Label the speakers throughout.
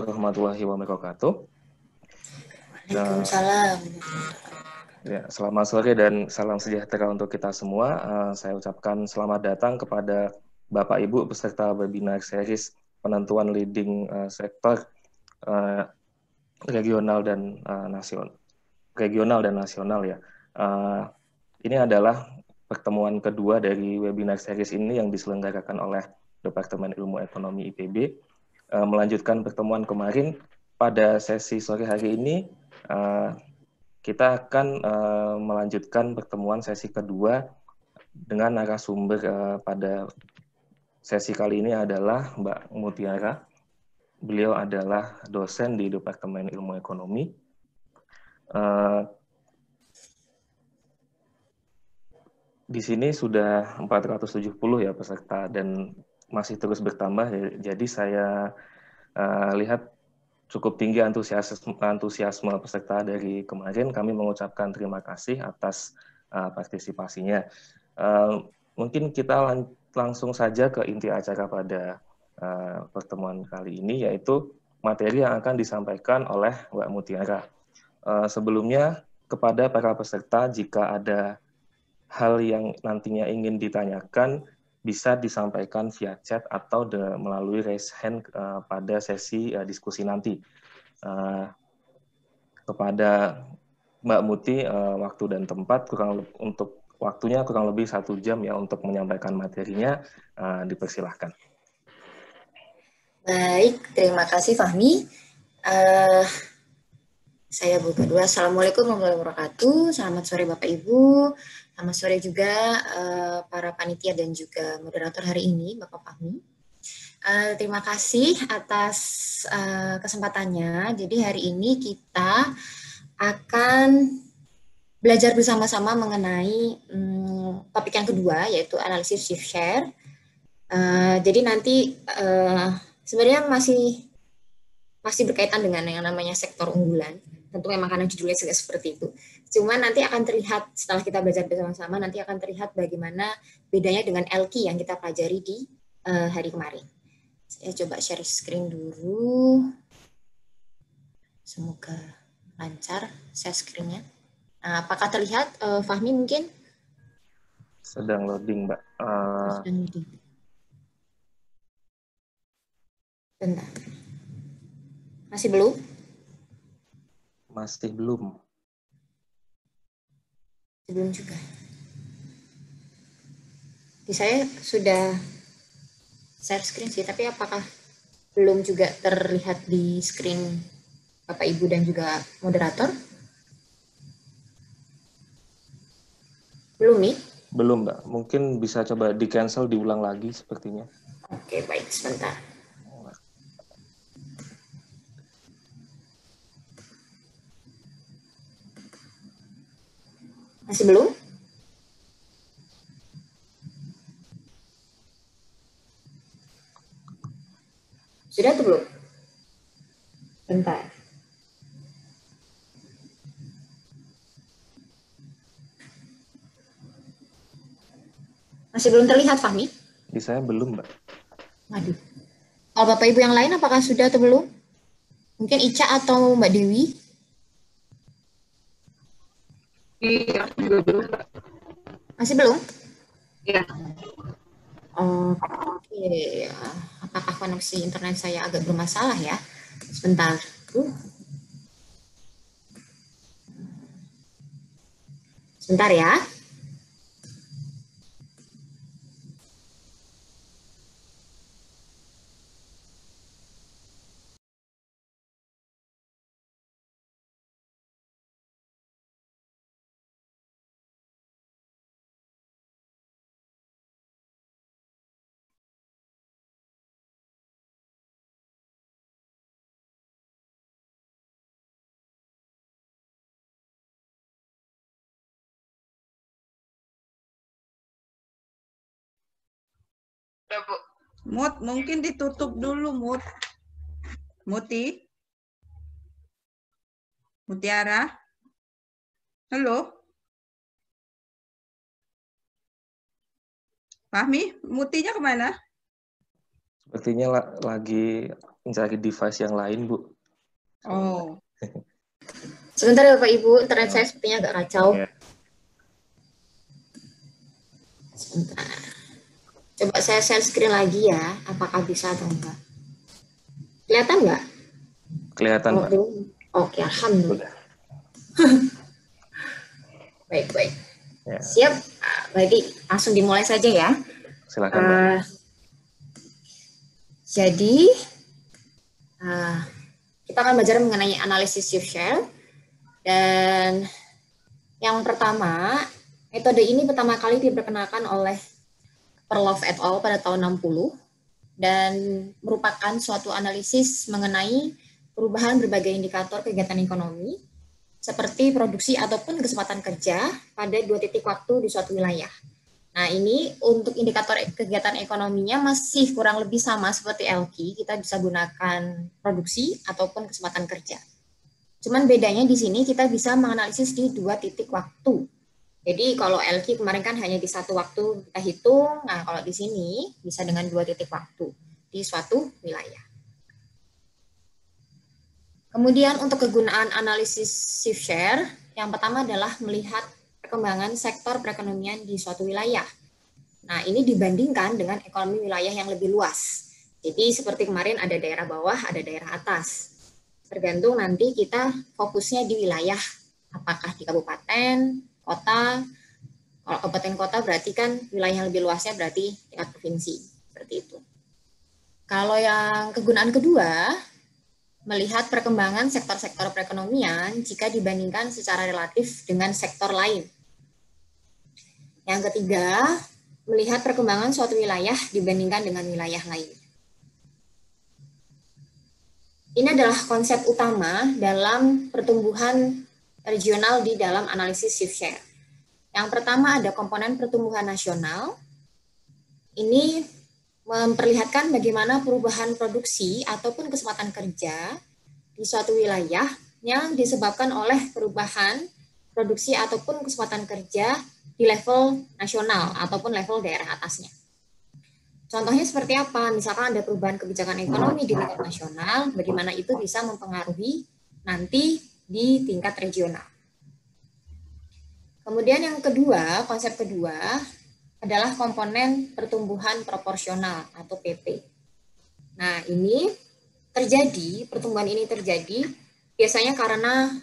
Speaker 1: warahmatullahi wabarakatuh.
Speaker 2: Waalaikumsalam.
Speaker 1: Ya, selamat sore dan salam sejahtera untuk kita semua. Saya ucapkan selamat datang kepada Bapak Ibu peserta webinar series penentuan leading sektor regional dan nasional ya. Ini adalah pertemuan kedua dari webinar series ini yang diselenggarakan oleh Departemen Ilmu Ekonomi IPB. Melanjutkan pertemuan kemarin, pada sesi sore hari ini kita akan melanjutkan pertemuan sesi kedua dengan narasumber pada sesi kali ini adalah Mbak Mutiara. Beliau adalah dosen di Departemen Ilmu Ekonomi. Di sini sudah 470 ya peserta dan masih terus bertambah. Jadi saya lihat cukup tinggi antusiasme peserta dari kemarin. Kami mengucapkan terima kasih atas partisipasinya. Mungkin kita langsung saja ke inti acara pada pertemuan kali ini, yaitu materi yang akan disampaikan oleh Mbak Mutiara. Sebelumnya, kepada para peserta, jika ada hal yang nantinya ingin ditanyakan, bisa disampaikan via chat atau melalui raise hand pada sesi diskusi nanti. Kepada Mbak Muti, waktu dan tempat untuk waktunya kurang lebih 1 jam ya untuk menyampaikan materinya, dipersilahkan.
Speaker 2: Baik, terima kasih Fahmi. Saya buka dulu. Assalamualaikum warahmatullahi wabarakatuh. Selamat sore Bapak Ibu. Selamat sore juga para panitia dan juga moderator hari ini, Bapak Fahmi. Terima kasih atas kesempatannya. Jadi hari ini kita akan belajar bersama-sama mengenai topik yang kedua, yaitu analisis shift share. Jadi nanti sebenarnya masih berkaitan dengan yang namanya sektor unggulan. Tentu memang karena judulnya seperti itu. Cuma nanti akan terlihat setelah kita belajar bersama-sama, nanti akan terlihat bagaimana bedanya dengan LQ yang kita pelajari di hari kemarin. Saya coba share screen dulu. Semoga lancar share screen-nya. Nah, apakah terlihat Fahmi mungkin?
Speaker 1: Sedang loading, Mbak.
Speaker 2: Sedang loading. Bentar. Masih belum?
Speaker 1: Masih belum.
Speaker 2: Belum juga. Di saya sudah share screen sih, tapi apakah belum juga terlihat di screen Bapak Ibu dan juga moderator? Belum nih?
Speaker 1: Belum, Mbak. Mungkin bisa coba di-cancel, diulang lagi sepertinya.
Speaker 2: Oke, baik. Sebentar. Masih belum? Sudah atau belum? Bentar. Masih belum terlihat, Fahmi?
Speaker 1: Di saya belum, Mbak.
Speaker 2: Waduh. Kalau Bapak Ibu yang lain apakah sudah atau belum? Mungkin Ica atau Mbak Dewi?
Speaker 3: Iya, juga belum, Mbak.
Speaker 2: Masih belum?
Speaker 3: Iya.
Speaker 2: Oke. Apakah koneksi internet saya agak bermasalah ya? Sebentar. Sebentar ya.
Speaker 3: Udah, Bu.
Speaker 4: Mut, mungkin ditutup dulu, Mut. Muti? Mutiara? Halo? Fahmi, Mutinya kemana?
Speaker 1: Sepertinya lagi mencari device yang lain, Bu.
Speaker 4: Oh,
Speaker 2: Sebentar ya Bapak Ibu, internet saya sepertinya agak kacau.
Speaker 1: Ya.
Speaker 2: Sebentar. Coba saya share screen lagi ya, apakah bisa atau enggak. Kelihatan nggak?
Speaker 1: Kelihatan, Pak.
Speaker 2: Oke, alhamdulillah. Baik.
Speaker 1: Ya.
Speaker 2: Siap. Berarti langsung dimulai saja ya.
Speaker 1: Silakan, Pak.
Speaker 2: Jadi, kita akan belajar mengenai analisis shift share. Dan yang pertama, metode ini pertama kali diperkenalkan oleh Perloff et al. Pada tahun 60 dan merupakan suatu analisis mengenai perubahan berbagai indikator kegiatan ekonomi seperti produksi ataupun kesempatan kerja pada 2 titik waktu di suatu wilayah. Nah, ini untuk indikator kegiatan ekonominya masih kurang lebih sama seperti LQ, kita bisa gunakan produksi ataupun kesempatan kerja. Cuman bedanya di sini kita bisa menganalisis di 2 titik waktu. Jadi kalau LQ kemarin kan hanya di 1 waktu kita hitung, nah kalau di sini bisa dengan 2 titik waktu di suatu wilayah. Kemudian untuk kegunaan analisis shift share, yang pertama adalah melihat perkembangan sektor perekonomian di suatu wilayah. Nah, ini dibandingkan dengan ekonomi wilayah yang lebih luas. Jadi seperti kemarin ada daerah bawah, ada daerah atas. Tergantung nanti kita fokusnya di wilayah, apakah di kabupaten, kota. Kalau kabupaten kota berarti kan wilayah yang lebih luasnya berarti tingkat provinsi, seperti itu. Kalau yang kegunaan kedua, melihat perkembangan sektor-sektor perekonomian jika dibandingkan secara relatif dengan sektor lain. Yang ketiga, melihat perkembangan suatu wilayah dibandingkan dengan wilayah lain. Ini adalah konsep utama dalam pertumbuhan regional di dalam analisis shift share. Yang pertama ada komponen pertumbuhan nasional. Ini memperlihatkan bagaimana perubahan produksi ataupun kesempatan kerja di suatu wilayah yang disebabkan oleh perubahan produksi ataupun kesempatan kerja di level nasional ataupun level daerah atasnya. Contohnya seperti apa? Misalkan ada perubahan kebijakan ekonomi di tingkat nasional, bagaimana itu bisa mempengaruhi nanti di tingkat regional. Kemudian yang kedua, konsep kedua adalah komponen pertumbuhan proporsional atau PP. Nah, ini terjadi, pertumbuhan ini terjadi biasanya karena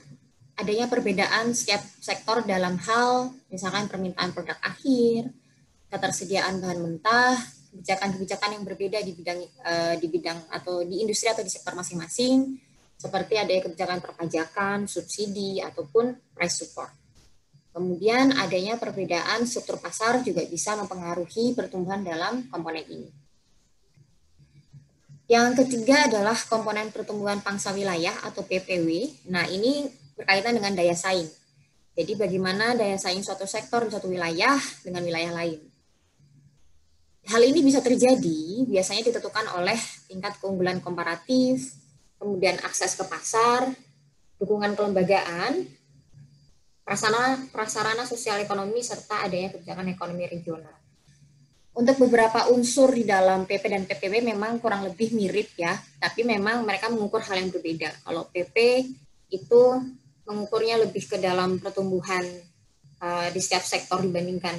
Speaker 2: adanya perbedaan setiap sektor dalam hal misalkan permintaan produk akhir, ketersediaan bahan mentah, kebijakan-kebijakan yang berbeda di bidang atau di industri atau di sektor masing-masing, seperti adanya kebijakan perpajakan, subsidi ataupun price support. Kemudian adanya perbedaan struktur pasar juga bisa mempengaruhi pertumbuhan dalam komponen ini. Yang ketiga adalah komponen pertumbuhan pangsa wilayah atau PPW. Nah, ini berkaitan dengan daya saing. Jadi bagaimana daya saing suatu sektor di suatu wilayah dengan wilayah lain. Hal ini bisa terjadi biasanya ditentukan oleh tingkat keunggulan komparatif, kemudian akses ke pasar, dukungan kelembagaan, prasarana sosial ekonomi, serta adanya kebijakan ekonomi regional. Untuk beberapa unsur di dalam PP dan PPW memang kurang lebih mirip ya, tapi memang mereka mengukur hal yang berbeda. Kalau PP itu mengukurnya lebih ke dalam pertumbuhan di setiap sektor dibandingkan,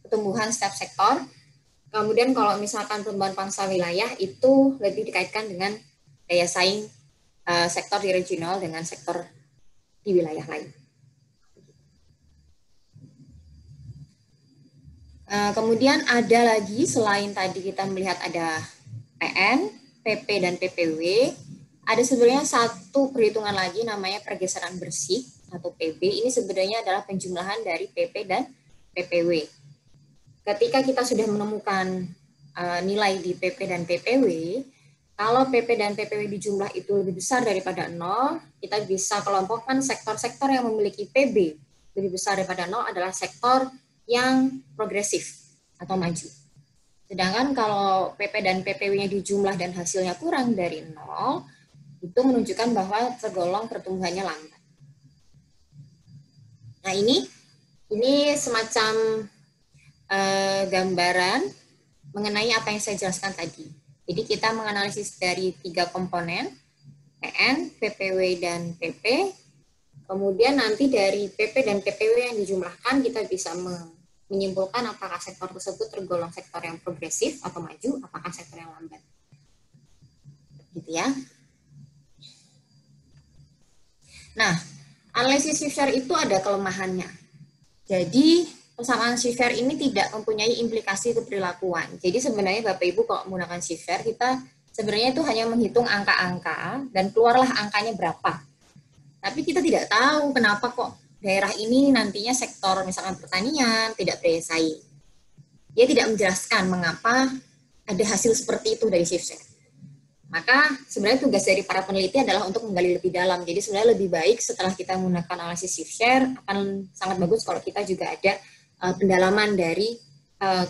Speaker 2: pertumbuhan setiap sektor. Kemudian kalau misalkan pertumbuhan pangsa wilayah itu lebih dikaitkan dengan daya saing sektor di regional dengan sektor di wilayah lain. Kemudian ada lagi selain tadi kita melihat ada PN, PP dan PPW, ada sebenarnya satu perhitungan lagi namanya pergeseran bersih atau PB. Ini sebenarnya adalah penjumlahan dari PP dan PPW. Ketika kita sudah menemukan nilai di PP dan PPW, kalau PP dan PPW di jumlah itu lebih besar daripada 0, kita bisa kelompokkan sektor-sektor yang memiliki PB lebih besar daripada 0 adalah sektor yang progresif atau maju. Sedangkan kalau PP dan PPW-nya di jumlah dan hasilnya kurang dari 0, itu menunjukkan bahwa tergolong pertumbuhannya lambat. Nah, ini gambaran mengenai apa yang saya jelaskan tadi. Jadi kita menganalisis dari 3 komponen, PN, PPW, dan PP. Kemudian nanti dari PP dan PPW yang dijumlahkan, kita bisa menyimpulkan apakah sektor tersebut tergolong sektor yang progresif atau maju, apakah sektor yang lambat. Gitu ya. Nah, analisis shift share itu ada kelemahannya. Jadi, persamaan shift share ini tidak mempunyai implikasi keperilakuan. Jadi sebenarnya Bapak Ibu kalau menggunakan shift share, kita sebenarnya itu hanya menghitung angka-angka dan keluarlah angkanya berapa. Tapi kita tidak tahu kenapa kok daerah ini nantinya sektor misalkan pertanian tidak berdaya saing. Dia tidak menjelaskan mengapa ada hasil seperti itu dari shift share. Maka sebenarnya tugas dari para peneliti adalah untuk menggali lebih dalam. Jadi sebenarnya lebih baik setelah kita menggunakan analisis shift share, akan sangat bagus kalau kita juga ada pendalaman dari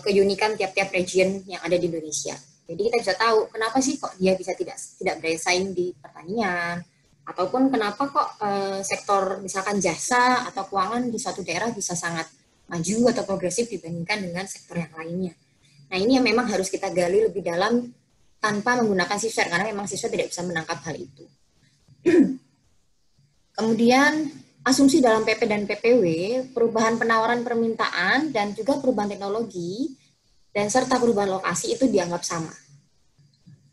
Speaker 2: keunikan tiap-tiap region yang ada di Indonesia. Jadi kita bisa tahu kenapa sih kok dia bisa tidak berdaya saing di pertanian, ataupun kenapa kok sektor misalkan jasa atau keuangan di suatu daerah bisa sangat maju atau progresif dibandingkan dengan sektor yang lainnya. Nah ini yang memang harus kita gali lebih dalam tanpa menggunakan shift share, karena memang siswa tidak bisa menangkap hal itu. Kemudian asumsi dalam PP dan PPW, perubahan penawaran permintaan dan juga perubahan teknologi dan serta perubahan lokasi itu dianggap sama.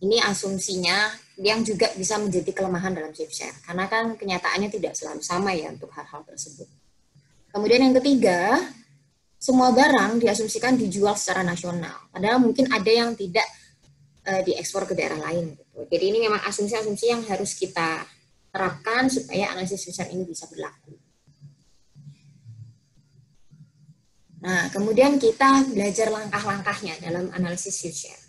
Speaker 2: Ini asumsinya yang juga bisa menjadi kelemahan dalam shift share, karena kan kenyataannya tidak selalu sama ya untuk hal-hal tersebut. Kemudian yang ketiga, semua barang diasumsikan dijual secara nasional, padahal mungkin ada yang tidak diekspor ke daerah lain. Gitu. Jadi ini memang asumsi-asumsi yang harus kita terapkan supaya analisis shift share ini bisa berlaku. Nah, kemudian kita belajar langkah-langkahnya dalam analisis shift share.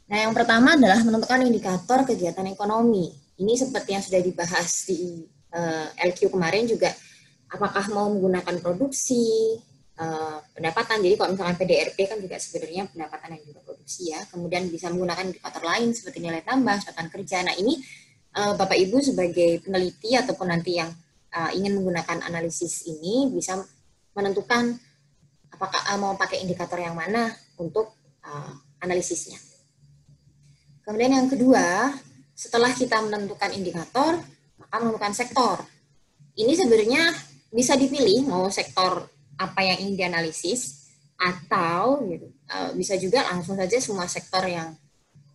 Speaker 2: Nah, yang pertama adalah menentukan indikator kegiatan ekonomi. Ini seperti yang sudah dibahas di LQ kemarin juga, apakah mau menggunakan produksi, pendapatan. Jadi kalau misalkan PDRP kan juga sebenarnya pendapatan yang juga produksi ya. Kemudian bisa menggunakan indikator lain seperti nilai tambah, catatan kerja. Nah, ini Bapak Ibu sebagai peneliti ataupun nanti yang ingin menggunakan analisis ini bisa menentukan apakah mau pakai indikator yang mana untuk analisisnya. Kemudian yang kedua, setelah kita menentukan indikator, maka menentukan sektor. Ini sebenarnya bisa dipilih mau sektor apa yang ingin dianalisis, atau gitu, bisa juga langsung saja semua sektor yang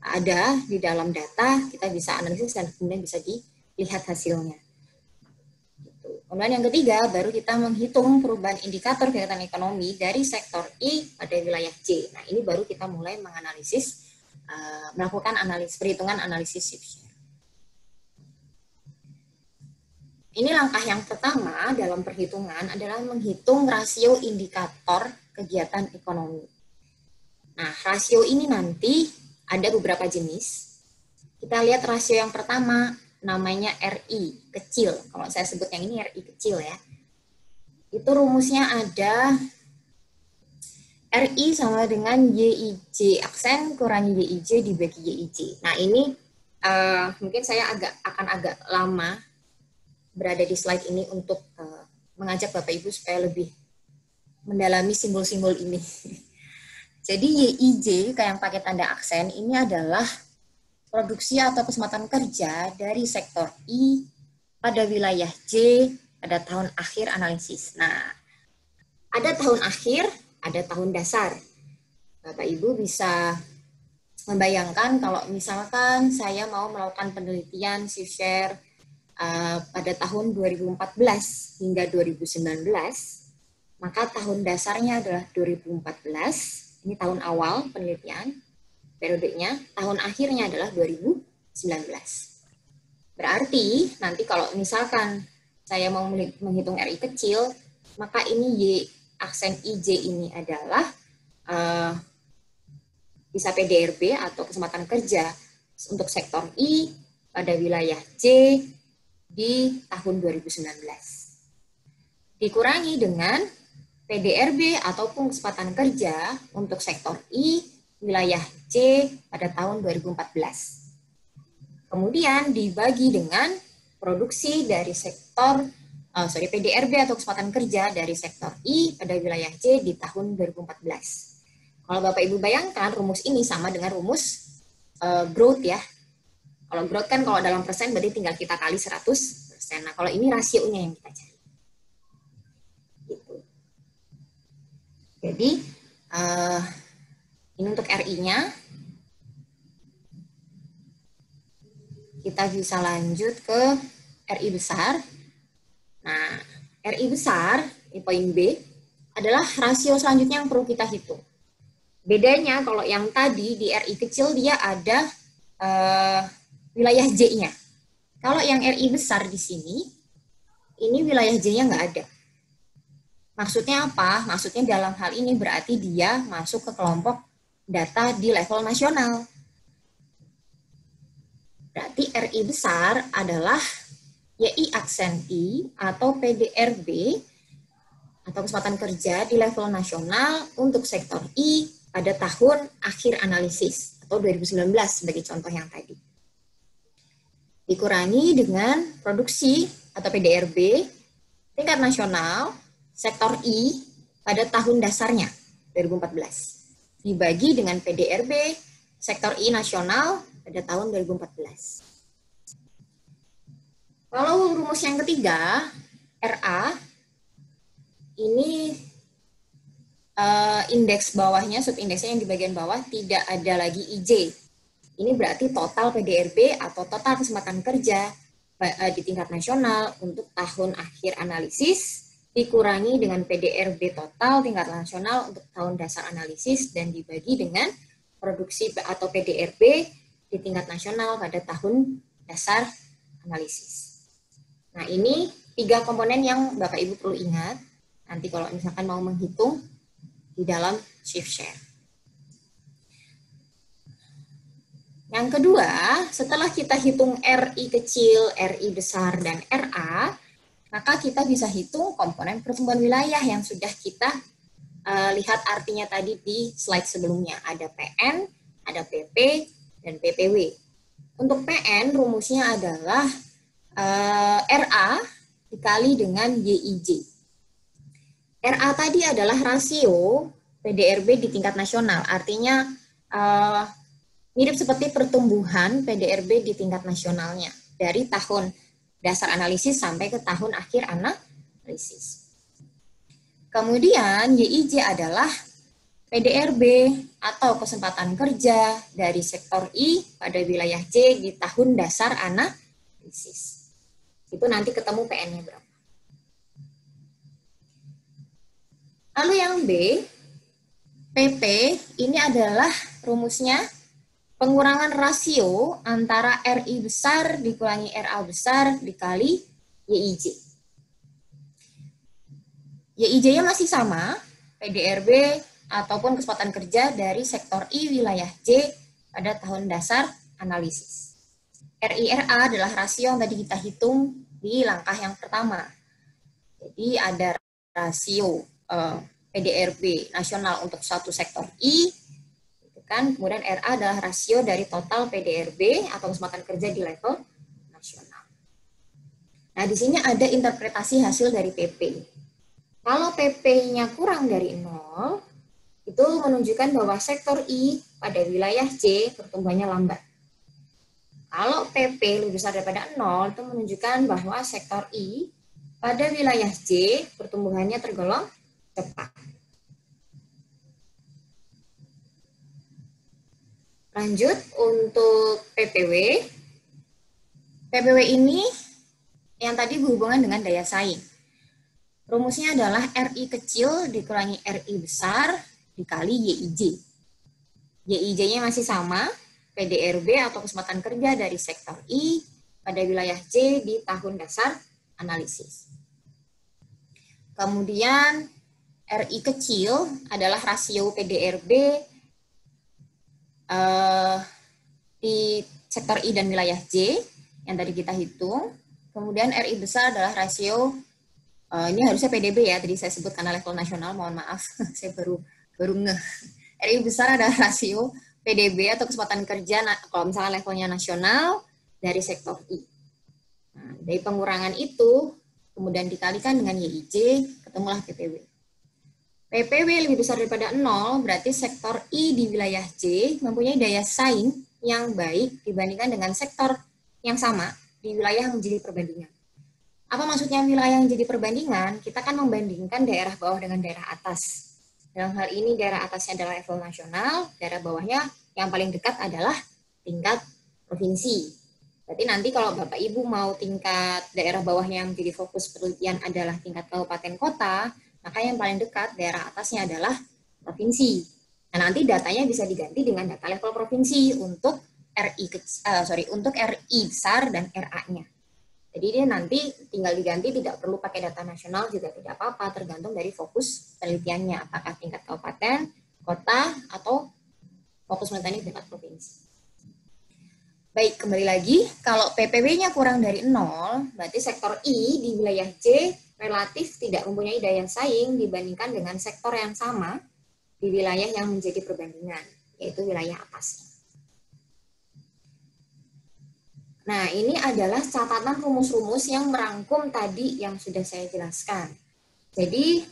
Speaker 2: ada di dalam data kita bisa analisis dan kemudian bisa dilihat hasilnya. Gitu. Kemudian yang ketiga, baru kita menghitung perubahan indikator kegiatan ekonomi dari sektor I pada wilayah J. Nah ini baru kita mulai menganalisis, melakukan perhitungan analisis shift share. Ini langkah yang pertama dalam perhitungan adalah menghitung rasio indikator kegiatan ekonomi. Nah, rasio ini nanti ada beberapa jenis. Kita lihat rasio yang pertama, namanya RI, kecil. Kalau saya sebut yang ini RI kecil ya. Itu rumusnya ada RI sama dengan YIJ aksen kurangi YIJ dibagi YIJ. Nah, ini mungkin saya akan agak lama berada di slide ini untuk mengajak Bapak Ibu supaya lebih mendalami simbol-simbol ini. Jadi YIJ kayak yang pakai tanda aksen ini adalah produksi atau kesempatan kerja dari sektor I pada wilayah J pada tahun akhir analisis. Nah, ada tahun akhir, ada tahun dasar. Bapak Ibu bisa membayangkan kalau misalkan saya mau melakukan penelitian shift share pada tahun 2014 hingga 2019, maka tahun dasarnya adalah 2014, ini tahun awal penelitian, periodenya, tahun akhirnya adalah 2019. Berarti nanti kalau misalkan saya mau menghitung RI kecil, maka ini Y aksen IJ ini adalah bisa PDRB atau kesempatan kerja untuk sektor I pada wilayah J di tahun 2019. Dikurangi dengan PDRB ataupun kesempatan kerja untuk sektor I wilayah J pada tahun 2014. Kemudian dibagi dengan produksi dari sektor PDRB atau kesempatan kerja dari sektor I pada wilayah J di tahun 2014. Kalau Bapak Ibu bayangkan rumus ini sama dengan rumus growth ya. Kalau growth kan kalau dalam persen berarti tinggal kita kali 100%. Nah, kalau ini rasionya yang kita cari. Gitu. Jadi, ini untuk RI-nya. Kita bisa lanjut ke RI besar. Nah, RI besar, di poin B, adalah rasio selanjutnya yang perlu kita hitung. Bedanya kalau yang tadi di RI kecil dia ada wilayah J-nya. Kalau yang RI besar di sini, ini wilayah J-nya nggak ada. Maksudnya apa? Maksudnya dalam hal ini berarti dia masuk ke kelompok data di level nasional. Berarti RI besar adalah YI aksen I atau PDRB atau kesempatan kerja di level nasional untuk sektor I pada tahun akhir analisis atau 2019 sebagai contoh yang tadi. Dikurangi dengan produksi atau PDRB tingkat nasional sektor I pada tahun dasarnya 2014 dibagi dengan PDRB sektor I nasional pada tahun 2014. Kalau rumus yang ketiga, RA ini indeks bawahnya, subindeksnya yang di bagian bawah tidak ada lagi IJ. Ini berarti total PDRB atau total kesempatan kerja di tingkat nasional untuk tahun akhir analisis dikurangi dengan PDRB total tingkat nasional untuk tahun dasar analisis dan dibagi dengan produksi atau PDRB di tingkat nasional pada tahun dasar analisis. Nah, ini 3 komponen yang Bapak Ibu perlu ingat nanti kalau misalkan mau menghitung di dalam shift share. Yang kedua, setelah kita hitung RI kecil, RI besar, dan RA, maka kita bisa hitung komponen pertumbuhan wilayah yang sudah kita lihat artinya tadi di slide sebelumnya. Ada PN, ada PP, dan PPW. Untuk PN, rumusnya adalah RA dikali dengan YIJ. RA tadi adalah rasio PDRB di tingkat nasional, artinya mirip seperti pertumbuhan PDRB di tingkat nasionalnya dari tahun dasar analisis sampai ke tahun akhir analisis. Kemudian YIJ adalah PDRB atau kesempatan kerja dari sektor I pada wilayah J di tahun dasar analisis. Itu nanti ketemu PN-nya berapa. Lalu yang B, PP ini adalah rumusnya pengurangan rasio antara RI besar dikurangi RA besar dikali YIJ. YIJ-nya masih sama, PDRB ataupun kesempatan kerja dari sektor I wilayah J pada tahun dasar analisis. RI-RA adalah rasio yang tadi kita hitung di langkah yang pertama. Jadi ada rasio PDRB nasional untuk satu sektor I, kan? Kemudian RA adalah rasio dari total PDRB atau kesempatan kerja di level nasional. Nah, di sini ada interpretasi hasil dari PP. Kalau PP-nya kurang dari 0, itu menunjukkan bahwa sektor I pada wilayah J pertumbuhannya lambat. Kalau PP lebih besar daripada 0, itu menunjukkan bahwa sektor I pada wilayah J pertumbuhannya tergolong cepat. Lanjut untuk PPW. PPW ini yang tadi berhubungan dengan daya saing. Rumusnya adalah RI kecil dikurangi RI besar dikali YIJ. YIJ-nya masih sama, PDRB atau kesempatan kerja dari sektor I pada wilayah J di tahun dasar analisis. Kemudian RI kecil adalah rasio PDRB di sektor I dan wilayah J yang tadi kita hitung. Kemudian RI besar adalah rasio, ini harusnya PDB ya, tadi saya sebut karena level nasional, mohon maaf, saya baru ngeh. RI besar adalah rasio PDB atau kesempatan kerja kalau misalnya levelnya nasional dari sektor I. Nah, dari pengurangan itu, kemudian dikalikan dengan YIJ, ketemulah PPW. PPW lebih besar daripada 0, berarti sektor I di wilayah J mempunyai daya saing yang baik dibandingkan dengan sektor yang sama di wilayah yang menjadi perbandingan. Apa maksudnya wilayah yang jadi perbandingan? Kita kan membandingkan daerah bawah dengan daerah atas. Dalam hal ini daerah atasnya adalah level nasional, daerah bawahnya yang paling dekat adalah tingkat provinsi. Berarti nanti kalau Bapak Ibu mau tingkat daerah bawahnya yang menjadi fokus penelitian adalah tingkat kabupaten kota, maka yang paling dekat daerah atasnya adalah provinsi. Nah, nanti datanya bisa diganti dengan data level provinsi untuk untuk RI besar dan RA-nya. Jadi dia nanti tinggal diganti, tidak perlu pakai data nasional juga tidak apa-apa, tergantung dari fokus penelitiannya, apakah tingkat kabupaten, kota, atau fokus penelitiannya tingkat provinsi. Baik, kembali lagi, kalau PPW-nya kurang dari 0, berarti sektor I di wilayah J relatif tidak mempunyai daya saing dibandingkan dengan sektor yang sama di wilayah yang menjadi perbandingan, yaitu wilayah atasnya. Nah, ini adalah catatan rumus-rumus yang merangkum tadi yang sudah saya jelaskan. Jadi,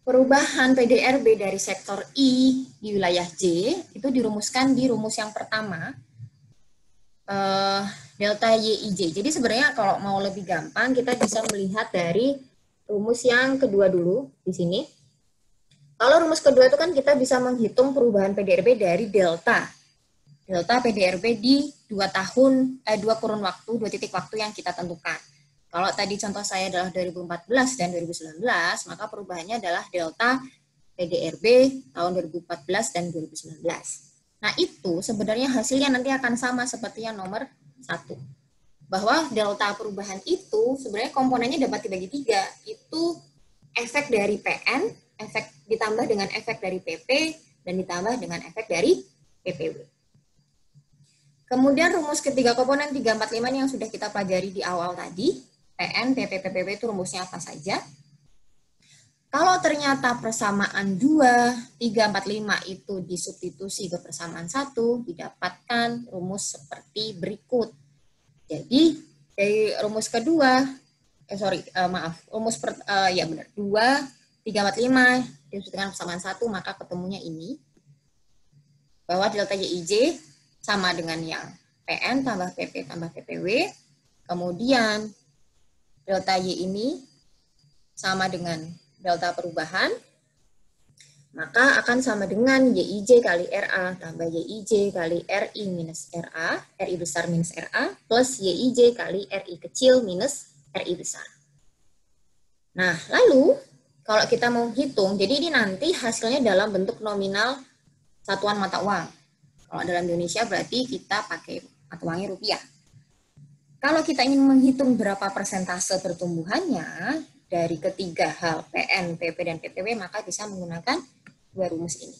Speaker 2: perubahan PDRB dari sektor I di wilayah J itu dirumuskan di rumus yang pertama, delta YIJ. Jadi sebenarnya kalau mau lebih gampang, kita bisa melihat dari rumus yang kedua dulu di sini. Kalau rumus kedua itu kan kita bisa menghitung perubahan PDRB dari delta PDRB di 2 kurun waktu, 2 titik waktu yang kita tentukan. Kalau tadi contoh saya adalah 2014 dan 2019, maka perubahannya adalah delta PDRB tahun 2014 dan 2019. Nah, itu sebenarnya hasilnya nanti akan sama seperti yang nomor 1. Bahwa delta perubahan itu sebenarnya komponennya dapat dibagi 3. Itu efek dari PN, efek ditambah dengan efek dari PP, dan ditambah dengan efek dari PPW. Kemudian rumus ketiga komponen 3, 4, 5 yang sudah kita pelajari di awal tadi, PN, PP, PPW itu rumusnya apa saja. Kalau ternyata persamaan 2, 3, 4, 5 itu disubstitusi ke persamaan 1, didapatkan rumus seperti berikut. Jadi, dari rumus kedua, rumus 2, 3, 4, 5 disebutkan persamaan 1, maka ketemunya ini. Bahwa delta YIJ sama dengan yang PN tambah PP tambah PPW. Kemudian, delta Y ini sama dengan delta perubahan, maka akan sama dengan YIJ kali RA tambah YIJ kali RI minus RA, RI besar minus RA, plus YIJ kali RI kecil minus RI besar. Nah, lalu kalau kita mau hitung, jadi ini nanti hasilnya dalam bentuk nominal satuan mata uang. Kalau dalam Indonesia berarti kita pakai mata uangnya rupiah. Kalau kita ingin menghitung berapa persentase pertumbuhannya dari ketiga hal PN, PP, dan PPW, maka bisa menggunakan 2 rumus ini.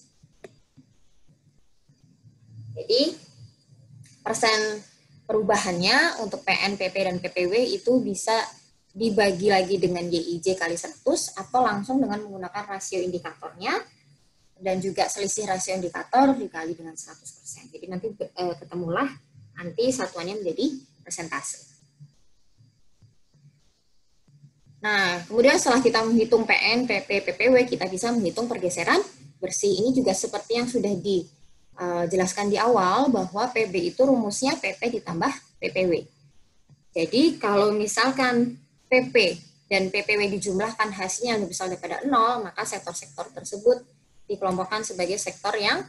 Speaker 2: Jadi, persen perubahannya untuk PN, PP, dan PPW itu bisa dibagi lagi dengan YIJ kali 100 atau langsung dengan menggunakan rasio indikatornya dan juga selisih rasio indikator dikali dengan 100%. Jadi nanti ketemulah nanti satuannya menjadi persentase. Nah, kemudian setelah kita menghitung PN, PP, PPW, kita bisa menghitung pergeseran bersih. Ini juga seperti yang sudah dijelaskan di awal, bahwa PB itu rumusnya PP ditambah PPW. Jadi, kalau misalkan PP dan PPW dijumlahkan hasilnya lebih besar daripada 0, maka sektor-sektor tersebut dikelompokkan sebagai sektor yang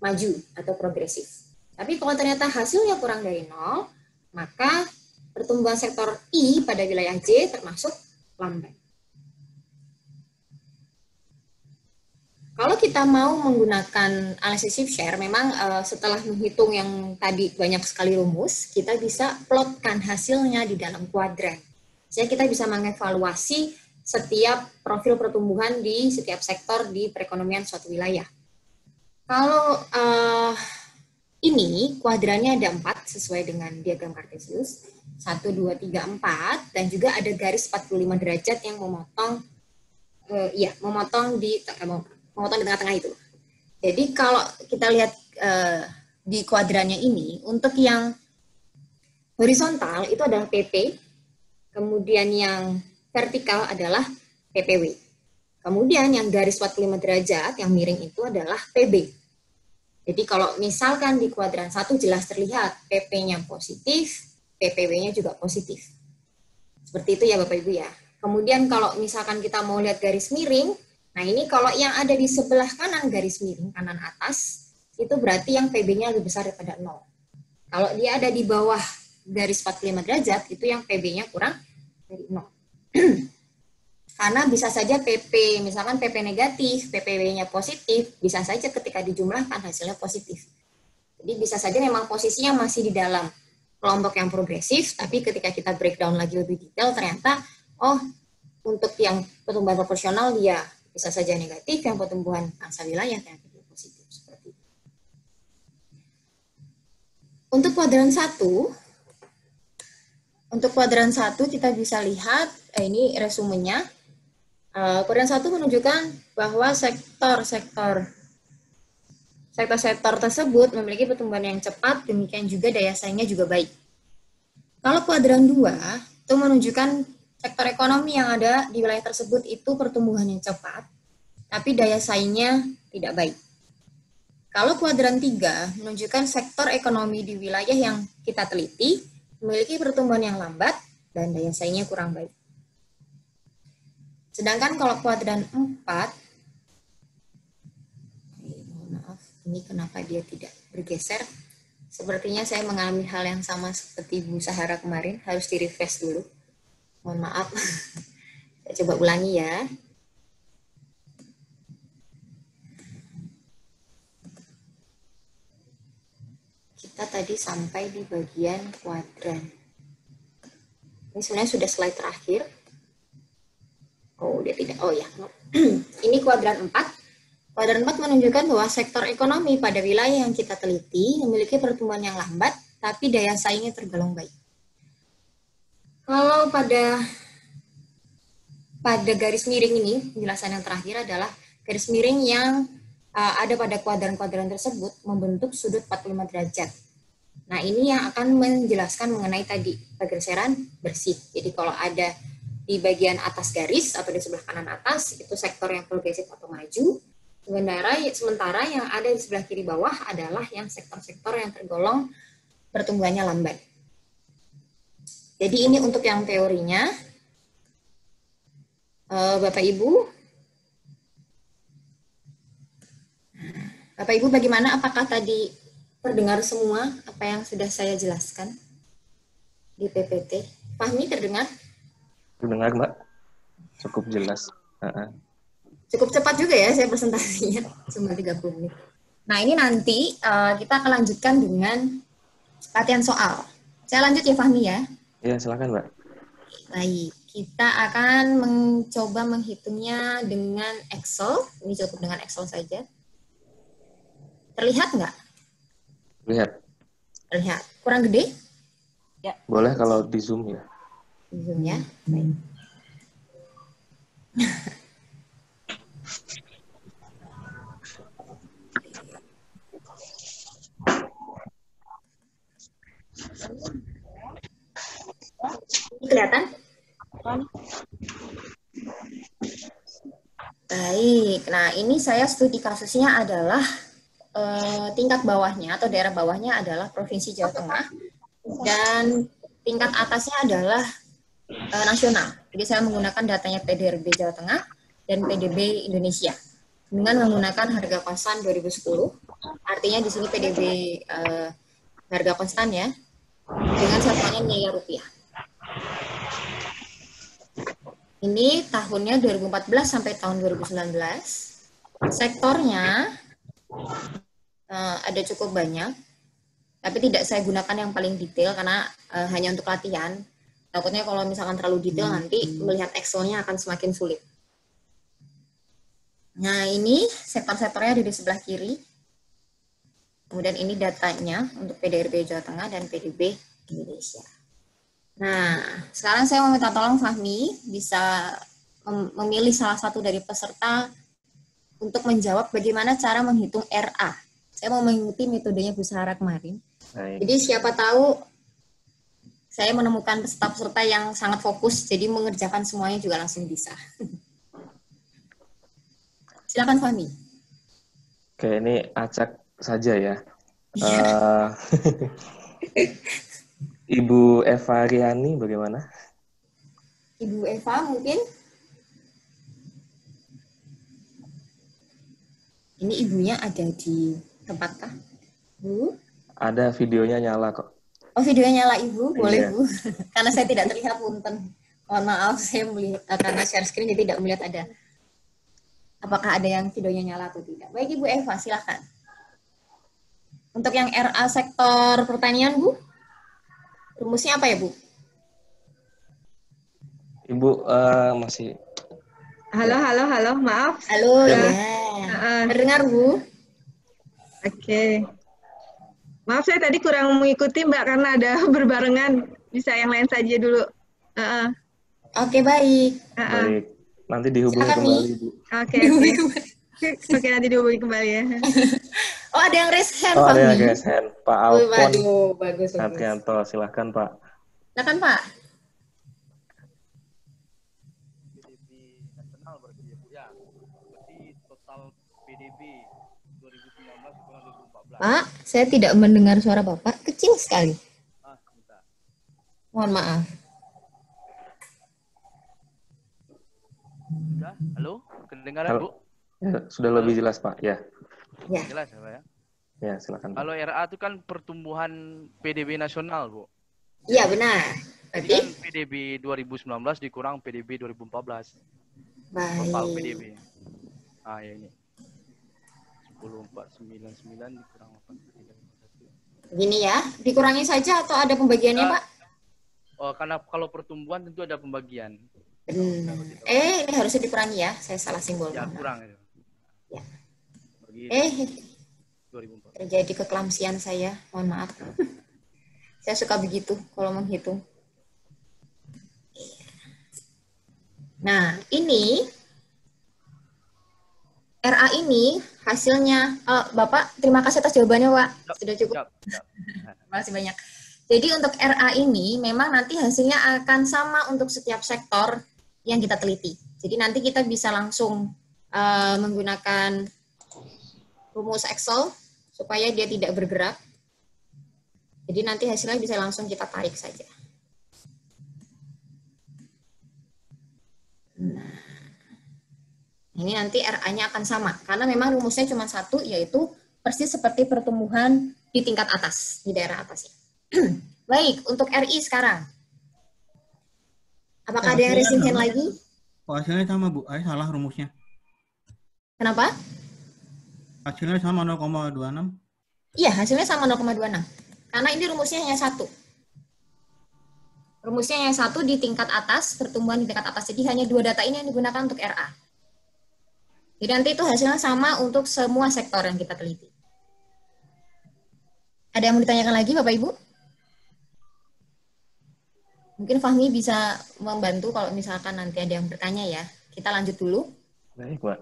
Speaker 2: maju atau progresif. Tapi kalau ternyata hasilnya kurang dari 0, maka pertumbuhan sektor I pada wilayah J termasuk lambat. Kalau kita mau menggunakan analisis shift share, memang setelah menghitung yang tadi banyak sekali rumus, kita bisa plotkan hasilnya di dalam kuadran. Sehingga kita bisa mengevaluasi setiap profil pertumbuhan di setiap sektor di perekonomian suatu wilayah. Kalau ini kuadrannya ada 4 sesuai dengan diagram Cartesius. 1, 2, 3, 4, dan juga ada garis 45 derajat yang memotong di tengah-tengah itu. Jadi kalau kita lihat di kuadrannya ini, untuk yang horizontal itu adalah PP, kemudian yang vertikal adalah PPW. Kemudian yang garis 45 derajat yang miring itu adalah PB. Jadi kalau misalkan di kuadran 1 jelas terlihat PP-nya positif, PPW-nya juga positif. Seperti itu ya Bapak Ibu ya. Kemudian kalau misalkan kita mau lihat garis miring, nah ini kalau yang ada di sebelah kanan garis miring, kanan atas, itu berarti yang PB-nya lebih besar daripada 0. Kalau dia ada di bawah garis 45 derajat, itu yang PB-nya kurang dari 0. Karena bisa saja PP, misalkan PP negatif, PPW-nya positif, bisa saja ketika dijumlahkan hasilnya positif. Jadi bisa saja memang posisinya masih di dalam kelompok yang progresif, tapi ketika kita breakdown lagi lebih detail, ternyata, oh, untuk yang pertumbuhan proporsional dia bisa saja negatif, yang pertumbuhan angsa wilayah ternyata dia positif. Seperti itu. Untuk kuadran 1, kita bisa lihat, ini resumenya. Kuadran 1 menunjukkan bahwa sektor-sektor tersebut memiliki pertumbuhan yang cepat, demikian juga daya saingnya juga baik. Kalau kuadran 2, itu menunjukkan sektor ekonomi yang ada di wilayah tersebut itu pertumbuhannya cepat, tapi daya saingnya tidak baik. Kalau kuadran 3, menunjukkan sektor ekonomi di wilayah yang kita teliti, memiliki pertumbuhan yang lambat, dan daya saingnya kurang baik. Sedangkan kalau kuadran 4, maaf, ini kenapa dia tidak bergeser? Sepertinya saya mengalami hal yang sama seperti Bu Sahara kemarin, harus di-refresh dulu. Mohon maaf. Saya coba ulangi ya. Kita tadi sampai di bagian kuadran. Ini sebenarnya sudah slide terakhir. Oh, dia tidak. Oh ya. Ini kuadran 4. Kuadran 4 menunjukkan bahwa sektor ekonomi pada wilayah yang kita teliti memiliki pertumbuhan yang lambat, tapi daya saingnya tergolong baik. Kalau pada garis miring ini, penjelasan yang terakhir adalah garis miring yang ada pada kuadran-kuadran tersebut membentuk sudut 45 derajat. Nah, ini yang akan menjelaskan mengenai tadi pergeseran bersih. Jadi kalau ada di bagian atas garis atau di sebelah kanan atas itu sektor yang progresif atau maju, sementara yang ada di sebelah kiri bawah adalah yang sektor-sektor yang tergolong pertumbuhannya lambat. Jadi ini untuk yang teorinya. Bapak Ibu bagaimana, apakah tadi terdengar semua apa yang sudah saya jelaskan di PPT? Fahmi terdengar?
Speaker 1: Terdengar, Mbak. Cukup jelas.
Speaker 2: Cukup cepat juga ya saya presentasinya, cuma 30 menit. Nah, ini nanti kita akan lanjutkan dengan latihan soal. Saya lanjut ya, Fahmi ya?
Speaker 1: Iya, silakan, Mbak.
Speaker 2: Baik, kita akan mencoba menghitungnya dengan Excel. Ini cukup dengan Excel saja. Terlihat nggak? Terlihat. Kurang gede?
Speaker 3: Ya.
Speaker 1: Boleh kalau di Zoom ya.
Speaker 2: Di Zoom ya, baik. Ini kelihatan? Baik, nah ini saya studi kasusnya adalah tingkat bawahnya atau daerah bawahnya adalah Provinsi Jawa Tengah dan tingkat atasnya adalah nasional. Jadi saya menggunakan datanya PDRB Jawa Tengah dan PDB Indonesia dengan menggunakan harga konstan 2010. Artinya di sini PDB harga konstan ya, dengan satuannya miliar rupiah. Ini tahunnya 2014 sampai tahun 2019. Sektornya ada cukup banyak, tapi tidak saya gunakan yang paling detail karena hanya untuk latihan. Takutnya kalau misalkan terlalu detail nanti melihat Excel-nya akan semakin sulit. Nah, ini sektor-sektornya ada di sebelah kiri. Kemudian ini datanya untuk PDRB Jawa Tengah dan PDB Indonesia. Nah, sekarang saya mau minta tolong Fahmi bisa memilih salah satu dari peserta untuk menjawab bagaimana cara menghitung RA. Saya mau mengikuti metodenya Bu Sahara kemarin.
Speaker 1: Baik.
Speaker 2: Jadi siapa tahu saya menemukan peserta-peserta yang sangat fokus, jadi mengerjakan semuanya juga langsung bisa. Silakan Fahmi.
Speaker 1: Oke, ini acak saja ya.
Speaker 2: Iya.
Speaker 1: Ibu Eva Riani bagaimana?
Speaker 2: Ibu Eva mungkin? Ini ibunya ada di tempat kah? Bu?
Speaker 1: Ada videonya nyala kok.
Speaker 2: Oh, videonya nyala Ibu, boleh
Speaker 1: Iya.
Speaker 2: Bu. Karena saya tidak terlihat, punten. Mohon maaf, saya melihat karena share screen jadi tidak melihat ada. Apakah ada yang videonya nyala atau tidak? Baik Ibu Eva, silakan. Untuk yang RA sektor pertanian, Bu, rumusnya apa ya, Bu?
Speaker 1: Ibu masih
Speaker 3: Halo, halo, halo. Maaf.
Speaker 2: Halo,
Speaker 1: Ya, Bu.
Speaker 2: ya. Terdengar, Bu?
Speaker 3: Oke. Maaf, saya tadi kurang mengikuti, Mbak, karena ada berbarengan. Bisa yang lain saja dulu.
Speaker 2: Oke, baik.
Speaker 1: Baik. Nanti dihubungi
Speaker 2: Silakan,
Speaker 1: kembali,
Speaker 2: Mi.
Speaker 1: Bu.
Speaker 3: Oke, oke. Oke, nanti dihubungi kembali ya.
Speaker 2: Oh, ada yang raise hand,
Speaker 1: Oh,
Speaker 2: Pak
Speaker 1: ada yang
Speaker 2: Mi.
Speaker 1: raise hand. Pak
Speaker 2: Oh,
Speaker 1: Alfon
Speaker 2: waduh, bagus, bagus.
Speaker 1: Satrianto, silahkan Pak.
Speaker 2: Silakan, Pak.
Speaker 5: PDB nasional berarti ya Bu ya. Berarti total PDB 2019 kurang 2014.
Speaker 2: Pak, saya tidak mendengar suara Bapak. Kecil sekali.
Speaker 5: Bentar.
Speaker 2: Mohon maaf.
Speaker 5: Sudah? Halo? Kedengaran
Speaker 1: Halo.
Speaker 5: Bu?
Speaker 1: Ya, sudah lebih jelas Pak. Ya,
Speaker 2: Ya.
Speaker 5: Jelas ya Pak ya?
Speaker 1: ya silakan Pak.
Speaker 5: Kalau RA itu kan pertumbuhan PDB nasional Bu.
Speaker 2: Iya, benar.
Speaker 5: Jadi
Speaker 2: Berarti?
Speaker 5: kan PDB 2019 dikurang PDB 2014. Total
Speaker 2: Baik.
Speaker 5: PDB. Ah ya ini. 10499 dikurang 8351.
Speaker 2: Begini ya, dikurangi saja atau ada pembagiannya, Pak?
Speaker 5: Oh, karena kalau pertumbuhan tentu ada pembagian.
Speaker 2: Benar. Ini harusnya dikurangi ya. Saya salah simbol.
Speaker 5: Ya
Speaker 2: Mohon maaf.
Speaker 5: kurang itu.
Speaker 2: Ya.
Speaker 5: Bagi 2004.
Speaker 2: Terjadi kekelamsian saya. Mohon maaf. Saya suka begitu kalau menghitung. Nah, ini RA ini hasilnya, Bapak terima kasih atas jawabannya, Pak. Sudah cukup.
Speaker 5: Siap, siap.
Speaker 2: Terima kasih banyak. Jadi untuk RA ini memang nanti hasilnya akan sama untuk setiap sektor yang kita teliti. Jadi nanti kita bisa langsung menggunakan rumus Excel supaya dia tidak bergerak. Jadi nanti hasilnya bisa langsung kita tarik saja. Nah, ini nanti RA-nya akan sama, karena memang rumusnya cuma satu, yaitu persis seperti pertumbuhan di tingkat atas, di daerah atasnya. Baik, untuk RI sekarang. Apakah ada yang raising hand lagi?
Speaker 6: Oh, hasilnya sama Bu, salah rumusnya.
Speaker 2: Kenapa?
Speaker 6: Hasilnya sama 0,26.
Speaker 2: Iya, hasilnya sama 0,26. Karena ini rumusnya hanya satu. Rumusnya hanya satu di tingkat atas, pertumbuhan di tingkat atas. Jadi hanya dua data ini yang digunakan untuk RA. Jadi nanti itu hasilnya sama untuk semua sektor yang kita teliti. Ada yang mau ditanyakan lagi Bapak Ibu? Mungkin Fahmi bisa membantu kalau misalkan nanti ada yang bertanya ya. Kita lanjut dulu.
Speaker 1: Baik, Pak.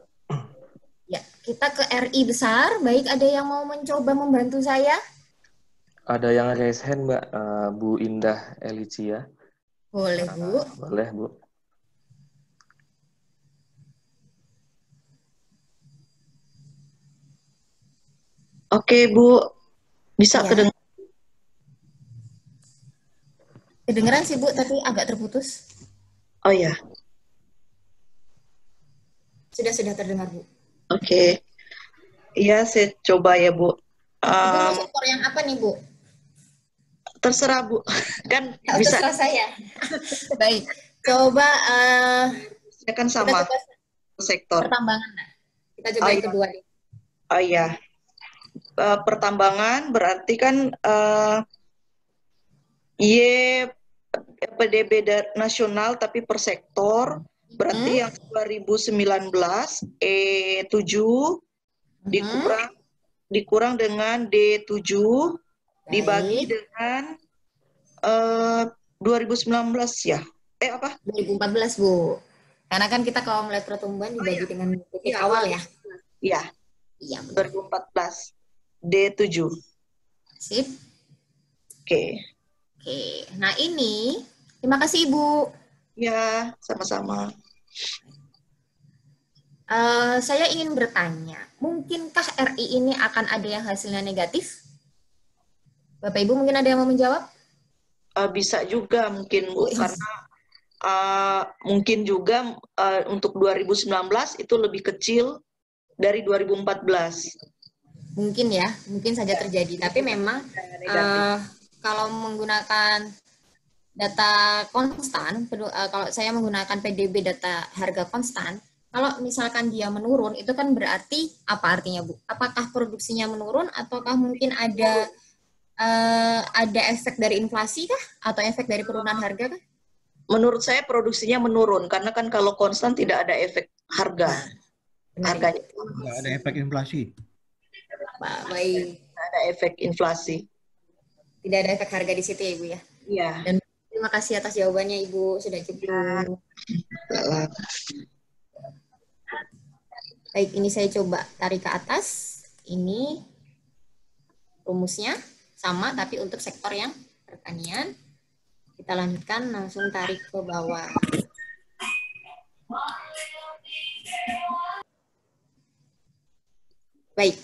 Speaker 2: Ya, kita ke RI besar. Baik, ada yang mau mencoba membantu saya?
Speaker 1: Ada yang raise hand, Mbak. Bu Indah Elicia.
Speaker 2: Boleh, Bu.
Speaker 1: Boleh, Bu.
Speaker 7: Oke, Bu. Bisa
Speaker 2: Ya.
Speaker 7: kedengar?
Speaker 2: Kedengeran sih, Bu, tapi agak terputus.
Speaker 7: Oh ya,
Speaker 2: Sudah terdengar, Bu.
Speaker 7: oke. Iya, saya coba ya, Bu.
Speaker 2: Ibu mau sektor yang apa nih, Bu?
Speaker 7: Terserah, Bu. Kan
Speaker 2: Ya,
Speaker 7: bisa,
Speaker 2: terserah saya. Baik. Coba
Speaker 7: ya kan
Speaker 2: kita
Speaker 7: sama
Speaker 2: coba
Speaker 7: sektor.
Speaker 2: pertambangan. Nah. Kita coba
Speaker 7: Oh,
Speaker 2: yang
Speaker 7: iya.
Speaker 2: kedua nih.
Speaker 7: Oh iya. Pertambangan berarti kan PDB nasional tapi per sektor. Berarti yang 2019 E7 dikurang dengan D7 dibagi
Speaker 2: Baik.
Speaker 7: dengan 2019 ya. Apa?
Speaker 2: 2014, Bu. Karena kan kita kalau melihat pertumbuhan dibagi dengan titik
Speaker 7: Iya,
Speaker 2: awal ya.
Speaker 7: Iya,
Speaker 2: Iya, benar.
Speaker 7: 2014 D7.
Speaker 2: Sip.
Speaker 7: Oke.
Speaker 2: Oke. Nah, ini terima kasih, Ibu.
Speaker 7: Ya, sama-sama.
Speaker 2: Saya ingin bertanya, mungkinkah RI ini akan ada yang hasilnya negatif? Bapak Ibu mungkin ada yang mau menjawab?
Speaker 7: Bisa juga mungkin Bu,
Speaker 2: Oh,
Speaker 7: karena mungkin juga untuk 2019 itu lebih kecil dari 2014.
Speaker 2: mungkin ya, mungkin saja terjadi. Tapi memang kalau menggunakan data konstan, kalau saya menggunakan PDB data harga konstan, kalau misalkan dia menurun, itu kan berarti apa artinya, Bu? Apakah produksinya menurun ataukah mungkin ada efek dari inflasi kah? Atau efek dari penurunan harga kah?
Speaker 7: Menurut saya produksinya menurun, karena kan kalau konstan tidak ada efek harga. Harganya
Speaker 6: Nggak ada efek inflasi.
Speaker 2: Baik.
Speaker 7: tidak ada efek inflasi.
Speaker 2: Tidak ada efek harga di situ ya, Ibu ya?
Speaker 7: Iya.
Speaker 2: Dan terima kasih atas jawabannya, Ibu. Sudah cukup. Baik, ini saya coba tarik ke atas. Ini rumusnya sama, tapi untuk sektor yang pertanian. Kita lanjutkan, langsung tarik ke bawah. Baik.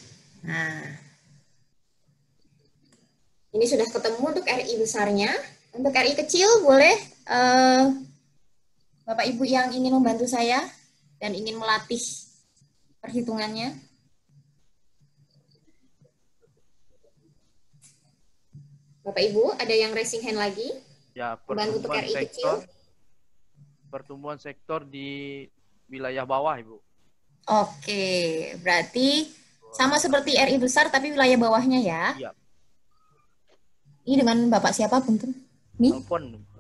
Speaker 2: Nah, ini sudah ketemu untuk RI besarnya. Untuk RI kecil, boleh Bapak Ibu yang ingin membantu saya dan ingin melatih perhitungannya. Bapak Ibu, ada yang raising hand lagi?
Speaker 5: Ya,
Speaker 2: Membantu untuk RI kecil.
Speaker 5: Pertumbuhan sektor di wilayah bawah, Ibu.
Speaker 2: Oke, berarti sama seperti RI besar tapi wilayah bawahnya ya.
Speaker 5: Iya.
Speaker 2: Ini dengan Bapak siapa, Punten? Nih?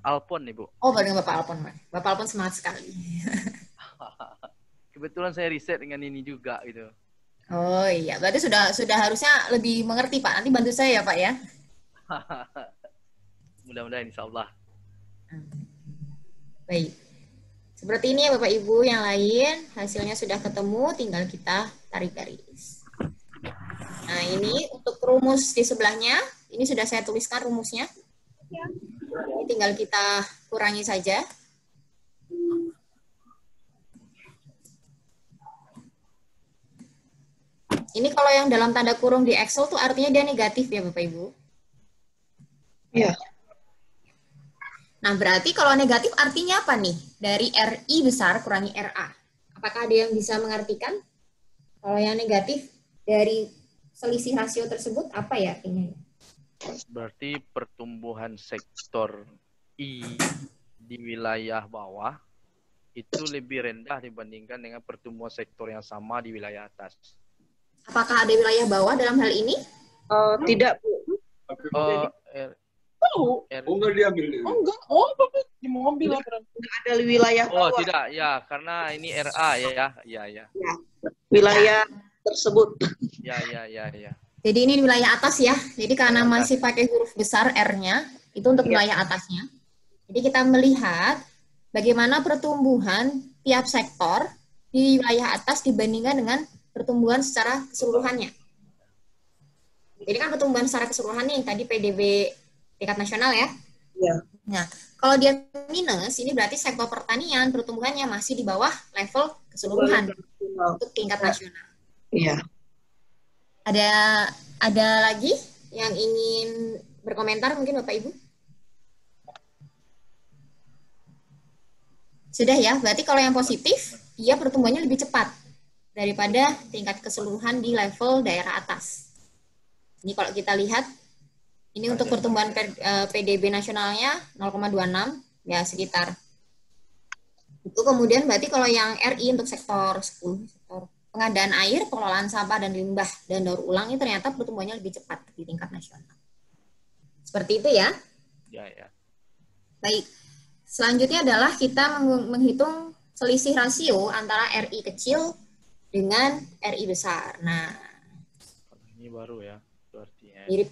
Speaker 5: Alpon, Ibu.
Speaker 2: Oh, dengan Bapak Alpon. Bapak Alpon semangat sekali.
Speaker 5: Kebetulan saya riset dengan ini juga gitu.
Speaker 2: Oh iya, berarti sudah harusnya lebih mengerti, Pak. Nanti bantu saya ya, Pak ya.
Speaker 5: Mudah-mudahan insya Allah.
Speaker 2: Baik. Seperti ini ya Bapak Ibu, yang lain hasilnya sudah ketemu, tinggal kita tarik garis. Nah, ini untuk rumus di sebelahnya, ini sudah saya tuliskan rumusnya. Ini tinggal kita kurangi saja. Ini kalau yang dalam tanda kurung di Excel tuh artinya dia negatif ya Bapak Ibu?
Speaker 7: Iya.
Speaker 2: Nah, berarti kalau negatif artinya apa nih? Dari RI besar kurangi RA. Apakah ada yang bisa mengartikan? Kalau yang negatif dari selisih rasio tersebut, apa ya artinya?
Speaker 5: Berarti pertumbuhan sektor I di wilayah bawah itu lebih rendah dibandingkan dengan pertumbuhan sektor yang sama di wilayah atas.
Speaker 2: Apakah ada wilayah bawah dalam hal ini?
Speaker 7: Tidak, Bu.
Speaker 8: Enggak diambil. Enggak. Oh, Bapak di mobil lah.
Speaker 7: Tidak ada wilayah
Speaker 5: Oh,
Speaker 7: bawah.
Speaker 5: tidak. Ya, karena ini RA ya. Ya.
Speaker 7: Wilayah tersebut.
Speaker 5: Ya.
Speaker 2: Jadi ini wilayah atas ya. Jadi karena masih pakai huruf besar R-nya, itu untuk wilayah atasnya. Jadi kita melihat bagaimana pertumbuhan tiap sektor di wilayah atas dibandingkan dengan pertumbuhan secara keseluruhannya. Jadi kan pertumbuhan secara keseluruhan nih, tadi PDB tingkat nasional ya.
Speaker 7: Iya.
Speaker 2: Nah, kalau dia minus, ini berarti sektor pertanian pertumbuhannya masih di bawah level keseluruhan untuk tingkat nasional.
Speaker 7: Iya.
Speaker 2: Ada lagi yang ingin berkomentar mungkin Bapak Ibu? Sudah ya, berarti kalau yang positif, dia pertumbuhannya lebih cepat daripada tingkat keseluruhan di level daerah atas. Ini kalau kita lihat, ini untuk pertumbuhan PDB nasionalnya 0,26, ya sekitar. Itu kemudian berarti kalau yang RI untuk sektor 10, sektor pengadaan air, pengelolaan sampah dan limbah, dan daur ulang ini ternyata pertumbuhannya lebih cepat di tingkat nasional. Seperti itu ya.
Speaker 5: Ya.
Speaker 2: Baik. Selanjutnya adalah kita menghitung selisih rasio antara RI kecil dengan RI besar. Nah,
Speaker 5: Ini baru ya. Artinya.
Speaker 2: mirip.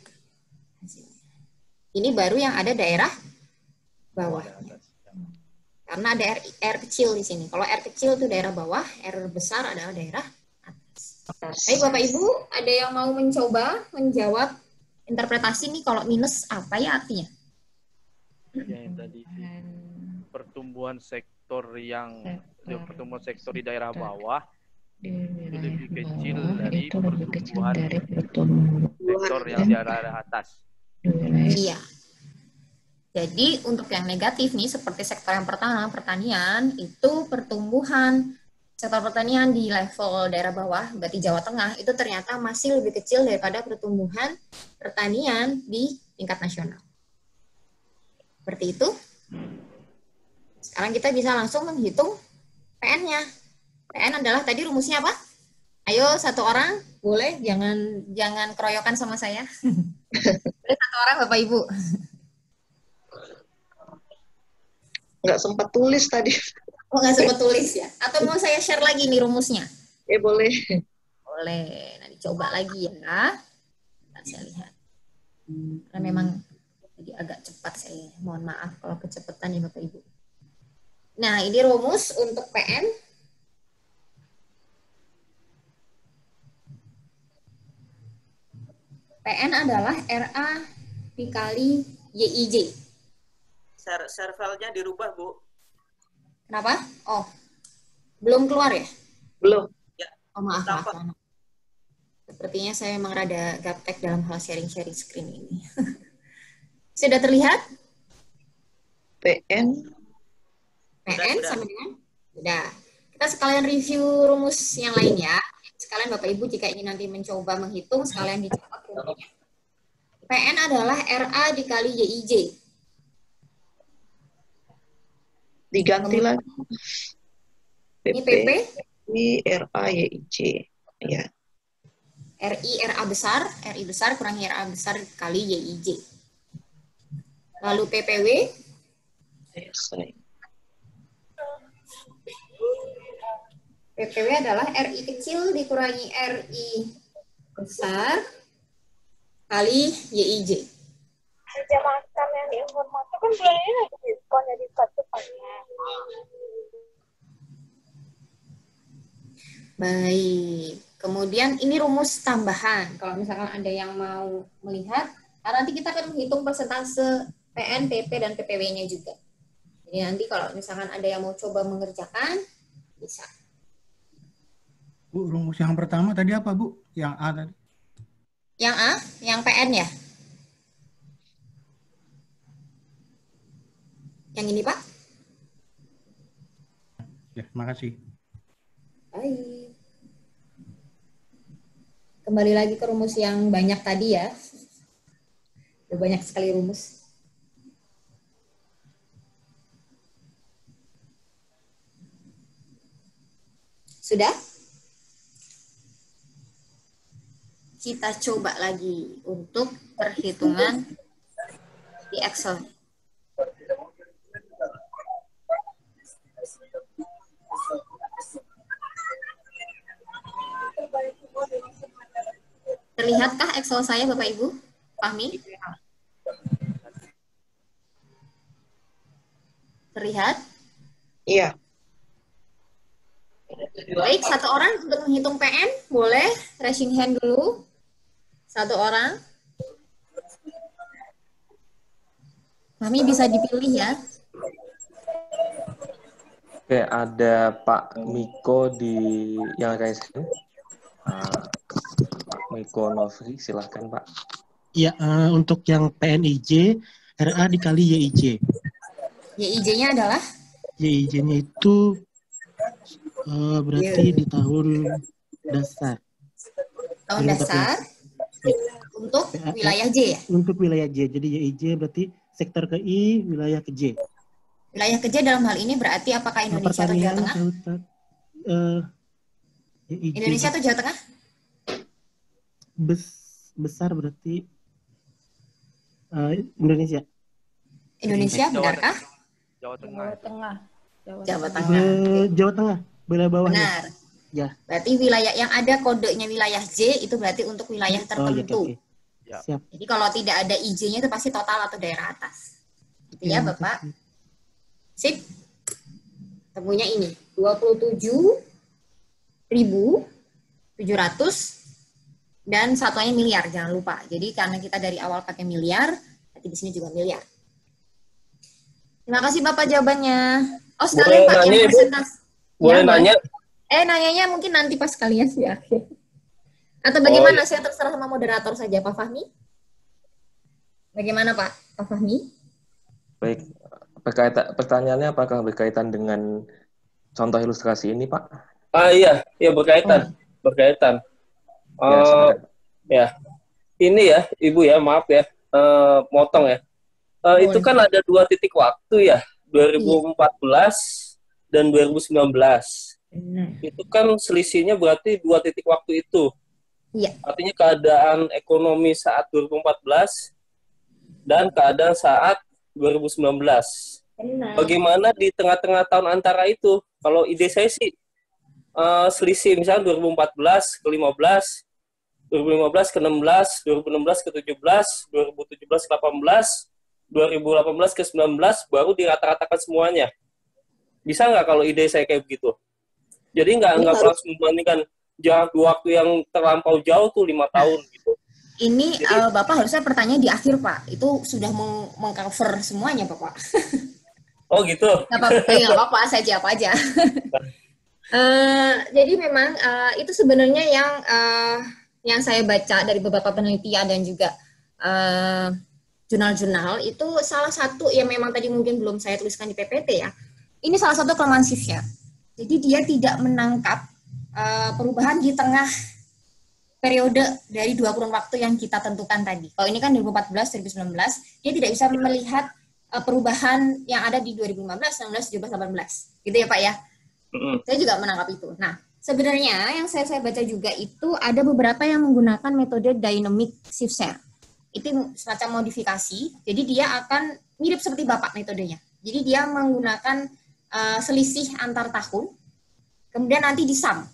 Speaker 2: Ini baru yang ada daerah bawah. Karena ada R kecil di sini. Kalau R kecil itu daerah bawah, R besar adalah daerah atas. Baik Bapak Ibu, ada yang mau mencoba menjawab interpretasi nih kalau minus apa ya artinya?
Speaker 5: Ya, yang tadi pertumbuhan sektor di daerah bawah itu lebih kecil
Speaker 2: bawah
Speaker 5: dari
Speaker 2: itu lebih kecil
Speaker 5: pertumbuhan
Speaker 2: dari pertumbuhan
Speaker 5: sektor yang di arah atas.
Speaker 2: Iya. Jadi untuk yang negatif nih seperti sektor yang pertama pertanian itu pertumbuhan sektor pertanian di level daerah bawah berarti Jawa Tengah itu ternyata masih lebih kecil daripada pertumbuhan pertanian di tingkat nasional. Seperti itu. Sekarang kita bisa langsung menghitung PN-nya. PN adalah tadi rumusnya apa? Ayo satu orang, boleh jangan keroyokan sama saya. Boleh satu orang Bapak Ibu.
Speaker 7: Nggak sempat tulis tadi.
Speaker 2: Oh, nggak sempat tulis ya? Atau mau saya share lagi nih rumusnya?
Speaker 7: Boleh.
Speaker 2: Boleh. Nah, dicoba lagi ya. Ntar saya lihat. Karena memang jadi agak cepat saya. Mohon maaf kalau kecepatan ya Bapak Ibu. Nah, ini rumus untuk PN. PN adalah RA dikali YIJ.
Speaker 9: Servelnya dirubah, Bu.
Speaker 2: Kenapa? Oh, belum keluar ya?
Speaker 7: Belum.
Speaker 9: Ya.
Speaker 2: Oh, maaf. Sepertinya saya memang rada gaptek dalam hal sharing-sharing screen ini. Sudah terlihat?
Speaker 7: PN
Speaker 2: sama dengan? Sudah. Kita sekalian review rumus yang lain ya. Sekalian Bapak Ibu jika ingin nanti mencoba menghitung, sekalian dicatat rumusnya. PN adalah RA dikali YIJ.
Speaker 7: diganti lagi.
Speaker 2: Ini PP?
Speaker 7: Ini RA YIJ. Ya.
Speaker 2: RI besar kurangi RA besar kali YIJ. Lalu PPW? PPW adalah RI kecil dikurangi RI besar kali YIJ.
Speaker 10: Meja makan yang di informasi kan bulan ini lagi diskonnya di depannya.
Speaker 2: Baik. Kemudian ini rumus tambahan. Kalau misalkan ada yang mau melihat, nanti kita akan menghitung persentase PN, PP, dan PPW-nya juga. Jadi nanti kalau misalkan ada yang mau coba mengerjakan, bisa.
Speaker 6: Bu, rumus yang pertama tadi apa, Bu? Yang A tadi?
Speaker 2: Yang A? Yang PN ya? Yang ini, Pak?
Speaker 6: Ya, makasih.
Speaker 2: Baik. Kembali lagi ke rumus yang banyak tadi ya. Udah banyak sekali rumus. Sudah? Kita coba lagi untuk perhitungan di Excel. Terlihatkah Excel saya, Bapak Ibu? Fahmi? Terlihat?
Speaker 7: Iya.
Speaker 2: Baik, satu orang untuk menghitung PN, boleh raising hand dulu. Satu orang. Fahmi bisa dipilih ya.
Speaker 1: Oke, ada Pak Miko di yang raise hand. Pak Miko Novri, silahkan Pak.
Speaker 11: Ya, untuk yang PNIJ, RA dikali YIJ.
Speaker 2: YIJ-nya adalah?
Speaker 11: YIJ-nya itu berarti di tahun dasar.
Speaker 2: Tahun dasar? Untuk wilayah J ya?
Speaker 11: Untuk wilayah J. Jadi YIJ berarti sektor ke I, wilayah ke J.
Speaker 2: Wilayah ke J dalam hal ini berarti apakah Indonesia atau Jawa Tengah? Indonesia atau Jawa Tengah?
Speaker 11: Besar berarti Indonesia.
Speaker 2: Indonesia, benarkah?
Speaker 5: Jawa Tengah.
Speaker 2: Jawa Tengah.
Speaker 11: Jawa Tengah, wilayah bawahnya.
Speaker 2: Benar.
Speaker 11: Ya.
Speaker 2: Berarti wilayah yang ada kodenya wilayah J itu berarti untuk wilayah tertentu.
Speaker 11: Ya. Siap.
Speaker 2: Jadi kalau tidak ada IJ-nya itu pasti total atau daerah atas. Gitu ya, Bapak. Sip. Temunya ini 27.700 dan satuannya miliar, jangan lupa. Jadi karena kita dari awal pakai miliar, berarti di sini juga miliar. Terima kasih Bapak jawabannya. Oh, sekalian Pak yang persentase.
Speaker 8: Boleh nanya?
Speaker 2: Nanyanya mungkin nanti pas kalian di akhir. Atau bagaimana? Saya terserah sama moderator saja, Pak Fahmi. Bagaimana Pak Fahmi?
Speaker 1: Baik, pertanyaannya apakah berkaitan dengan contoh ilustrasi ini, Pak?
Speaker 8: Iya, berkaitan. Berkaitan. Ya, ini ya, Ibu ya, maaf ya, motong ya. Itu kan ada 2 titik waktu ya, 2014 dan 2019. Itu kan selisihnya berarti 2 titik waktu itu.
Speaker 2: Iya.
Speaker 8: Artinya keadaan ekonomi saat 2014 dan keadaan saat 2019. Bagaimana di tengah-tengah tahun antara itu? Kalau ide saya sih selisih misalnya 2014 ke 15, 2015 ke 16, 2016 ke 17, 2017 ke 18, 2018 ke 19, baru dirata-ratakan semuanya. Bisa nggak kalau ide saya kayak begitu? Jadi nggak langsung membandingkan jarak waktu yang terlampau jauh tuh 5 tahun gitu.
Speaker 2: Ini Bapak harusnya pertanyaan di akhir Pak. Itu sudah mengcover semuanya Bapak.
Speaker 8: Oh gitu?
Speaker 2: Nggak apa-apa, saya jawab aja. Jadi memang itu sebenarnya yang saya baca dari beberapa penelitian dan juga jurnal-jurnal itu salah satu yang memang tadi mungkin belum saya tuliskan di PPT ya. Ini salah satu kelemahan shift-nya. Jadi dia tidak menangkap perubahan di tengah periode dari 2 kurun waktu yang kita tentukan tadi. Kalau ini kan 2014, 2019, dia tidak bisa melihat perubahan yang ada di 2015, 16, 17, 18. Gitu ya Pak ya? Saya juga menangkap itu. Nah, sebenarnya yang saya baca juga itu ada beberapa yang menggunakan metode dynamic shift share. Itu semacam modifikasi, jadi dia akan mirip seperti Bapak metodenya. Jadi dia menggunakan selisih antar tahun, kemudian nanti disum.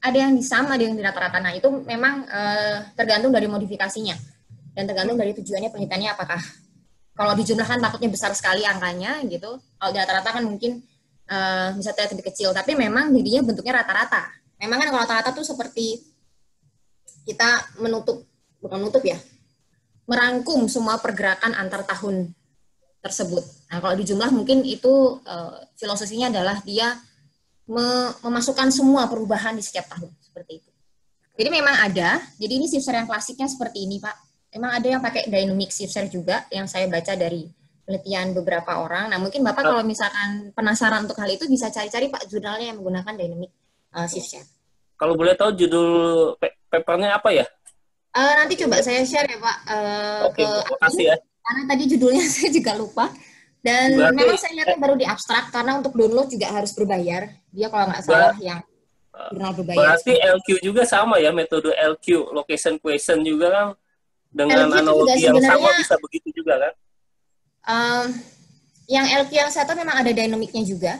Speaker 2: Ada yang disum, ada yang di rata-rata. Nah, itu memang tergantung dari modifikasinya. Dan tergantung dari tujuannya penelitiannya apakah. Kalau dijumlahkan takutnya besar sekali angkanya, gitu. Kalau di rata-rata kan mungkin bisa terlihat lebih kecil. Tapi memang jadinya bentuknya rata-rata. Memang kan kalau rata-rata tuh seperti kita merangkum semua pergerakan antar tahun tersebut. Nah, kalau di jumlah mungkin itu filosofinya adalah dia memasukkan semua perubahan di setiap tahun seperti itu. Jadi memang ada. Jadi ini shift share yang klasiknya seperti ini Pak. Memang ada yang pakai dynamic shift share juga yang saya baca dari penelitian beberapa orang. Nah mungkin Bapak kalau misalkan penasaran untuk hal itu bisa cari-cari Pak jurnalnya yang menggunakan dynamic shift share.
Speaker 8: Kalau boleh tahu judul papernya apa ya?
Speaker 2: Nanti coba saya share ya Pak
Speaker 8: Oke, makasih ya.
Speaker 2: Karena tadi judulnya saya juga lupa. Dan berarti, memang saya lihatnya baru di abstrak karena untuk download juga harus berbayar. Dia kalau nggak salah yang jurnal berbayar.
Speaker 8: Berarti LQ juga sama ya, metode LQ, location question juga kan dengan LQ analogi yang sama bisa begitu juga kan?
Speaker 2: Yang LQ yang saya tahu memang ada dinamiknya juga.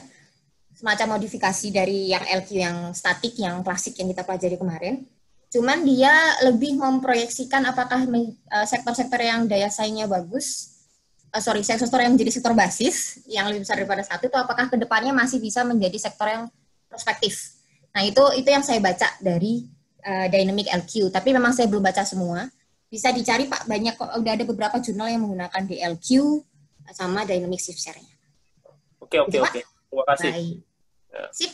Speaker 2: Semacam modifikasi dari yang LQ yang statik, yang klasik yang kita pelajari kemarin. Cuman dia lebih memproyeksikan apakah sektor-sektor yang daya saingnya bagus, sektor yang menjadi sektor basis yang lebih besar daripada satu itu apakah kedepannya masih bisa menjadi sektor yang prospektif. Nah itu yang saya baca dari dynamic LQ. Tapi memang saya belum baca semua. Bisa dicari Pak, banyak kok, udah ada beberapa jurnal yang menggunakan DLQ sama dynamic shift share-nya.
Speaker 8: Oke. Terima kasih.
Speaker 2: Baik. Sip.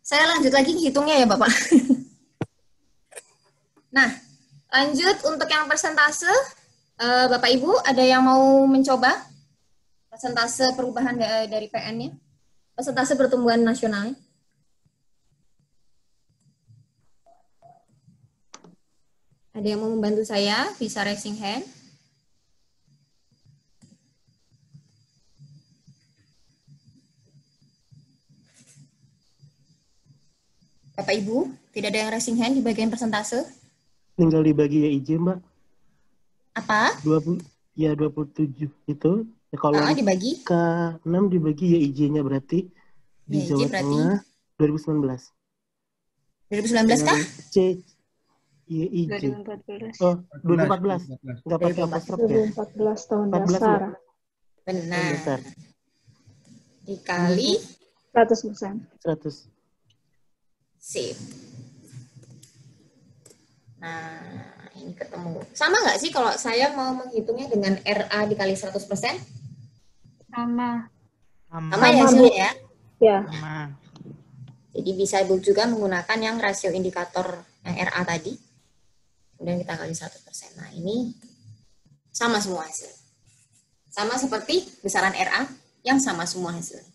Speaker 2: Saya lanjut lagi hitungnya ya Bapak. Nah, lanjut untuk yang persentase. Bapak Ibu, ada yang mau mencoba persentase perubahan dari PN-nya? Persentase pertumbuhan nasionalnya? Ada yang mau membantu saya? Bisa raising hand. Bapak Ibu, tidak ada yang raising hand di bagian persentase?
Speaker 11: Tinggal dibagi ya IJ, Mbak.
Speaker 2: Apa?
Speaker 11: 27 itu. Ya, kalau
Speaker 2: dibagi?
Speaker 11: Ke 6 dibagi ya IJ-nya berarti di Jawa Tengah 2019.
Speaker 2: 2019 kah?
Speaker 11: C IJ.
Speaker 10: 2014.
Speaker 11: Oh, 2014. Enggak pakai apostrof ya.
Speaker 10: 2014 tahun dasar.
Speaker 2: Benar. Dikali
Speaker 10: 100%.
Speaker 11: 100.
Speaker 10: Sip.
Speaker 2: Nah, ini ketemu. Sama nggak sih kalau saya mau menghitungnya dengan RA dikali 100%?
Speaker 10: Sama.
Speaker 2: Sama ya hasilnya ya?
Speaker 10: Ya.
Speaker 6: Sama.
Speaker 2: Jadi bisa Ibu juga menggunakan yang rasio indikator yang RA tadi. Kemudian kita kali 1%. Nah, ini sama semua hasil. Sama seperti besaran RA yang sama semua hasilnya.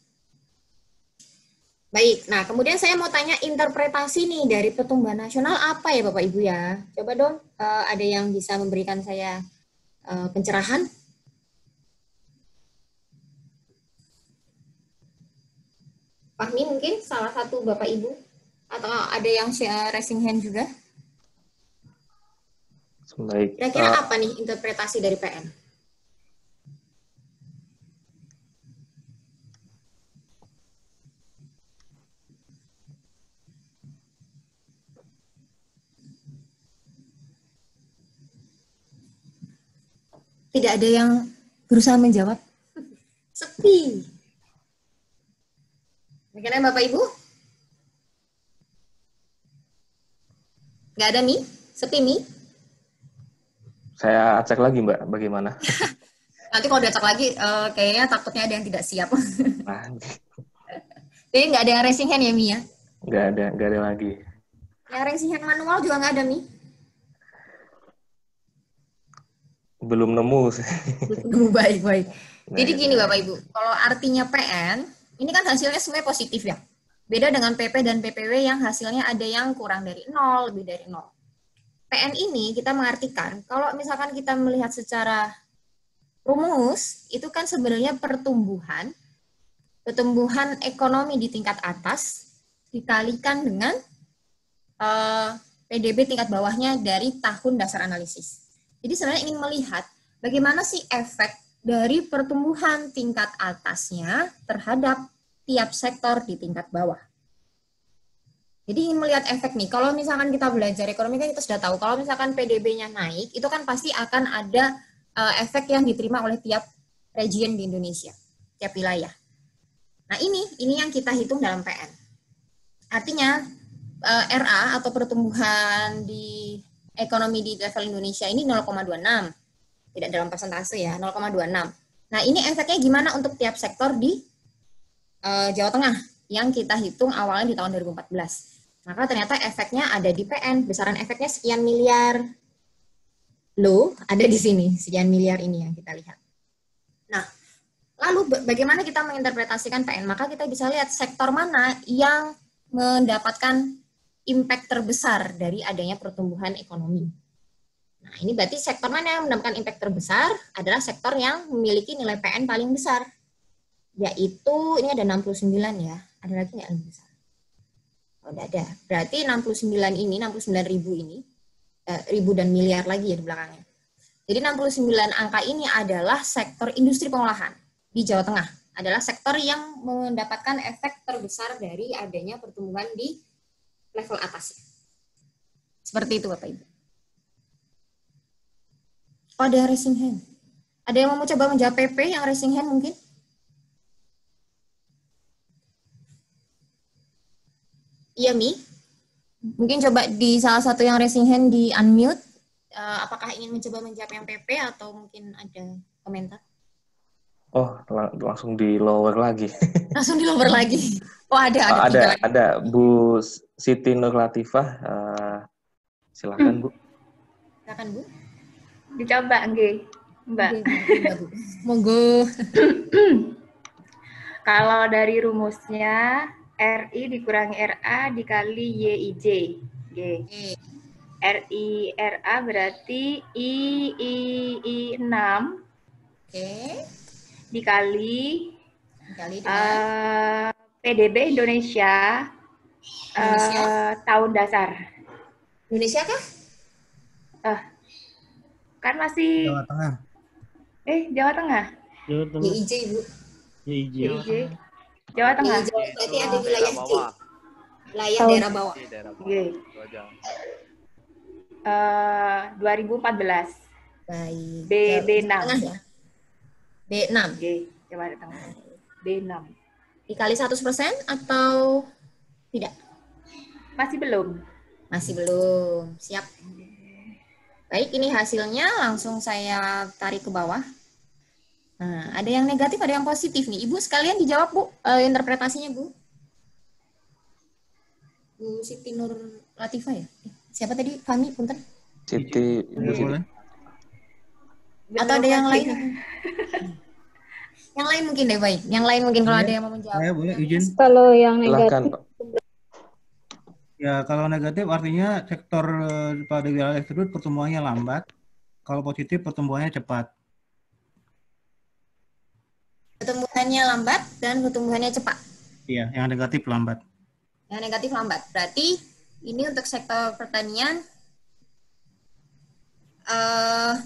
Speaker 2: Baik, nah kemudian saya mau tanya interpretasi nih dari pertumbuhan nasional apa ya Bapak Ibu ya? Coba dong, ada yang bisa memberikan saya pencerahan? Fahmi mungkin salah satu Bapak Ibu? Atau ada yang raising hand juga?
Speaker 1: Baik.
Speaker 2: Kira-kira apa nih interpretasi dari PN? Tidak ada yang berusaha menjawab. Sepi. Bagaimana Bapak Ibu? Nggak ada Mi? Sepi Mi?
Speaker 1: Saya cek lagi Mbak, bagaimana?
Speaker 2: Nanti kalau diacak lagi, kayaknya takutnya ada yang tidak siap.
Speaker 1: Nah,
Speaker 2: Jadi nggak ada yang raising hand ya Mi ya?
Speaker 1: nggak ada lagi.
Speaker 2: Yang raising hand manual juga nggak ada Mi?
Speaker 1: Belum nemu.
Speaker 2: Baik. Jadi gini Bapak Ibu, kalau artinya PN, ini kan hasilnya semuanya positif ya. Beda dengan PP dan PPW yang hasilnya ada yang kurang dari 0, lebih dari 0. PN ini kita mengartikan, kalau misalkan kita melihat secara rumus, itu kan sebenarnya pertumbuhan ekonomi di tingkat atas dikalikan dengan PDB tingkat bawahnya dari tahun dasar analisis. Jadi sebenarnya ingin melihat bagaimana sih efek dari pertumbuhan tingkat atasnya terhadap tiap sektor di tingkat bawah. Jadi ingin melihat efek nih, kalau misalkan kita belajar ekonomi kan kita sudah tahu, kalau misalkan PDB-nya naik, itu kan pasti akan ada efek yang diterima oleh tiap region di Indonesia, tiap wilayah. Nah ini yang kita hitung dalam PN. Artinya RA atau pertumbuhan di ekonomi di level Indonesia ini 0,26. Tidak dalam persentase ya, 0,26. Nah, ini efeknya gimana untuk tiap sektor di Jawa Tengah yang kita hitung awalnya di tahun 2014. Maka ternyata efeknya ada di PN, besaran efeknya sekian miliar. Loh, ada di sini, sekian miliar ini yang kita lihat. Nah, lalu bagaimana kita menginterpretasikan PN? Maka kita bisa lihat sektor mana yang mendapatkan impact terbesar dari adanya pertumbuhan ekonomi. Nah, ini berarti sektor mana yang mendapatkan impact terbesar adalah sektor yang memiliki nilai PN paling besar. Yaitu, ini ada 69 ya. Ada lagi nggak yang besar? Oh, tidak ada. Berarti 69.000 ini, ribu dan miliar lagi ya di belakangnya. Jadi 69 angka ini adalah sektor industri pengolahan di Jawa Tengah. Adalah sektor yang mendapatkan efek terbesar dari adanya pertumbuhan di level atasnya. Seperti itu Bapak Ibu. Oh, ada yang raising hand. Ada yang mau coba menjawab PP yang raising hand mungkin? Iya, Mi. Mungkin coba di salah satu yang raising hand di unmute. Apakah ingin mencoba menjawab yang PP atau mungkin ada komentar?
Speaker 1: Oh, langsung di lower lagi.
Speaker 2: Langsung di lower lagi. Oh,
Speaker 1: ada Bu Siti Nur Latifah. Silakan Bu.
Speaker 2: Silakan Bu.
Speaker 10: Dicoba nggih, Mbak.
Speaker 2: Monggo.
Speaker 10: Kalau dari rumusnya RI dikurangi RA dikali YIJ. RI RA berarti I 6. Dikali PDB Indonesia, tahun dasar.
Speaker 2: Indonesia kah?
Speaker 10: Kan masih
Speaker 6: Jawa Tengah.
Speaker 10: Jawa Tengah.
Speaker 2: YIJ, Bu.
Speaker 10: YIJ. Jawa Tengah.
Speaker 2: Berarti ada wilayah J. Wilayah daerah bawah.
Speaker 10: Oke. 2014.
Speaker 2: Baik.
Speaker 10: B6.
Speaker 2: Ya? B6.
Speaker 10: Jawa Tengah. B6.
Speaker 2: Dikali 100% atau tidak?
Speaker 10: Masih belum.
Speaker 2: Masih belum. Siap. Baik, ini hasilnya langsung saya tarik ke bawah. Nah, ada yang negatif, ada yang positif nih. Ibu sekalian dijawab, Bu, interpretasinya, Bu. Bu Siti Nur Latifah ya? Siapa tadi? Fahmi, punten.
Speaker 1: Siti,
Speaker 6: Ya, boleh.
Speaker 2: Atau ada yang lain? Yang lain mungkin deh, baik. Yang lain mungkin kalau ada yang mau menjawab.
Speaker 6: Saya boleh izin.
Speaker 12: Kalau yang
Speaker 1: Silakan,
Speaker 12: negatif,
Speaker 1: Pak.
Speaker 6: Ya, kalau negatif artinya sektor pada wilayah tersebut pertumbuhannya lambat. Kalau positif pertumbuhannya cepat.
Speaker 2: Pertumbuhannya lambat dan pertumbuhannya cepat.
Speaker 6: Iya, yang negatif lambat.
Speaker 2: Yang negatif lambat. Berarti ini untuk sektor pertanian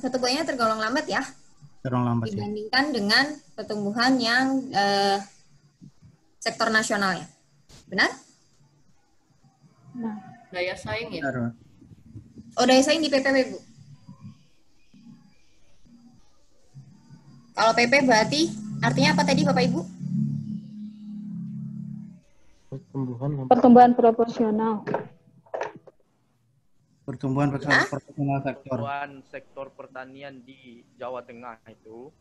Speaker 2: pertumbuhannya tergolong lambat ya.
Speaker 6: Tergolong lambat ya.
Speaker 2: Dibandingkan dengan pertumbuhan yang sektor nasional ya. Benar?
Speaker 13: Daya saing ya?
Speaker 6: Benar.
Speaker 2: Oh, daya saing di PPW, Bu. Kalau PP berarti artinya apa tadi Bapak Ibu?
Speaker 12: pertumbuhan proporsional.
Speaker 6: Pertumbuhan proporsional sektor.
Speaker 5: Pertumbuhan sektor pertanian di Jawa Tengah itu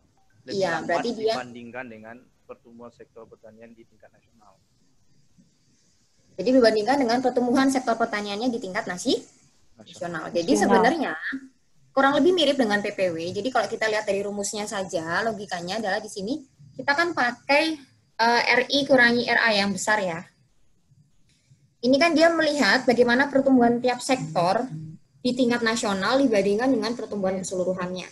Speaker 5: lebih
Speaker 2: Iya,
Speaker 5: lambat
Speaker 2: berarti dia
Speaker 5: dibandingkan dengan pertumbuhan sektor pertanian di tingkat nasional.
Speaker 2: jadi dibandingkan dengan pertumbuhan sektor pertaniannya di tingkat nasional. Jadi sebenarnya kurang lebih mirip dengan PPW. Jadi kalau kita lihat dari rumusnya saja, logikanya adalah di sini kita kan pakai RI kurangi RA yang besar ya. Ini kan dia melihat bagaimana pertumbuhan tiap sektor di tingkat nasional dibandingkan dengan pertumbuhan keseluruhannya.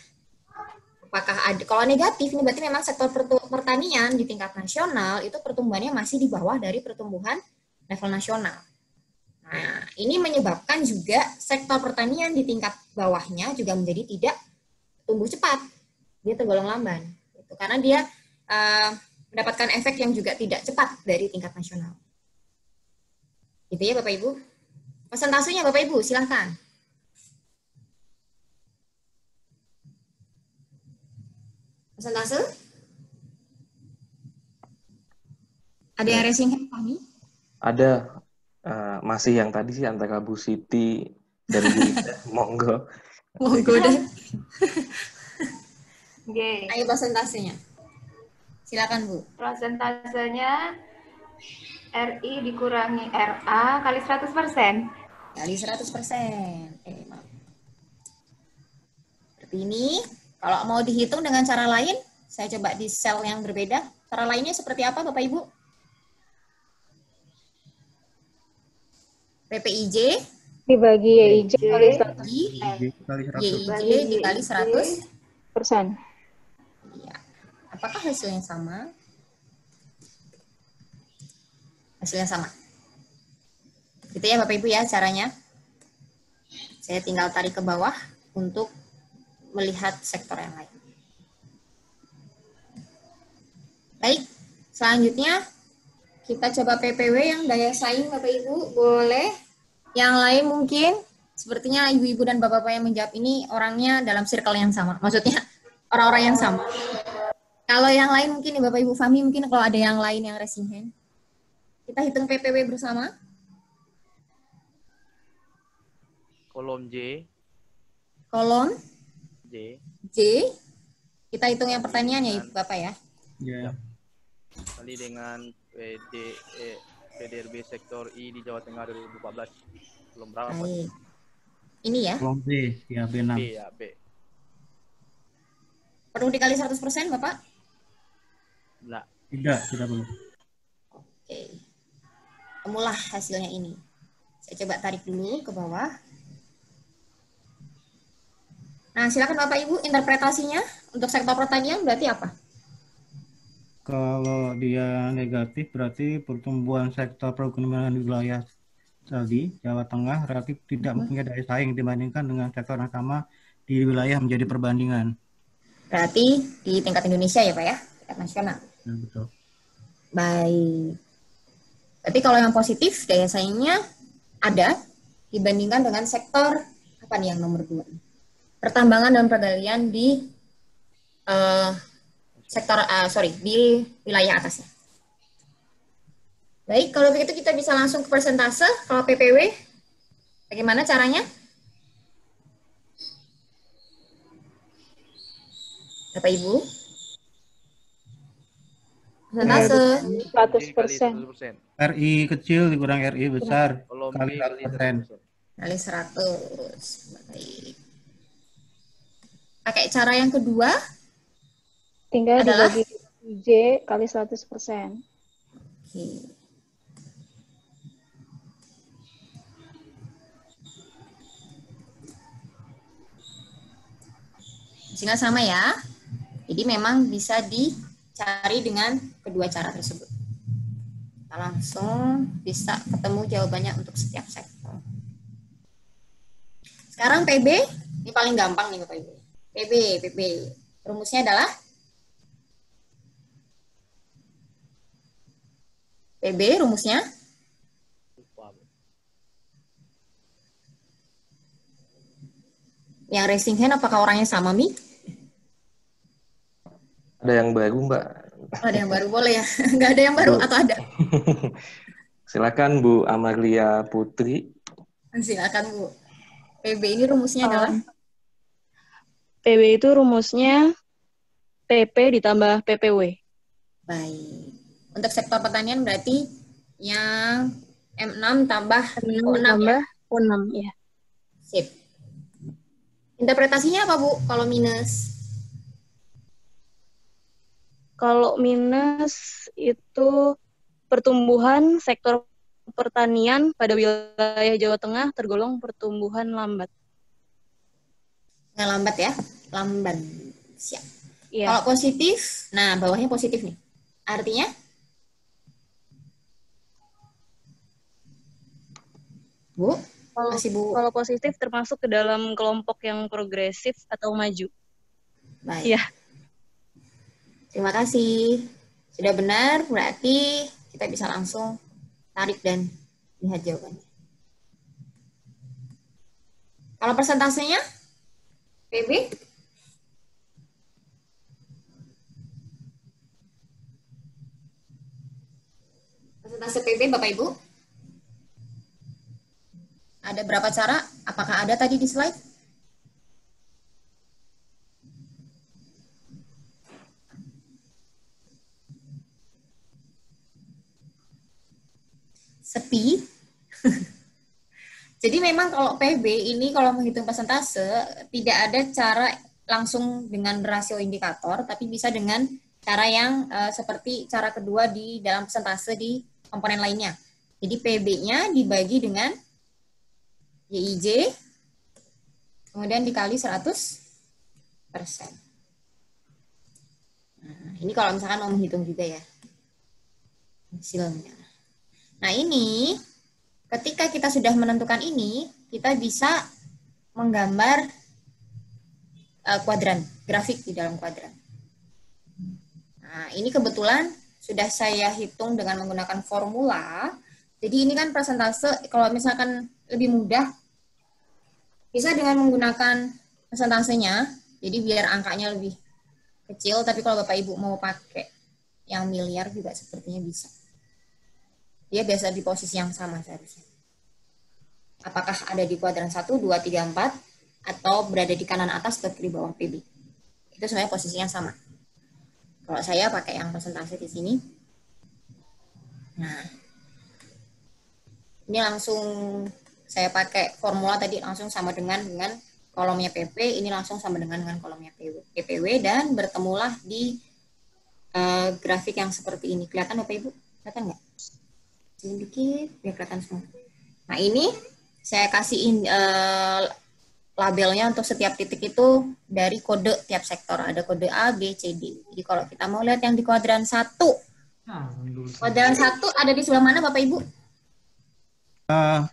Speaker 2: Apakah ada, kalau negatif ini berarti memang sektor pertanian di tingkat nasional itu pertumbuhannya masih di bawah dari pertumbuhan level nasional. Nah, ini menyebabkan juga sektor pertanian di tingkat bawahnya juga menjadi tidak tumbuh cepat. Dia tergolong lamban. Gitu. Karena dia mendapatkan efek yang juga tidak cepat dari tingkat nasional. Gitu ya Bapak Ibu. Persentasenya Bapak Ibu, silahkan. Persentase? Ada yang raising hand, Fahmi?
Speaker 1: Ada. Masih yang tadi sih antara Bu Siti dan Bu Ida. Monggo.
Speaker 2: Monggo deh.
Speaker 10: Oke.
Speaker 2: Ayo persentasenya. Silakan Bu.
Speaker 10: Persentasenya RI dikurangi RA kali 100%.
Speaker 2: Kali 100%. Maaf. Seperti ini. Kalau mau dihitung dengan cara lain, saya coba di sel yang berbeda. Cara lainnya seperti apa Bapak Ibu? PPIJ
Speaker 12: Dibagi YIJ kali 100.
Speaker 2: YIJ dikali 100%. Iya. Apakah hasilnya sama? Hasilnya sama. Gitu ya Bapak Ibu ya caranya. Saya tinggal tarik ke bawah untuk melihat sektor yang lain. Baik, selanjutnya kita coba PPW yang daya saing Bapak Ibu, boleh. Yang lain mungkin, sepertinya ibu-ibu dan bapak-bapak yang menjawab ini orangnya dalam circle yang sama. Maksudnya orang-orang yang sama. Kalau yang lain mungkin Bapak Ibu Fahmi, mungkin kalau ada yang lain yang raising hand. Kita hitung PPW bersama.
Speaker 5: Kolom J.
Speaker 2: Kolom
Speaker 5: J.
Speaker 2: J. Kita hitung yang pertanyaannya Ibu Bapak ya.
Speaker 6: Ya.
Speaker 5: Kali dengan PDRB sektor I di Jawa Tengah 2014. Belum berapa.
Speaker 2: Baik. Ini ya.
Speaker 6: Kolom B, ya B6.
Speaker 5: B ya, B.
Speaker 2: Perlu dikali 100% Bapak?
Speaker 5: Enggak.
Speaker 6: Tidak perlu.
Speaker 2: Oke. Temulah hasilnya ini. Saya coba tarik dulu ke bawah. Nah, silakan Bapak Ibu, interpretasinya untuk sektor pertanian berarti apa?
Speaker 6: Kalau dia negatif berarti pertumbuhan sektor perekonomian di wilayah tadi, Jawa Tengah, relatif tidak mempunyai daya saing dibandingkan dengan sektor yang sama di wilayah menjadi perbandingan.
Speaker 2: Berarti di tingkat Indonesia ya Pak ya, tingkat nasional.
Speaker 6: Ya, betul.
Speaker 2: Baik. Berarti kalau yang positif daya saingnya ada dibandingkan dengan sektor apa nih yang nomor 2? Pertambangan dan pergalian di di wilayah atasnya. Baik, kalau begitu kita bisa langsung ke persentase. Kalau PPW, bagaimana caranya? Bapak Ibu? Persentase.
Speaker 12: 100%.
Speaker 6: RI kecil dikurang RI besar
Speaker 5: Kalau
Speaker 6: kali
Speaker 5: B kali
Speaker 6: 100%.
Speaker 5: 100%.
Speaker 2: Kali 100. Baik. Pakai cara yang kedua
Speaker 12: Tinggal
Speaker 2: adalah
Speaker 12: dibagi J kali 100%.
Speaker 2: Oke. Sehingga sama ya. Jadi memang bisa dicari dengan kedua cara tersebut. Kita langsung bisa ketemu jawabannya untuk setiap sektor. Sekarang PB, ini paling gampang nih Bapak Ibu. PB. Rumusnya adalah PB rumusnya yang raising hand apakah orangnya sama, Mi?
Speaker 1: Ada yang baru, Mbak.
Speaker 2: Oh, ada yang baru, boleh ya? Nggak ada yang baru atau ada?
Speaker 1: Silakan Bu Amalia Putri.
Speaker 2: Silakan Bu. PB ini rumusnya adalah?
Speaker 13: PB itu rumusnya PP ditambah PPW.
Speaker 2: Baik. Untuk sektor pertanian berarti yang M6 tambah O6
Speaker 13: tambah
Speaker 2: ya?
Speaker 13: O6, ya.
Speaker 2: Sip. Interpretasinya apa, Bu, kalau minus?
Speaker 13: Kalau minus itu pertumbuhan sektor pertanian pada wilayah Jawa Tengah tergolong pertumbuhan lambat.
Speaker 2: Nggak lambat ya? Lamban. Siap.
Speaker 13: Iya.
Speaker 2: Kalau positif, nah bawahnya positif nih. Artinya? Bu, masih Bu.
Speaker 13: Kalau positif termasuk ke dalam kelompok yang progresif atau maju.
Speaker 2: Baik.
Speaker 13: Iya.
Speaker 2: Terima kasih. Sudah benar, berarti kita bisa langsung tarik dan lihat jawabannya. Kalau persentasenya, PB? Persentase PB, Bapak Ibu? Ada berapa cara? Apakah ada tadi di slide? Sepi. Jadi memang kalau PB ini kalau menghitung persentase tidak ada cara langsung dengan rasio indikator, tapi bisa dengan cara yang seperti cara kedua di dalam persentase di komponen lainnya. Jadi PB-nya dibagi dengan YIJ, kemudian dikali 100%. Nah, ini kalau misalkan mau menghitung juga ya hasilnya. Nah ini, ketika kita sudah menentukan ini, kita bisa menggambar kuadran, grafik di dalam kuadran. Nah ini kebetulan sudah saya hitung dengan menggunakan formula. Jadi ini kan persentase, kalau misalkan lebih mudah, bisa dengan menggunakan persentasenya. Jadi biar angkanya lebih kecil, tapi kalau Bapak Ibu mau pakai yang miliar juga sepertinya bisa. Dia biasa di posisi yang sama seharusnya. Apakah ada di kuadran 1, 2, 3, 4, atau berada di kanan atas atau di bawah PB. Itu sebenarnya posisinya sama. Kalau saya pakai yang persentase di sini. Nah, ini langsung saya pakai formula tadi langsung sama dengan kolomnya PP, ini langsung sama dengan kolomnya PPW, dan bertemulah di grafik yang seperti ini. Kelihatan Bapak Ibu? Kelihatan nggak? Sedikit biar kelihatan semua. Nah ini saya kasihin labelnya untuk setiap titik itu dari kode tiap sektor. Ada kode A, B, C, D. Jadi kalau kita mau lihat yang di kuadran 1. Kuadran 1 ada di sebelah mana Bapak Ibu?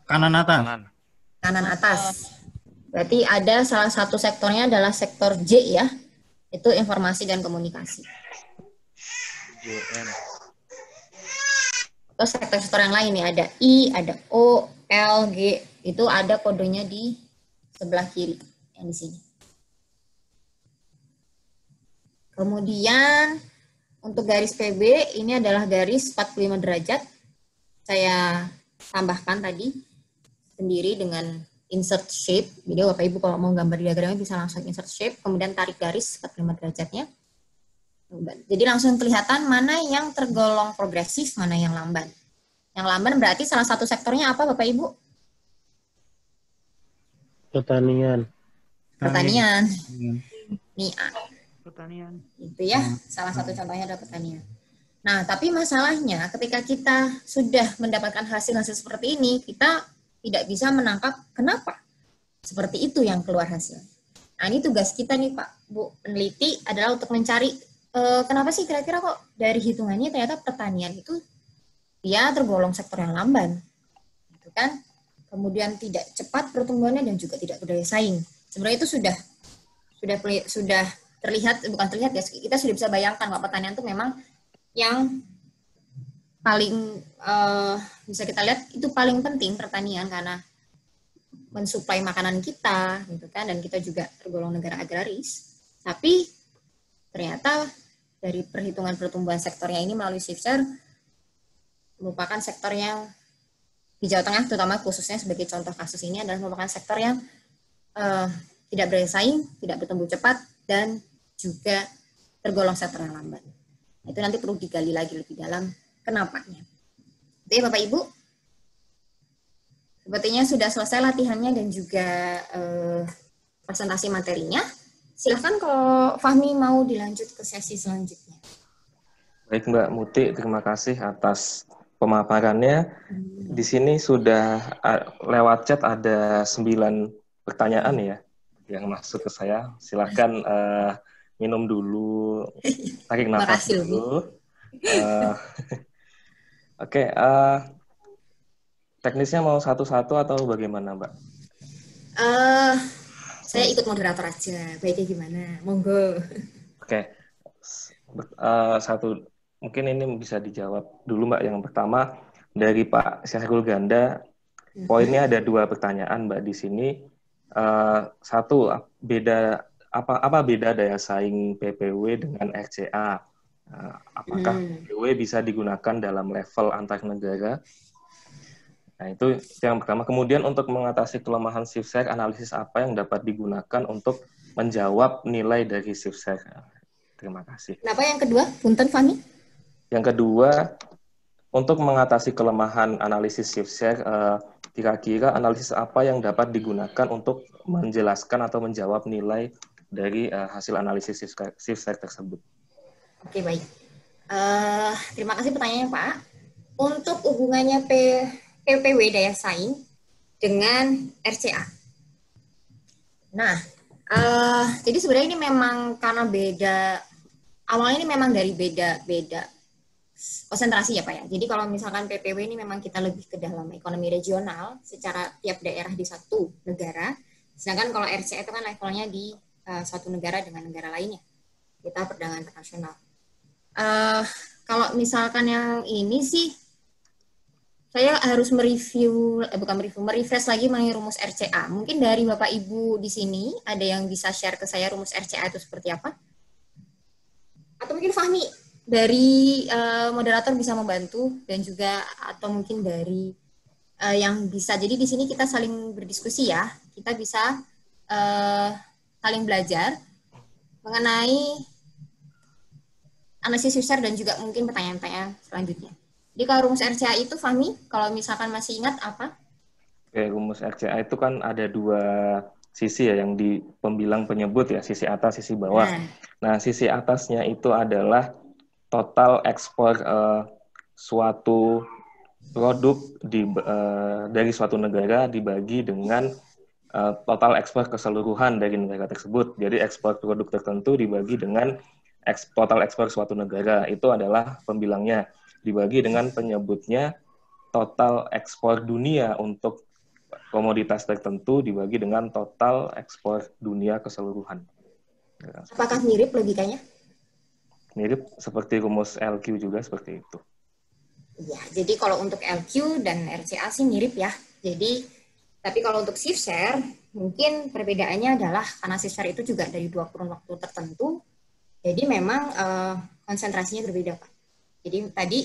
Speaker 6: Kanan atas.
Speaker 2: Kanan atas. Berarti ada salah satu sektornya adalah sektor J ya. Itu informasi dan komunikasi.
Speaker 5: JM.
Speaker 2: Terus sektor-sektor yang lain nih, ada I, ada O, L, G, itu ada kodenya di sebelah kiri, yang di sini. Kemudian, untuk garis PB, ini adalah garis 45 derajat. Saya tambahkan tadi, sendiri dengan insert shape. Jadi Bapak Ibu kalau mau gambar diagramnya bisa langsung insert shape, kemudian tarik garis 45 derajatnya. Jadi langsung kelihatan mana yang tergolong progresif, mana yang lamban. Yang lamban berarti salah satu sektornya apa Bapak Ibu?
Speaker 11: Pertanian.
Speaker 2: Pertanian. Nih,
Speaker 4: Pertanian.
Speaker 2: itu ya, salah satu contohnya adalah pertanian. Nah, tapi masalahnya ketika kita sudah mendapatkan hasil-hasil seperti ini, kita tidak bisa menangkap kenapa seperti itu yang keluar hasil. Nah, ini tugas kita nih Pak, Bu peneliti adalah untuk mencari kenapa sih kira-kira kok dari hitungannya ternyata pertanian itu dia tergolong sektor yang lamban, gitu kan? Kemudian tidak cepat pertumbuhannya dan juga tidak berdaya saing. Sebenarnya itu sudah terlihat, bukan terlihat ya, kita sudah bisa bayangkan bahwa pertanian itu memang yang paling bisa kita lihat itu paling penting pertanian karena mensuplai makanan kita, gitu kan? Dan kita juga tergolong negara agraris. Tapi ternyata dari perhitungan pertumbuhan sektornya ini melalui shifter merupakan sektor yang di Jawa Tengah terutama khususnya sebagai contoh kasus ini adalah merupakan sektor yang tidak bersaing, tidak bertumbuh cepat, dan juga tergolong sektor yang lamban. Itu nanti perlu digali lagi lebih dalam kenapanya. Oke Bapak Ibu, sepertinya sudah selesai latihannya dan juga presentasi materinya. Silahkan kalau Fahmi mau dilanjut ke sesi selanjutnya.
Speaker 1: Baik Mbak Muti, terima kasih atas pemaparannya. Di sini sudah lewat chat ada 9 pertanyaan ya yang masuk ke saya. Silahkan minum dulu, tarik nafas dulu. Oke, teknisnya mau satu-satu atau bagaimana Mbak?
Speaker 2: Saya ikut moderator aja, baiknya gimana? Monggo.
Speaker 1: Oke, satu mungkin ini bisa dijawab dulu Mbak. Yang pertama dari Pak Syahrul Ganda, poinnya ada 2 pertanyaan Mbak di sini. Satu, apa beda daya saing PPW dengan RCA? Apakah PPW bisa digunakan dalam level antar negara? Nah, itu yang pertama. Kemudian untuk mengatasi kelemahan shift share, analisis apa yang dapat digunakan untuk menjawab nilai dari shift share? Terima kasih.
Speaker 2: Kenapa yang kedua? Punten, Fahmi?
Speaker 1: Yang kedua, untuk mengatasi kelemahan analisis shift share, kira-kira analisis apa yang dapat digunakan untuk menjelaskan atau menjawab nilai dari hasil analisis shift share tersebut?
Speaker 2: Oke, baik. Terima kasih pertanyaannya, Pak. Untuk hubungannya PPW daya saing dengan RCA. Nah, jadi sebenarnya ini memang karena beda, awalnya ini memang dari beda konsentrasi ya Pak ya. Jadi kalau misalkan PPW ini memang kita lebih ke dalam ekonomi regional secara tiap daerah di satu negara, sedangkan kalau RCA itu kan levelnya di satu negara dengan negara lainnya. Kita perdagangan internasional. Kalau misalkan yang ini sih, saya harus merefresh lagi mengenai rumus RCA. Mungkin dari Bapak Ibu di sini ada yang bisa share ke saya rumus RCA itu seperti apa? Atau mungkin Fahmi dari moderator bisa membantu dan juga atau mungkin dari yang bisa. Jadi di sini kita saling berdiskusi ya. Kita bisa saling belajar mengenai analisis user dan juga mungkin pertanyaan-pertanyaan selanjutnya. Jadi kalau rumus RCA itu, Fahmi, kalau misalkan masih ingat apa?
Speaker 1: Oke, rumus RCA itu kan ada 2 sisi ya, yang di pembilang penyebut ya, sisi atas, sisi bawah. Nah, sisi atasnya itu adalah total ekspor suatu produk dari suatu negara dibagi dengan total ekspor keseluruhan dari negara tersebut. Jadi ekspor produk tertentu dibagi dengan total ekspor suatu negara, itu adalah pembilangnya. Dibagi dengan penyebutnya total ekspor dunia untuk komoditas tertentu dibagi dengan total ekspor dunia keseluruhan.
Speaker 2: Apakah mirip logikanya?
Speaker 1: Mirip seperti rumus LQ juga seperti itu.
Speaker 2: Ya, jadi kalau untuk LQ dan RCA sih mirip ya. Jadi, tapi kalau untuk shift share, mungkin perbedaannya adalah karena shift share itu juga dari 2 kurun waktu tertentu, jadi memang konsentrasinya berbeda, Pak. Jadi tadi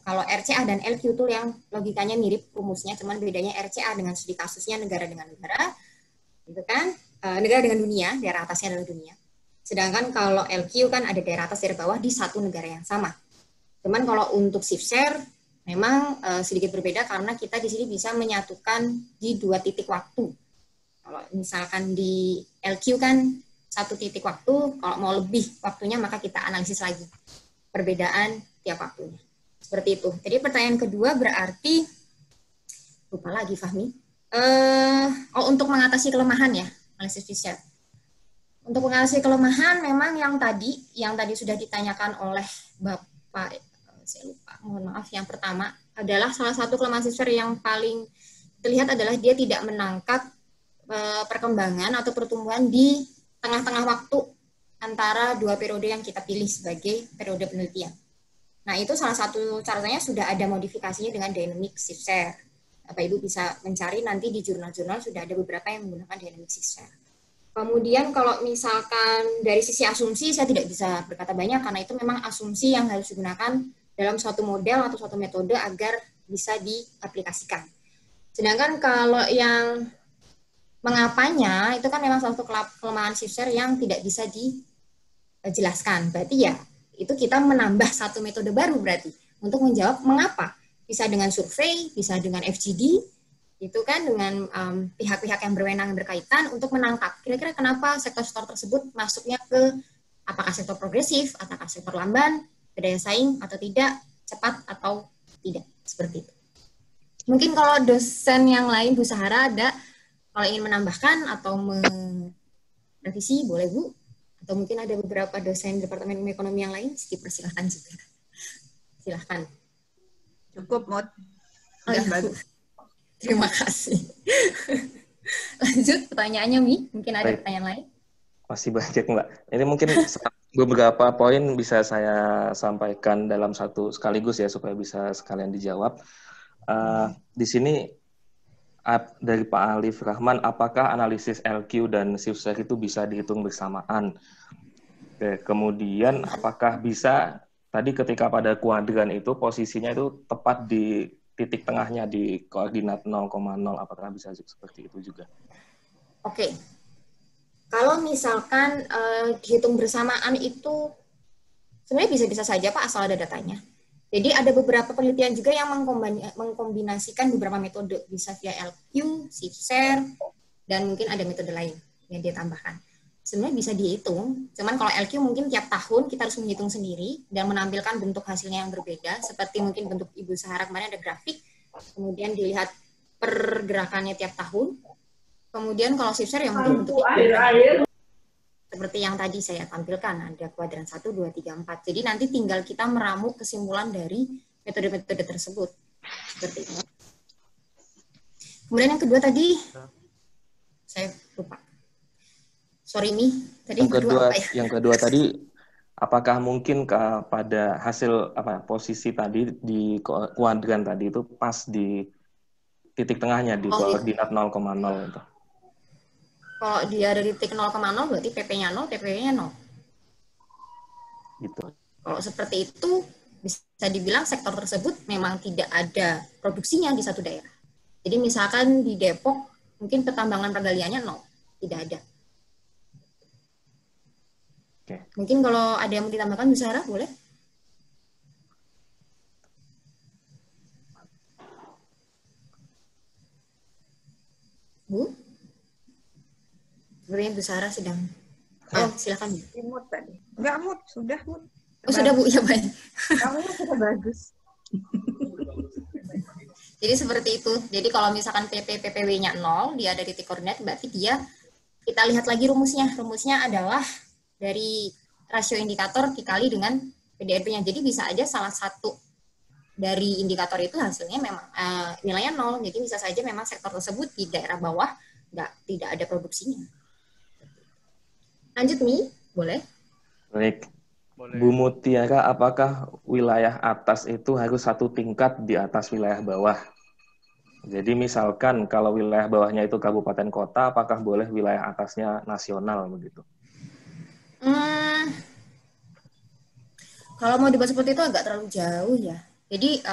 Speaker 2: kalau RCA dan LQ itu yang logikanya mirip rumusnya, cuman bedanya RCA dengan studi kasusnya negara dengan negara, gitu kan? Negara dengan dunia, daerah atasnya adalah dunia. Sedangkan kalau LQ kan ada daerah atas, daerah bawah di satu negara yang sama. Cuman kalau untuk shift share memang sedikit berbeda karena kita di sini bisa menyatukan di 2 titik waktu. Kalau misalkan di LQ kan 1 titik waktu, kalau mau lebih waktunya maka kita analisis lagi perbedaan tiap waktunya. Seperti itu. Jadi pertanyaan kedua berarti, lupa lagi Fahmi, untuk mengatasi kelemahan ya, analisis shift share. Untuk mengatasi kelemahan memang yang tadi sudah ditanyakan oleh Bapak, saya lupa, mohon maaf, yang pertama adalah salah satu kelemahan shift share yang paling terlihat adalah dia tidak menangkap perkembangan atau pertumbuhan di tengah-tengah waktu antara 2 periode yang kita pilih sebagai periode penelitian. Nah, itu salah satu caranya sudah ada modifikasinya dengan dynamic shift share. Bapak Ibu bisa mencari nanti di jurnal-jurnal sudah ada beberapa yang menggunakan dynamic shift share. Kemudian kalau misalkan dari sisi asumsi saya tidak bisa berkata banyak karena itu memang asumsi yang harus digunakan dalam suatu model atau suatu metode agar bisa diaplikasikan. Sedangkan kalau yang mengapanya itu kan memang suatu kelemahan shift share yang tidak bisa dijelaskan. Berarti ya itu kita menambah satu metode baru berarti untuk menjawab mengapa. Bisa dengan survei, bisa dengan FGD, itu kan dengan pihak-pihak yang berwenang yang berkaitan untuk menangkap kira-kira kenapa sektor-sektor tersebut masuknya ke apakah sektor progresif, apakah sektor lamban, berdaya saing atau tidak, cepat atau tidak, seperti itu. Mungkin kalau dosen yang lain Bu Sahara ada kalau ingin menambahkan atau merevisi boleh Bu, atau mungkin ada beberapa dosen Departemen Ekonomi yang lain, dipersilahkan juga. Silahkan.
Speaker 4: Cukup, Mut.
Speaker 2: Oh, ya, bagus. Terima kasih. Lanjut pertanyaannya, Mi. Mungkin ada pertanyaan lain?
Speaker 1: Masih banyak, Mbak. Ini mungkin beberapa poin bisa saya sampaikan dalam satu sekaligus ya, supaya bisa sekalian dijawab. Di sini dari Pak Alif Rahman, apakah analisis LQ dan shift share itu bisa dihitung bersamaan? Oke, kemudian apakah bisa, tadi ketika pada kuadran itu posisinya itu tepat di titik tengahnya di koordinat 0,0, apakah bisa seperti itu juga?
Speaker 2: Oke, kalau misalkan dihitung bersamaan itu sebenarnya bisa-bisa saja Pak, asal ada datanya. Jadi ada beberapa penelitian juga yang mengkombinasikan beberapa metode, bisa via LQ, shift share, dan mungkin ada metode lain yang dia tambahkan. Sebenarnya bisa dihitung, cuman kalau LQ mungkin tiap tahun kita harus menghitung sendiri dan menampilkan bentuk hasilnya yang berbeda, seperti mungkin bentuk Ibu Sahara kemarin ada grafik, kemudian dilihat pergerakannya tiap tahun. Kemudian kalau shift share yang mungkin bentuknya seperti yang tadi saya tampilkan, ada kuadran 1, 2, 3, 4. Jadi nanti tinggal kita meramu kesimpulan dari metode-metode tersebut. Seperti itu. Kemudian yang kedua tadi, saya lupa. Sorry Mi, tadi
Speaker 1: yang kedua tadi, apakah mungkin pada hasil posisi tadi di kuadran tadi itu pas di titik tengahnya di koordinat 0,0 itu?
Speaker 2: Kalau dia ada di titik 0,0 berarti PP-nya 0, TPW-nya 0.
Speaker 1: Gitu.
Speaker 2: Kalau seperti itu bisa dibilang sektor tersebut memang tidak ada produksinya di satu daerah. Jadi misalkan di Depok mungkin pertambangan pergaliannya 0, tidak ada.
Speaker 1: Okay.
Speaker 2: Mungkin kalau ada yang mau ditambahkan, Bu Sarah, boleh? Bu? Sepertinya Bu Sarah sedang... Oh, silakan.
Speaker 4: Mut tadi. Enggak, Mut. Sudah, Mut.
Speaker 2: Oh, sudah, Bu. Ya, baik.
Speaker 4: Kamu sudah bagus.
Speaker 2: Jadi seperti itu. Jadi kalau misalkan PPW-nya 0, dia ada titik koordinat, berarti dia, kita lihat lagi rumusnya. Rumusnya adalah dari rasio indikator dikali dengan PDRP-nya. Jadi bisa aja salah satu dari indikator itu hasilnya memang nilainya 0. Jadi bisa saja memang sektor tersebut di daerah bawah tidak ada produksinya. Lanjut Mi, boleh?
Speaker 1: Baik. Bu Mutiara, apakah wilayah atas itu harus satu tingkat di atas wilayah bawah? Jadi misalkan kalau wilayah bawahnya itu kabupaten kota, apakah boleh wilayah atasnya nasional begitu?
Speaker 2: Kalau mau dibahas seperti itu agak terlalu jauh ya. Jadi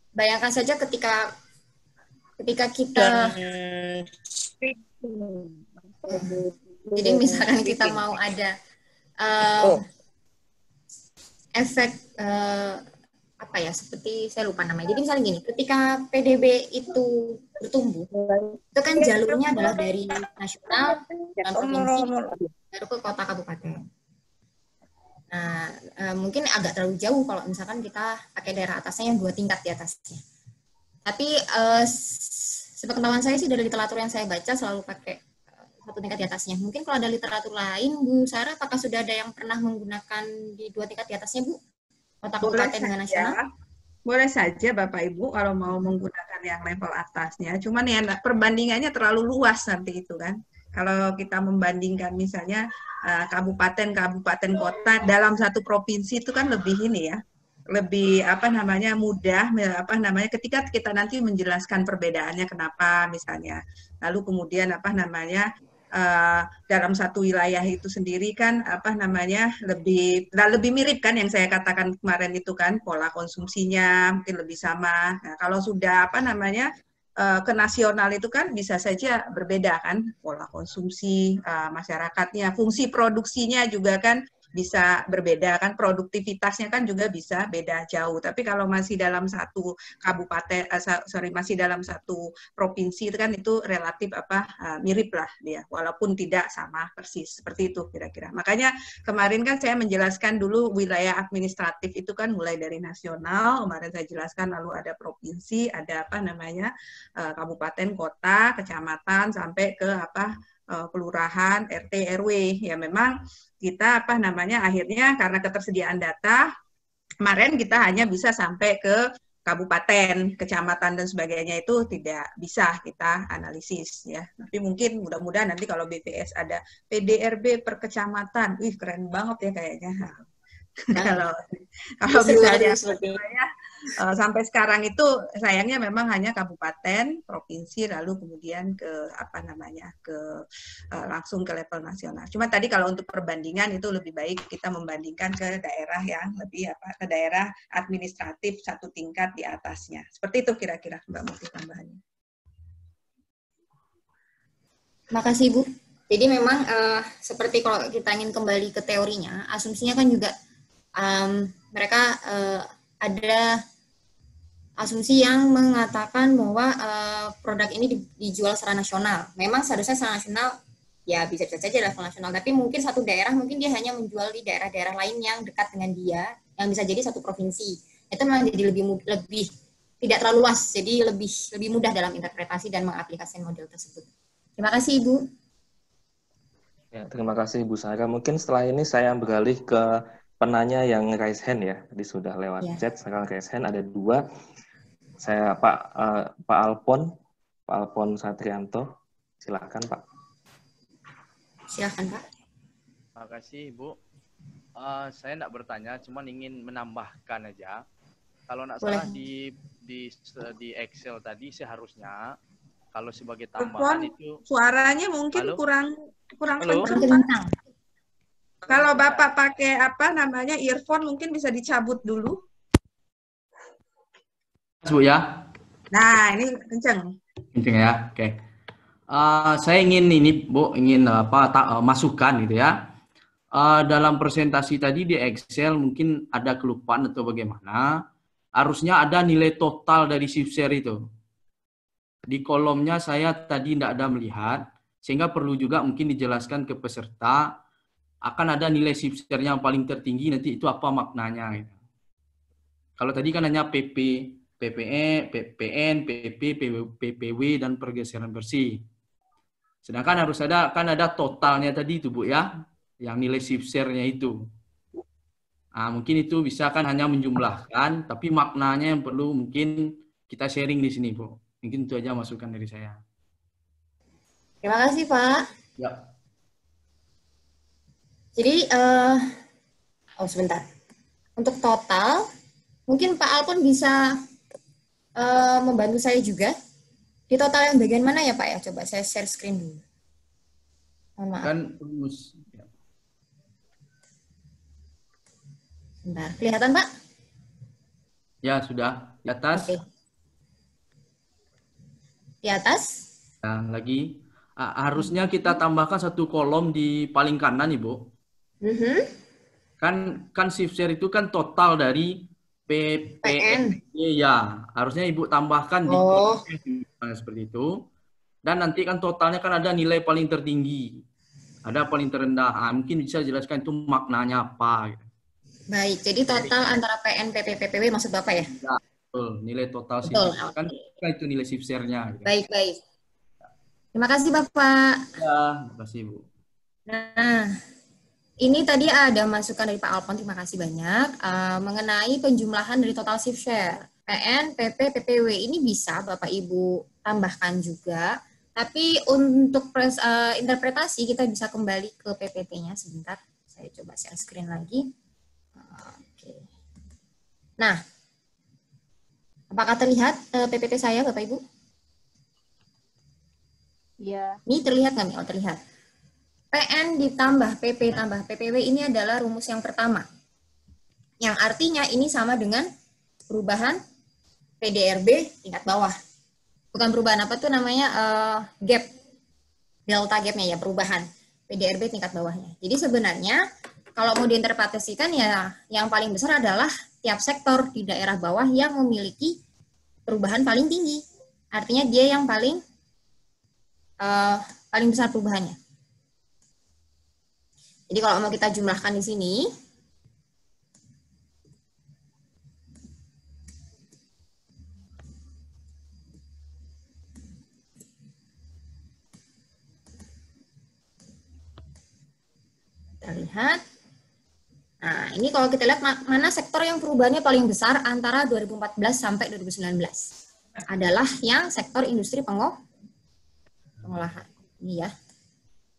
Speaker 2: bayangkan saja ketika kita Jadi misalkan kita mau ada efek apa ya, seperti saya lupa namanya. Jadi misalnya gini, ketika PDB itu bertumbuh, itu kan jalurnya adalah dari nasional dan provinsi baru ke kota kabupaten. Nah, mungkin agak terlalu jauh kalau misalkan kita pakai daerah atasnya yang 2 tingkat di atasnya. Tapi sepengetahuan saya sih dari literatur yang saya baca selalu pakai 1 tingkat di atasnya. Mungkin kalau ada literatur lain, Bu Sarah, apakah sudah ada yang pernah menggunakan di 2 tingkat di atasnya, Bu? Kota kabupaten dengan nasional?
Speaker 4: Boleh saja Bapak Ibu kalau mau menggunakan yang level atasnya. Cuman ya perbandingannya terlalu luas nanti itu kan. Kalau kita membandingkan misalnya kabupaten kota dalam satu provinsi itu kan lebih ini ya, lebih mudah ketika kita nanti menjelaskan perbedaannya kenapa misalnya. Lalu kemudian dalam satu wilayah itu sendiri kan lebih mirip kan yang saya katakan kemarin itu kan, pola konsumsinya mungkin lebih sama. Nah, kalau sudah ke nasional itu kan bisa saja berbeda kan pola konsumsi masyarakatnya, fungsi produksinya juga kan bisa berbeda kan, produktivitasnya kan juga bisa beda jauh. Tapi kalau masih dalam satu kabupaten, masih dalam satu provinsi itu kan itu relatif mirip lah dia, walaupun tidak sama persis. Seperti itu kira-kira. Makanya kemarin kan saya menjelaskan dulu wilayah administratif itu kan mulai dari nasional, kemarin saya jelaskan, lalu ada provinsi, ada kabupaten, kota, kecamatan, sampai ke kelurahan, RT, RW. Ya memang kita akhirnya karena ketersediaan data, kemarin kita hanya bisa sampai ke kabupaten, kecamatan dan sebagainya itu tidak bisa kita analisis ya. Tapi mungkin mudah-mudahan nanti kalau BPS ada PDRB per kecamatan, keren banget ya kayaknya. Kalau misalnya sampai sekarang itu sayangnya memang hanya kabupaten, provinsi, lalu kemudian ke langsung ke level nasional. Cuma tadi kalau untuk perbandingan itu lebih baik kita membandingkan ke daerah yang lebih ke daerah administratif 1 tingkat di atasnya. Seperti itu kira-kira Mbak Muti tambahannya.
Speaker 2: Makasih Bu. Jadi memang seperti kalau kita ingin kembali ke teorinya, asumsinya kan juga mereka ada asumsi yang mengatakan bahwa produk ini dijual secara nasional. Memang seharusnya secara nasional ya bisa saja level nasional, tapi mungkin satu daerah mungkin dia hanya menjual di daerah-daerah lain yang dekat dengan dia, yang bisa jadi satu provinsi. Itu memang jadi lebih tidak terlalu luas, jadi lebih mudah dalam interpretasi dan mengaplikasikan model tersebut. Terima kasih Ibu.
Speaker 1: Ya, terima kasih Ibu Sarah. Mungkin setelah ini saya beralih ke penanya yang raise hand ya. Tadi sudah lewat chat, sekarang raise hand ada 2. Saya Pak Alpon Satrianto. Silakan Pak.
Speaker 2: Silakan Pak.
Speaker 5: Terima kasih Ibu. Saya tidak bertanya, cuma ingin menambahkan aja. Kalau tidak salah di Excel tadi seharusnya kalau sebagai tambahan itu
Speaker 4: suaranya mungkin kurang kencang. Kalau Bapak pakai earphone mungkin bisa dicabut dulu.
Speaker 14: Bu ya.
Speaker 4: Nah, ini kencang.
Speaker 14: Kencang ya. Oke. Saya ingin masukan gitu ya. Dalam presentasi tadi di Excel mungkin ada kelupaan atau bagaimana. Harusnya ada nilai total dari shift share itu. Di kolomnya saya tadi tidak ada melihat, sehingga perlu juga mungkin dijelaskan ke peserta akan ada nilai shift share yang paling tertinggi nanti itu apa maknanya gitu. Kalau tadi kan hanya PP, PPE, PPN, PP, PPW dan pergeseran bersih. Sedangkan harus ada totalnya tadi itu Bu ya, yang nilai shift share-nya itu. Nah, mungkin itu bisa kan hanya menjumlahkan, tapi maknanya yang perlu mungkin kita sharing di sini Bu. Mungkin itu aja masukan dari saya.
Speaker 2: Terima kasih Pak.
Speaker 14: Ya.
Speaker 2: Jadi, sebentar. Untuk total, mungkin Pak Alpon bisa membantu saya juga. Di total yang bagian mana ya Pak ya? Coba saya share screen dulu. Mohon maaf.
Speaker 14: Kan
Speaker 2: Sebentar, kelihatan Pak?
Speaker 14: Ya, sudah. Di atas.
Speaker 2: Oke. Di atas.
Speaker 14: Nah, lagi. Harusnya kita tambahkan satu kolom di paling kanan, Ibu. Kan shift share itu kan total dari PN ya. Harusnya Ibu tambahkan di kolom seperti itu. Dan nanti kan totalnya kan ada nilai paling tertinggi. Ada paling terendah. Mungkin bisa jelaskan itu maknanya apa. Gitu.
Speaker 2: Baik, jadi total antara PN, PP, PPW maksud Bapak ya?
Speaker 14: Ya, betul. Nilai total shift share. Kan itu nilai shift share-nya. Gitu.
Speaker 2: Baik, baik. Terima kasih Bapak.
Speaker 14: Ya, terima kasih Bu.
Speaker 2: Nah, ini tadi ada masukan dari Pak Alpon, terima kasih banyak. Mengenai penjumlahan dari total shift share. PN, PP, PPW ini bisa Bapak Ibu tambahkan juga. Tapi untuk interpretasi kita bisa kembali ke PPT-nya sebentar. Saya coba share screen lagi. Oke. Nah, apakah terlihat PPT saya Bapak Ibu?
Speaker 12: Ya.
Speaker 2: Ini terlihat nggak nih? Oh, terlihat. PN ditambah PP tambah PPW ini adalah rumus yang pertama. Yang artinya ini sama dengan perubahan PDRB tingkat bawah. Bukan perubahan apa tuh namanya gap. Delta gapnya ya, perubahan PDRB tingkat bawahnya. Jadi sebenarnya kalau mau diinterpretasikan ya yang paling besar adalah tiap sektor di daerah bawah yang memiliki perubahan paling tinggi. Artinya dia yang paling besar perubahannya. Jadi kalau mau kita jumlahkan di sini, kita lihat. Nah, ini kalau kita lihat mana sektor yang perubahannya paling besar antara 2014 sampai 2019 adalah yang sektor industri pengolahan. Ini ya.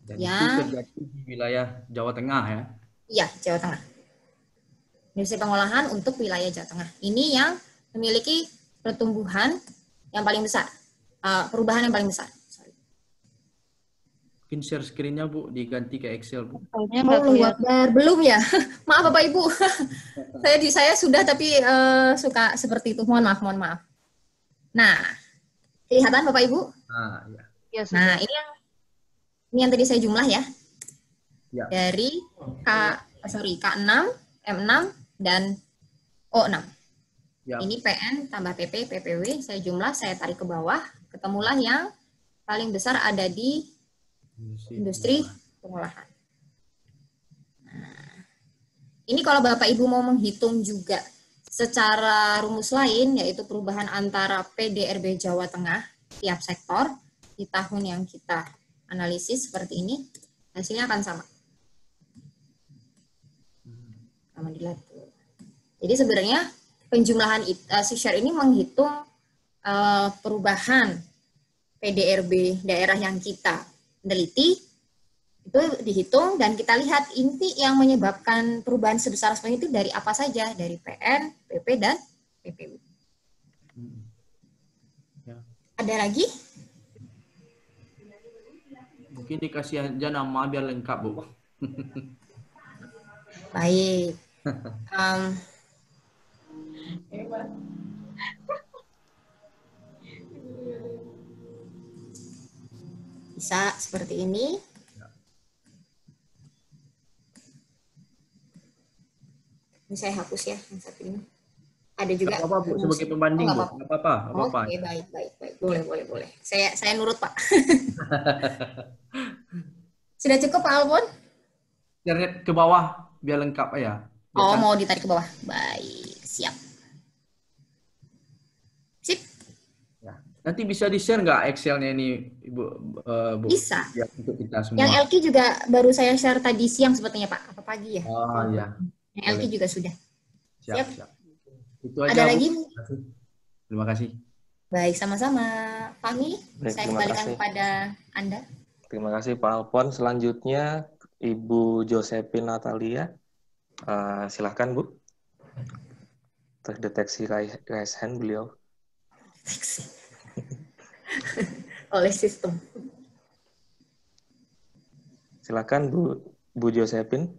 Speaker 14: Dan itu terjadi di wilayah Jawa Tengah ya?
Speaker 2: Iya, Jawa Tengah. Industri pengolahan untuk wilayah Jawa Tengah. Ini yang memiliki pertumbuhan yang paling besar, perubahan yang paling besar.
Speaker 14: Mungkin share screen-nya Bu, diganti ke Excel Bu.
Speaker 2: Belum ya? Maaf Bapak Ibu. saya sudah tapi suka seperti itu. Mohon maaf. Nah, kelihatan Bapak Ibu?
Speaker 14: Nah, ya.
Speaker 2: Nah, ini yang tadi saya jumlah ya. Dari K6, M6 dan O6. Ini PN tambah PP, PPW, saya jumlah, saya tarik ke bawah, ketemulah yang paling besar ada di industri pengolahan. Nah, ini kalau Bapak Ibu mau menghitung juga secara rumus lain, yaitu perubahan antara PDRB Jawa Tengah tiap sektor di tahun yang kita analisis seperti ini, hasilnya akan sama. Sama dilihat. Jadi sebenarnya penjumlahan shift share ini menghitung perubahan PDRB daerah yang kita meneliti, itu dihitung dan kita lihat inti yang menyebabkan perubahan sebesar seperti itu dari apa saja, dari PN, PP, dan PPW.
Speaker 14: Ya.
Speaker 2: Ada lagi?
Speaker 14: Mungkin dikasih aja nama biar lengkap Bu.
Speaker 2: Baik. Bisa seperti ini. Ini saya hapus ya yang satu ini. Ada juga.
Speaker 14: Gak apa-apa Bu, sebagai pembanding Bu. Gak apa-apa.
Speaker 2: Oke, baik. Boleh. Saya nurut Pak. Sudah cukup Pak Alpon?
Speaker 14: Share ke bawah biar lengkap ya.
Speaker 2: Oh, mau ditarik ke bawah. Baik, siap. Sip.
Speaker 14: Ya. Nanti bisa di-share nggak Excel-nya ini, Ibu? Bu?
Speaker 2: Bisa.
Speaker 14: Ya, untuk kita semua.
Speaker 2: Yang LQ juga baru saya share tadi siang sepertinya Pak, apa pagi ya?
Speaker 14: Oh iya.
Speaker 2: Yang LQ juga sudah.
Speaker 14: Siap. Itu aja.
Speaker 2: Ada
Speaker 14: Bu.
Speaker 2: lagi?
Speaker 14: Terima kasih.
Speaker 2: Baik, sama-sama. Fahmi, saya kembalikan kepada Anda.
Speaker 1: Terima kasih Pak Alpon. Selanjutnya Ibu Josephine Natalia. Silahkan Bu. Terdeteksi raise hand beliau.
Speaker 2: Oleh sistem.
Speaker 1: Silakan Bu Josephine.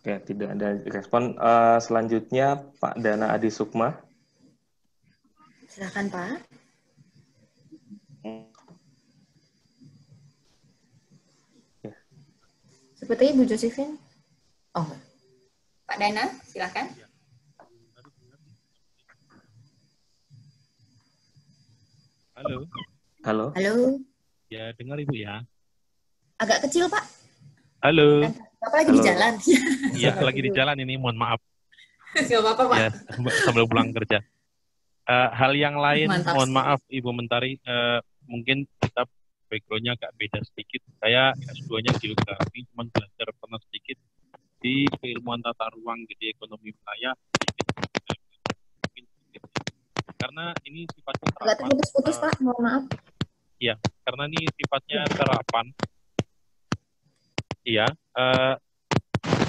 Speaker 1: Ya, tidak ada respon. Selanjutnya Pak Dana Adi Sukma.
Speaker 2: Silakan Pak.
Speaker 1: Ya.
Speaker 2: Sepertinya Ibu Josephine. Oh, Pak Dana, silakan.
Speaker 15: Halo.
Speaker 1: Halo.
Speaker 2: Halo.
Speaker 15: Ya, dengar Ibu ya.
Speaker 2: Agak kecil Pak.
Speaker 15: Halo.
Speaker 2: Bapak lagi di jalan.
Speaker 15: Iya, lagi di jalan ini, mohon maaf.
Speaker 2: Gak apa-apa Pak.
Speaker 15: Ya, sambil pulang kerja. Hal yang lain,
Speaker 2: Mantap
Speaker 15: mohon
Speaker 2: sekali.
Speaker 15: maaf Ibu Mentari, mungkin kita background-nya agak beda sedikit. Saya S2-nya geografi, cuma belajar pernah sedikit di keilmuan tata ruang, di ekonomi wilayah. Karena ini sifatnya
Speaker 2: Agak
Speaker 15: terapan.
Speaker 2: terputus-putus Pak, mohon maaf.
Speaker 15: Iya, karena ini sifatnya terapan. Iya,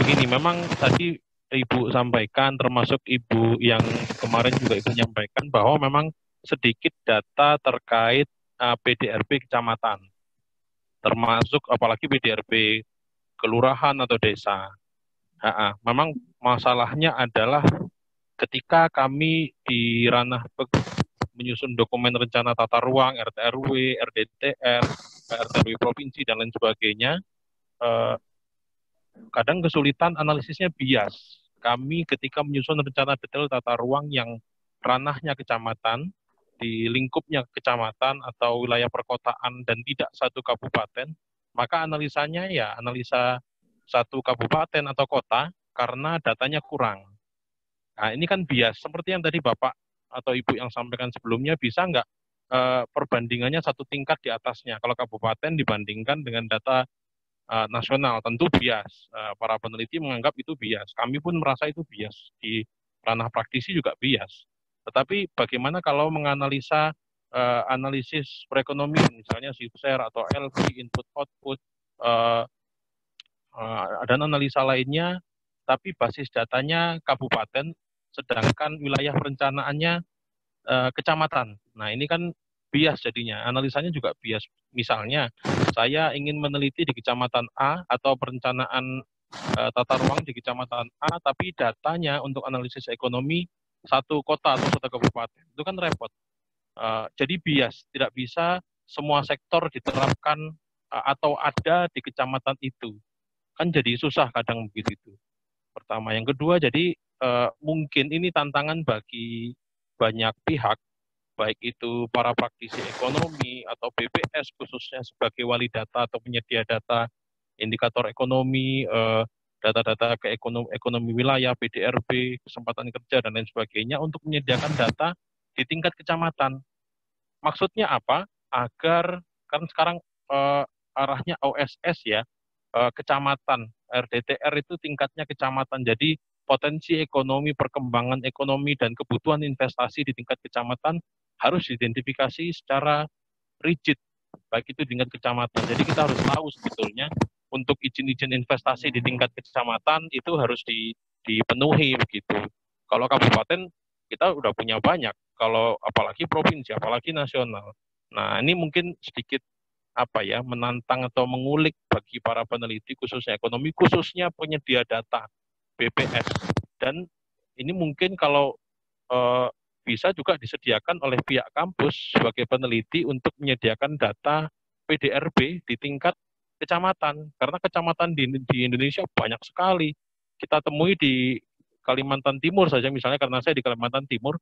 Speaker 15: begini, memang tadi Ibu sampaikan, termasuk Ibu yang kemarin juga Ibu menyampaikan bahwa memang sedikit data terkait PDRB kecamatan, termasuk apalagi PDRB kelurahan atau desa. Memang masalahnya adalah ketika kami di ranah menyusun dokumen rencana tata ruang, RT/RW, RDTR, RT/RW provinsi, dan lain sebagainya, kadang kesulitan analisisnya bias. Kami ketika menyusun rencana detail tata ruang yang ranahnya kecamatan, di lingkupnya kecamatan atau wilayah perkotaan dan tidak satu kabupaten, maka analisanya ya analisa satu kabupaten atau kota karena datanya kurang. Nah, ini kan bias. Seperti yang tadi Bapak atau Ibu yang sampaikan sebelumnya, bisa nggak perbandingannya satu tingkat di atasnya? Kalau kabupaten dibandingkan dengan data nasional, tentu bias. Para peneliti menganggap itu bias. Kami pun merasa itu bias. Di ranah praktisi juga bias. Tetapi bagaimana kalau menganalisa analisis perekonomian, misalnya SIFSER atau LP, input-output, dan analisa lainnya, tapi basis datanya kabupaten, sedangkan wilayah perencanaannya kecamatan. Nah, ini kan bias jadinya, analisanya juga bias. Misalnya, saya ingin meneliti di kecamatan A atau perencanaan tata ruang di kecamatan A, tapi datanya untuk analisis ekonomi satu kota atau satu kabupaten. Itu kan repot. Jadi bias, tidak bisa semua sektor diterapkan atau ada di kecamatan itu. Kan jadi susah kadang begitu. Pertama. Yang kedua, jadi mungkin ini tantangan bagi banyak pihak, baik itu para praktisi ekonomi atau BPS khususnya sebagai wali data atau penyedia data, indikator ekonomi, data-data ke ekonomi wilayah, PDRB, kesempatan kerja, dan lain sebagainya untuk menyediakan data di tingkat kecamatan. Maksudnya apa? Agar, kan sekarang arahnya OSS ya, kecamatan, RDTR itu tingkatnya kecamatan, jadi potensi ekonomi, perkembangan ekonomi, dan kebutuhan investasi di tingkat kecamatan harus diidentifikasi secara rigid, baik itu di tingkat kecamatan. Jadi kita harus tahu sebetulnya untuk izin-izin investasi di tingkat kecamatan itu harus dipenuhi begitu. Kalau kabupaten kita udah punya banyak, kalau apalagi provinsi, apalagi nasional. Nah, ini mungkin sedikit menantang atau mengulik bagi para peneliti khususnya ekonomi, khususnya penyedia data BPS. Dan ini mungkin kalau bisa juga disediakan oleh pihak kampus sebagai peneliti untuk menyediakan data PDRB di tingkat kecamatan. Karena kecamatan di Indonesia banyak sekali. Kita temui di Kalimantan Timur saja, misalnya karena saya di Kalimantan Timur,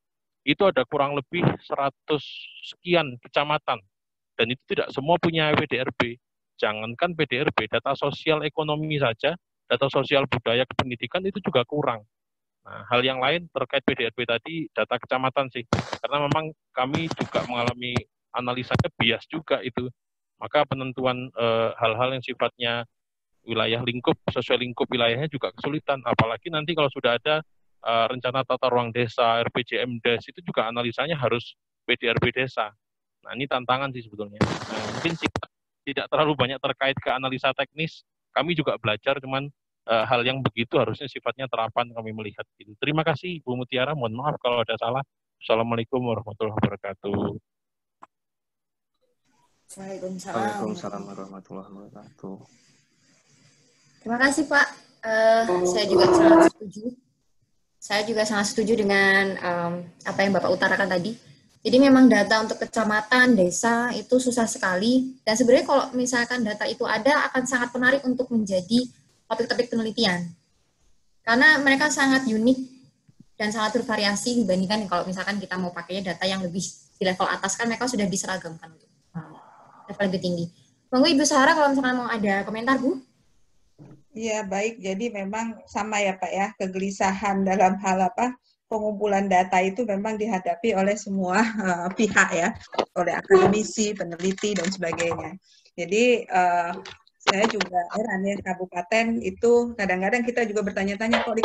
Speaker 15: itu ada kurang lebih 100 sekian kecamatan. Dan itu tidak semua punya PDRB. Jangankan PDRB, data sosial ekonomi saja, data sosial budaya kependidikan itu juga kurang. Nah, hal yang lain terkait PDRB tadi, data kecamatan sih. Karena memang kami juga mengalami analisanya bias juga itu. Maka penentuan hal-hal yang sifatnya wilayah lingkup, sesuai lingkup wilayahnya juga kesulitan. Apalagi nanti kalau sudah ada rencana tata ruang desa, RPJMDes, itu juga analisanya harus PDRB desa. Nah, ini tantangan sih sebetulnya. Mungkin tidak terlalu banyak terkait ke analisa teknis. Kami juga belajar, cuman hal yang begitu harusnya sifatnya terapan kami melihat. Gitu. Terima kasih Bu Mutiara, mohon maaf kalau ada salah. Assalamualaikum warahmatullahi wabarakatuh.
Speaker 2: Waalaikumsalam.
Speaker 1: Waalaikumsalam warahmatullahi wabarakatuh.
Speaker 2: Terima kasih Pak Saya juga sangat setuju. Saya juga sangat setuju dengan apa yang Bapak utarakan tadi. Jadi memang data untuk kecamatan, desa itu susah sekali. Dan sebenarnya kalau misalkan data itu ada, akan sangat menarik untuk menjadi topik-topik penelitian. Karena mereka sangat unik dan sangat bervariasi dibandingkan kalau misalkan kita mau pakainya data yang lebih di level atas, kan mereka sudah diseragamkan untuk level lebih tinggi. Monggo Ibu Sarah kalau misalkan mau ada komentar, Bu.
Speaker 4: Iya, baik. Jadi memang sama ya Pak ya, kegelisahan dalam hal pengumpulan data itu memang dihadapi oleh semua pihak ya, oleh akademisi, peneliti, dan sebagainya. Jadi saya juga heran ya, kabupaten itu kadang-kadang kita juga bertanya-tanya kok di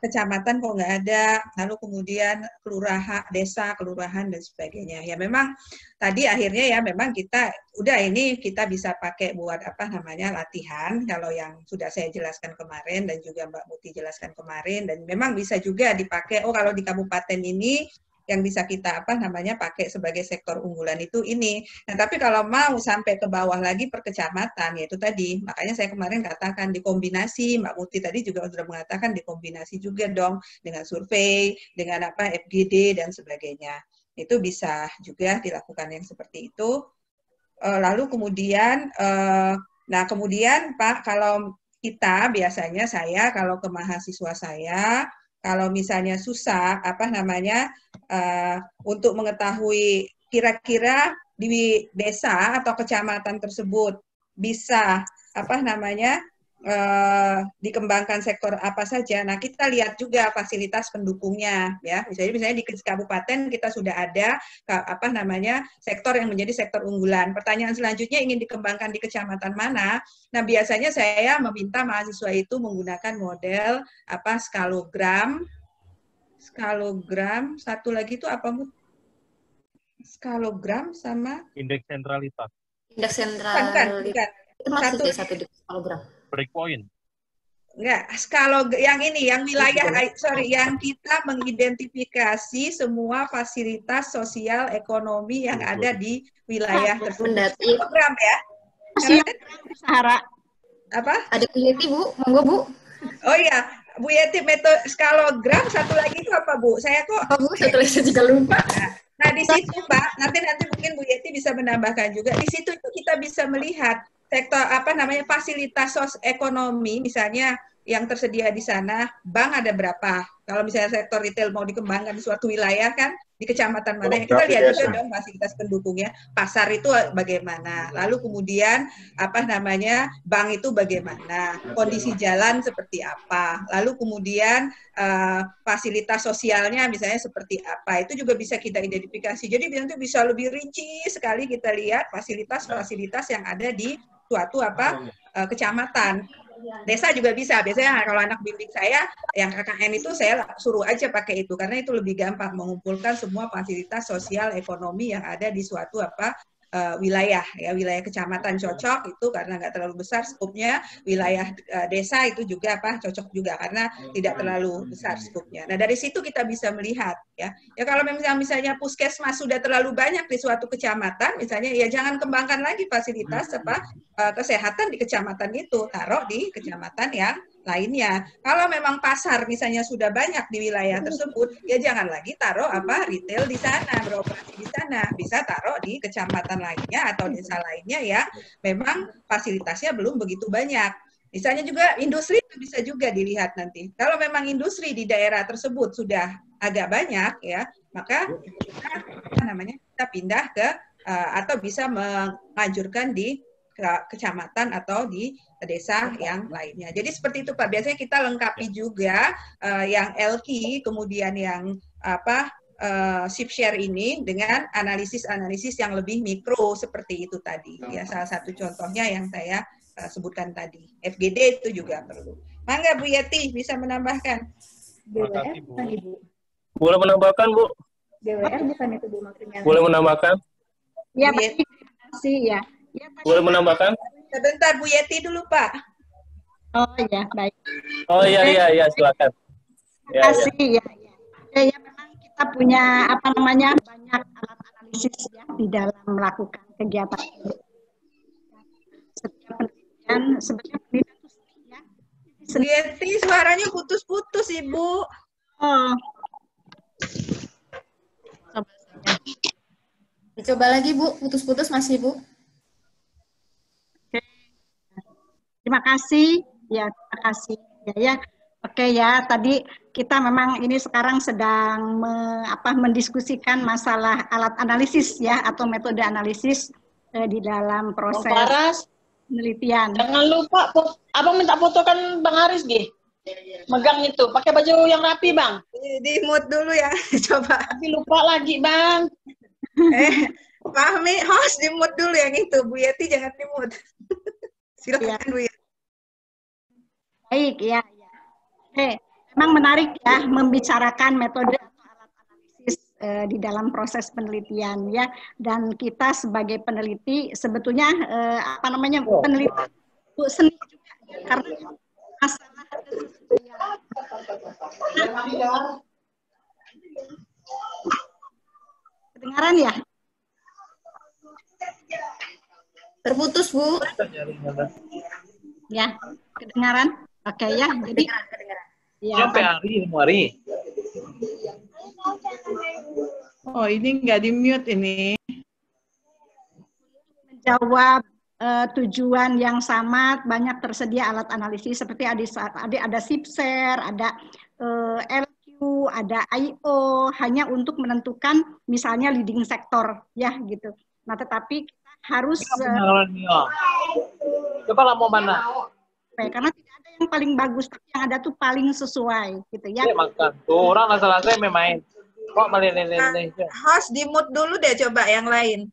Speaker 4: kecamatan kok nggak ada, lalu kemudian kelurahan, desa, kelurahan, dan sebagainya. Ya memang tadi akhirnya ya memang kita, udah ini kita bisa pakai buat latihan, kalau yang sudah saya jelaskan kemarin dan juga Mbak Muti jelaskan kemarin, dan memang bisa juga dipakai, oh kalau di kabupaten ini, yang bisa kita pakai sebagai sektor unggulan itu ini. Nah, tapi kalau mau sampai ke bawah lagi per kecamatan, yaitu tadi, makanya saya kemarin katakan dikombinasi, Mbak Muti tadi juga sudah mengatakan dikombinasi juga dong dengan survei, dengan FGD dan sebagainya. Itu bisa juga dilakukan yang seperti itu. Lalu kemudian, kemudian Pak, kalau kita biasanya saya kalau ke mahasiswa saya, kalau misalnya susah untuk mengetahui kira-kira di desa atau kecamatan tersebut bisa dikembangkan sektor apa saja. Nah, kita lihat juga fasilitas pendukungnya ya. Misalnya di kabupaten kita sudah ada sektor yang menjadi sektor unggulan. Pertanyaan selanjutnya ingin dikembangkan di kecamatan mana? Nah, biasanya saya meminta mahasiswa itu menggunakan model skalogram. Skalogram, satu lagi itu apa, Bu? Skalogram sama
Speaker 15: indeks sentralitas.
Speaker 2: Indeks sentralitas.
Speaker 4: Bukan.
Speaker 2: Satu skalogram.
Speaker 15: Breakpoint.
Speaker 4: Enggak, yang ini, yang wilayah, yang kita mengidentifikasi semua fasilitas sosial ekonomi yang ada di wilayah tersebut. Program ya.
Speaker 3: Sarah.
Speaker 4: Apa?
Speaker 2: Ada Bu Yeti, Bu. Monggo, Bu.
Speaker 4: Oh iya, Bu Yeti, metode skalogram, satu lagi itu apa, Bu? Saya kok...
Speaker 2: Bu, satu lagi saya juga lupa.
Speaker 4: Nah, di situ, Pak, nanti mungkin Bu Yeti bisa menambahkan juga, di situ itu kita bisa melihat sektor fasilitas ekonomi, misalnya yang tersedia di sana, bank ada berapa? Kalau misalnya sektor retail mau dikembangkan di suatu wilayah kan, di kecamatan mana, kita lihat juga dong fasilitas pendukungnya, pasar itu bagaimana, lalu kemudian bank itu bagaimana, kondisi jalan seperti apa, lalu kemudian fasilitas sosialnya misalnya seperti apa, itu juga bisa kita identifikasi. Jadi nanti bisa lebih rinci sekali kita lihat fasilitas-fasilitas yang ada di suatu kecamatan. Desa juga bisa. Biasanya kalau anak bimbing saya yang KKN itu saya suruh aja pakai itu karena itu lebih gampang mengumpulkan semua fasilitas sosial ekonomi yang ada di suatu wilayah ya, wilayah kecamatan cocok itu karena nggak terlalu besar skupnya, wilayah desa itu juga cocok juga karena tidak terlalu besar skupnya. Nah, dari situ kita bisa melihat ya kalau misalnya puskesmas sudah terlalu banyak di suatu kecamatan misalnya, ya jangan kembangkan lagi fasilitas kesehatan di kecamatan itu, taruh di kecamatan yang lainnya. Kalau memang pasar misalnya sudah banyak di wilayah tersebut, ya jangan lagi taruh retail di sana, beroperasi di sana. Bisa taruh di kecamatan lainnya atau desa lainnya ya. Memang fasilitasnya belum begitu banyak. Misalnya juga industri itu bisa juga dilihat nanti. Kalau memang industri di daerah tersebut sudah agak banyak ya, maka kita pindah ke atau bisa menganjurkan di kecamatan atau di desa yang lainnya. Jadi seperti itu Pak. Biasanya kita lengkapi juga yang LQ, kemudian yang shift share ini dengan analisis-analisis yang lebih mikro seperti itu tadi. Ya, salah satu contohnya yang saya sebutkan tadi. FGD itu juga perlu. Mangga Bu Yeti bisa menambahkan.
Speaker 10: DWR bukan Ibu.
Speaker 8: Boleh menambahkan Bu?
Speaker 10: DWR bukan itu Bu maksudnya.
Speaker 8: Boleh menambahkan?
Speaker 3: Ya, Pak. Ya.
Speaker 8: Boleh menambahkan?
Speaker 4: Sebentar Bu Yeti dulu Pak.
Speaker 3: Oh ya, baik.
Speaker 8: Oh iya, silakan.
Speaker 3: Terima kasih ya. Ya, memang kita punya banyak alat analisis ya di dalam melakukan kegiatan. Setiap penelitian sebenarnya penelitian itu
Speaker 4: Bu Yeti, suaranya putus-putus, Ibu.
Speaker 3: Oh.
Speaker 2: Dicoba lagi, Bu. Putus-putus masih, Bu.
Speaker 16: Terima kasih. Ya, terima kasih. Ya. Oke ya, tadi kita memang ini sekarang sedang mendiskusikan masalah alat analisis ya atau metode analisis di dalam proses penelitian.
Speaker 7: Jangan lupa, Abang minta foto kan Bang Haris, Gih. Megang itu, pakai baju yang rapi, Bang.
Speaker 4: Di mute dulu ya, coba.
Speaker 7: Tapi lupa lagi, Bang.
Speaker 4: Fahmi, host di mute dulu yang itu. Bu Yeti jangan di mute. Silakan, Bu Yeti.
Speaker 16: Baik, ya. Memang menarik ya membicarakan metode atau alat analisis di dalam proses penelitian ya. Dan kita sebagai peneliti sebetulnya peneliti itu seni juga ya, karena masalah kedengaran ya?
Speaker 2: Terputus, Bu.
Speaker 16: Ya, kedengaran? Oke ya, jadi
Speaker 17: ya, sampai hari.
Speaker 4: Oh, ini nggak di-mute ini.
Speaker 16: Menjawab tujuan yang sama, banyak tersedia alat analisis seperti ada SIPSER, ada LQ, ada IO, hanya untuk menentukan misalnya leading sektor ya gitu. Nah, tetapi kita harus
Speaker 17: coba lah mau mana?
Speaker 16: Karena tidak ada yang paling bagus, tapi yang ada tuh paling sesuai gitu ya.
Speaker 17: Makan tuh orang asal-asal main. Kok meleleh-leleh.
Speaker 4: Host di mute dulu deh coba yang lain.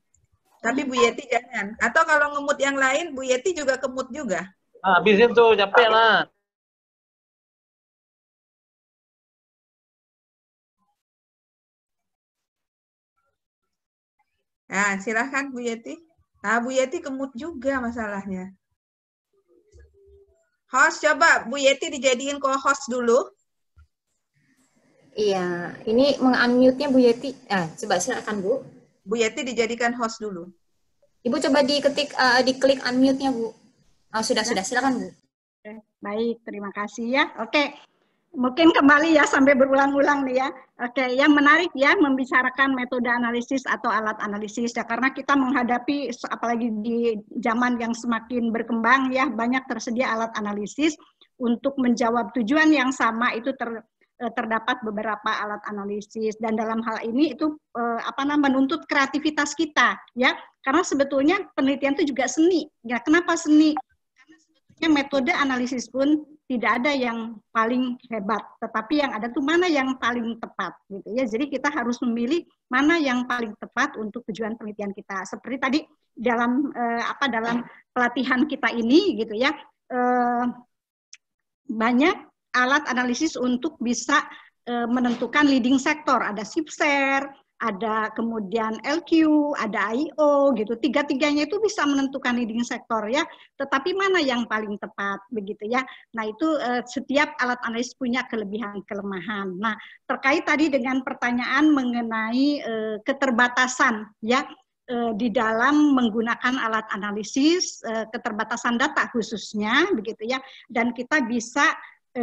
Speaker 4: Tapi Bu Yeti jangan. Atau kalau nge-mute yang lain, Bu Yeti juga ke-mute juga.
Speaker 17: Habisin tuh, capek lah.
Speaker 4: Nah, silahkan Bu Yeti. Nah, Bu Yeti ke-mute juga masalahnya. Host, coba Bu Yeti dijadiin co-host dulu.
Speaker 2: Iya, ini meng-unmute-nya Bu Yeti. Coba silakan Bu.
Speaker 4: Bu Yeti dijadikan host dulu.
Speaker 2: Ibu coba diklik unmute-nya Bu. Sudah, silakan Bu.
Speaker 16: Baik, terima kasih ya. Oke, mungkin kembali ya sampai berulang-ulang nih ya. Oke, yang menarik ya membicarakan metode analisis atau alat analisis ya, karena kita menghadapi apalagi di zaman yang semakin berkembang ya, banyak tersedia alat analisis untuk menjawab tujuan yang sama itu terdapat beberapa alat analisis, dan dalam hal ini itu menuntut kreativitas kita ya, karena sebetulnya penelitian itu juga seni ya. Kenapa seni? Karena sebetulnya metode analisis pun tidak ada yang paling hebat, tetapi yang ada tuh mana yang paling tepat gitu ya. Jadi kita harus memilih mana yang paling tepat untuk tujuan penelitian kita. Seperti tadi dalam dalam pelatihan kita ini gitu ya, banyak alat analisis untuk bisa menentukan leading sektor. Ada SIPSER, ada kemudian LQ, ada IO gitu. Tiga-tiganya itu bisa menentukan leading sektor ya. Tetapi mana yang paling tepat begitu ya. Nah, itu setiap alat analisis punya kelebihan kelemahan. Nah, terkait tadi dengan pertanyaan mengenai keterbatasan ya di dalam menggunakan alat analisis, keterbatasan data khususnya begitu ya. Dan kita bisa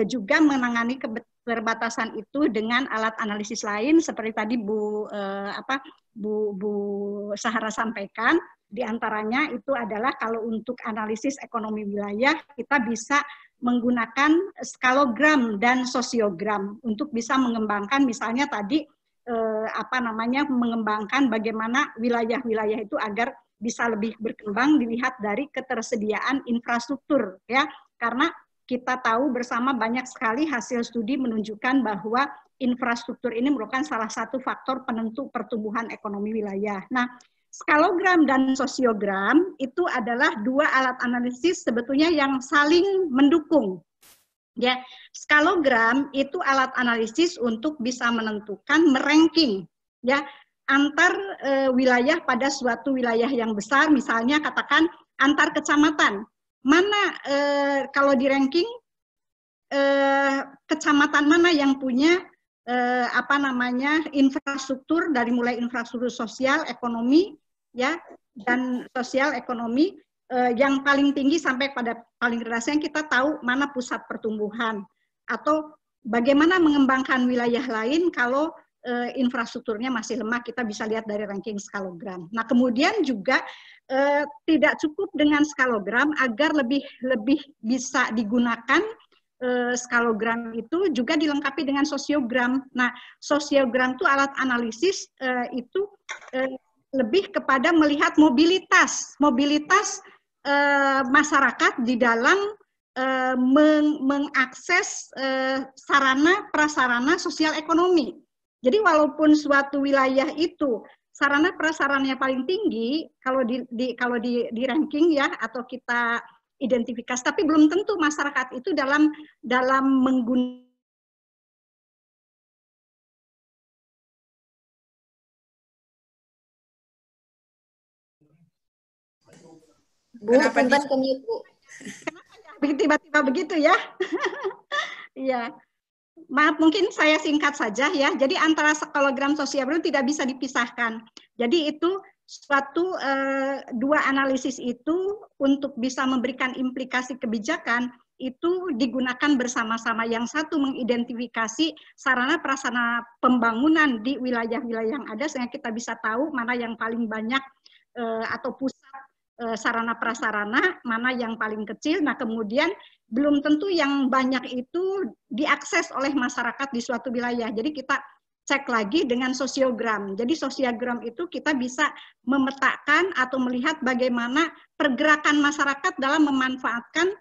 Speaker 16: juga menangani keterbatasan itu dengan alat analisis lain seperti tadi Bu Sahara sampaikan. Diantaranya itu adalah kalau untuk analisis ekonomi wilayah kita bisa menggunakan skalogram dan sosiogram untuk bisa mengembangkan misalnya tadi mengembangkan bagaimana wilayah-wilayah itu agar bisa lebih berkembang dilihat dari ketersediaan infrastruktur ya, karena kita tahu bersama banyak sekali hasil studi menunjukkan bahwa infrastruktur ini merupakan salah satu faktor penentu pertumbuhan ekonomi wilayah. Nah, skalogram dan sosiogram itu adalah dua alat analisis sebetulnya yang saling mendukung. Ya, skalogram itu alat analisis untuk bisa menentukan meranking ya antar wilayah pada suatu wilayah yang besar, misalnya katakan antar kecamatan. Mana kalau di ranking kecamatan mana yang punya infrastruktur dari mulai infrastruktur sosial, ekonomi ya dan sosial ekonomi yang paling tinggi sampai pada paling rendah, kita tahu mana pusat pertumbuhan atau bagaimana mengembangkan wilayah lain kalau infrastrukturnya masih lemah, kita bisa lihat dari ranking skalogram. Nah, kemudian juga tidak cukup dengan skalogram, agar lebih bisa digunakan skalogram itu juga dilengkapi dengan sosiogram. Nah, sosiogram itu alat analisis itu lebih kepada melihat mobilitas masyarakat di dalam mengakses sarana prasarana sosial ekonomi. Jadi walaupun suatu wilayah itu sarana prasarananya paling tinggi kalau di ranking ya, atau kita identifikasi, tapi belum tentu masyarakat itu dalam menggunakan
Speaker 2: Bu, punten ke mute, Bu.
Speaker 16: Kenapa ya tiba-tiba begitu ya? Iya. Maaf, mungkin saya singkat saja ya. Jadi antara skalogram sosiogram tidak bisa dipisahkan. Jadi itu suatu dua analisis itu untuk bisa memberikan implikasi kebijakan itu digunakan bersama-sama. Yang satu mengidentifikasi sarana prasarana pembangunan di wilayah-wilayah yang ada sehingga kita bisa tahu mana yang paling banyak atau pusat sarana prasarana, mana yang paling kecil. Nah, kemudian belum tentu yang banyak itu diakses oleh masyarakat di suatu wilayah. Jadi kita cek lagi dengan sosiogram. Jadi sosiogram itu kita bisa memetakan atau melihat bagaimana pergerakan masyarakat dalam memanfaatkan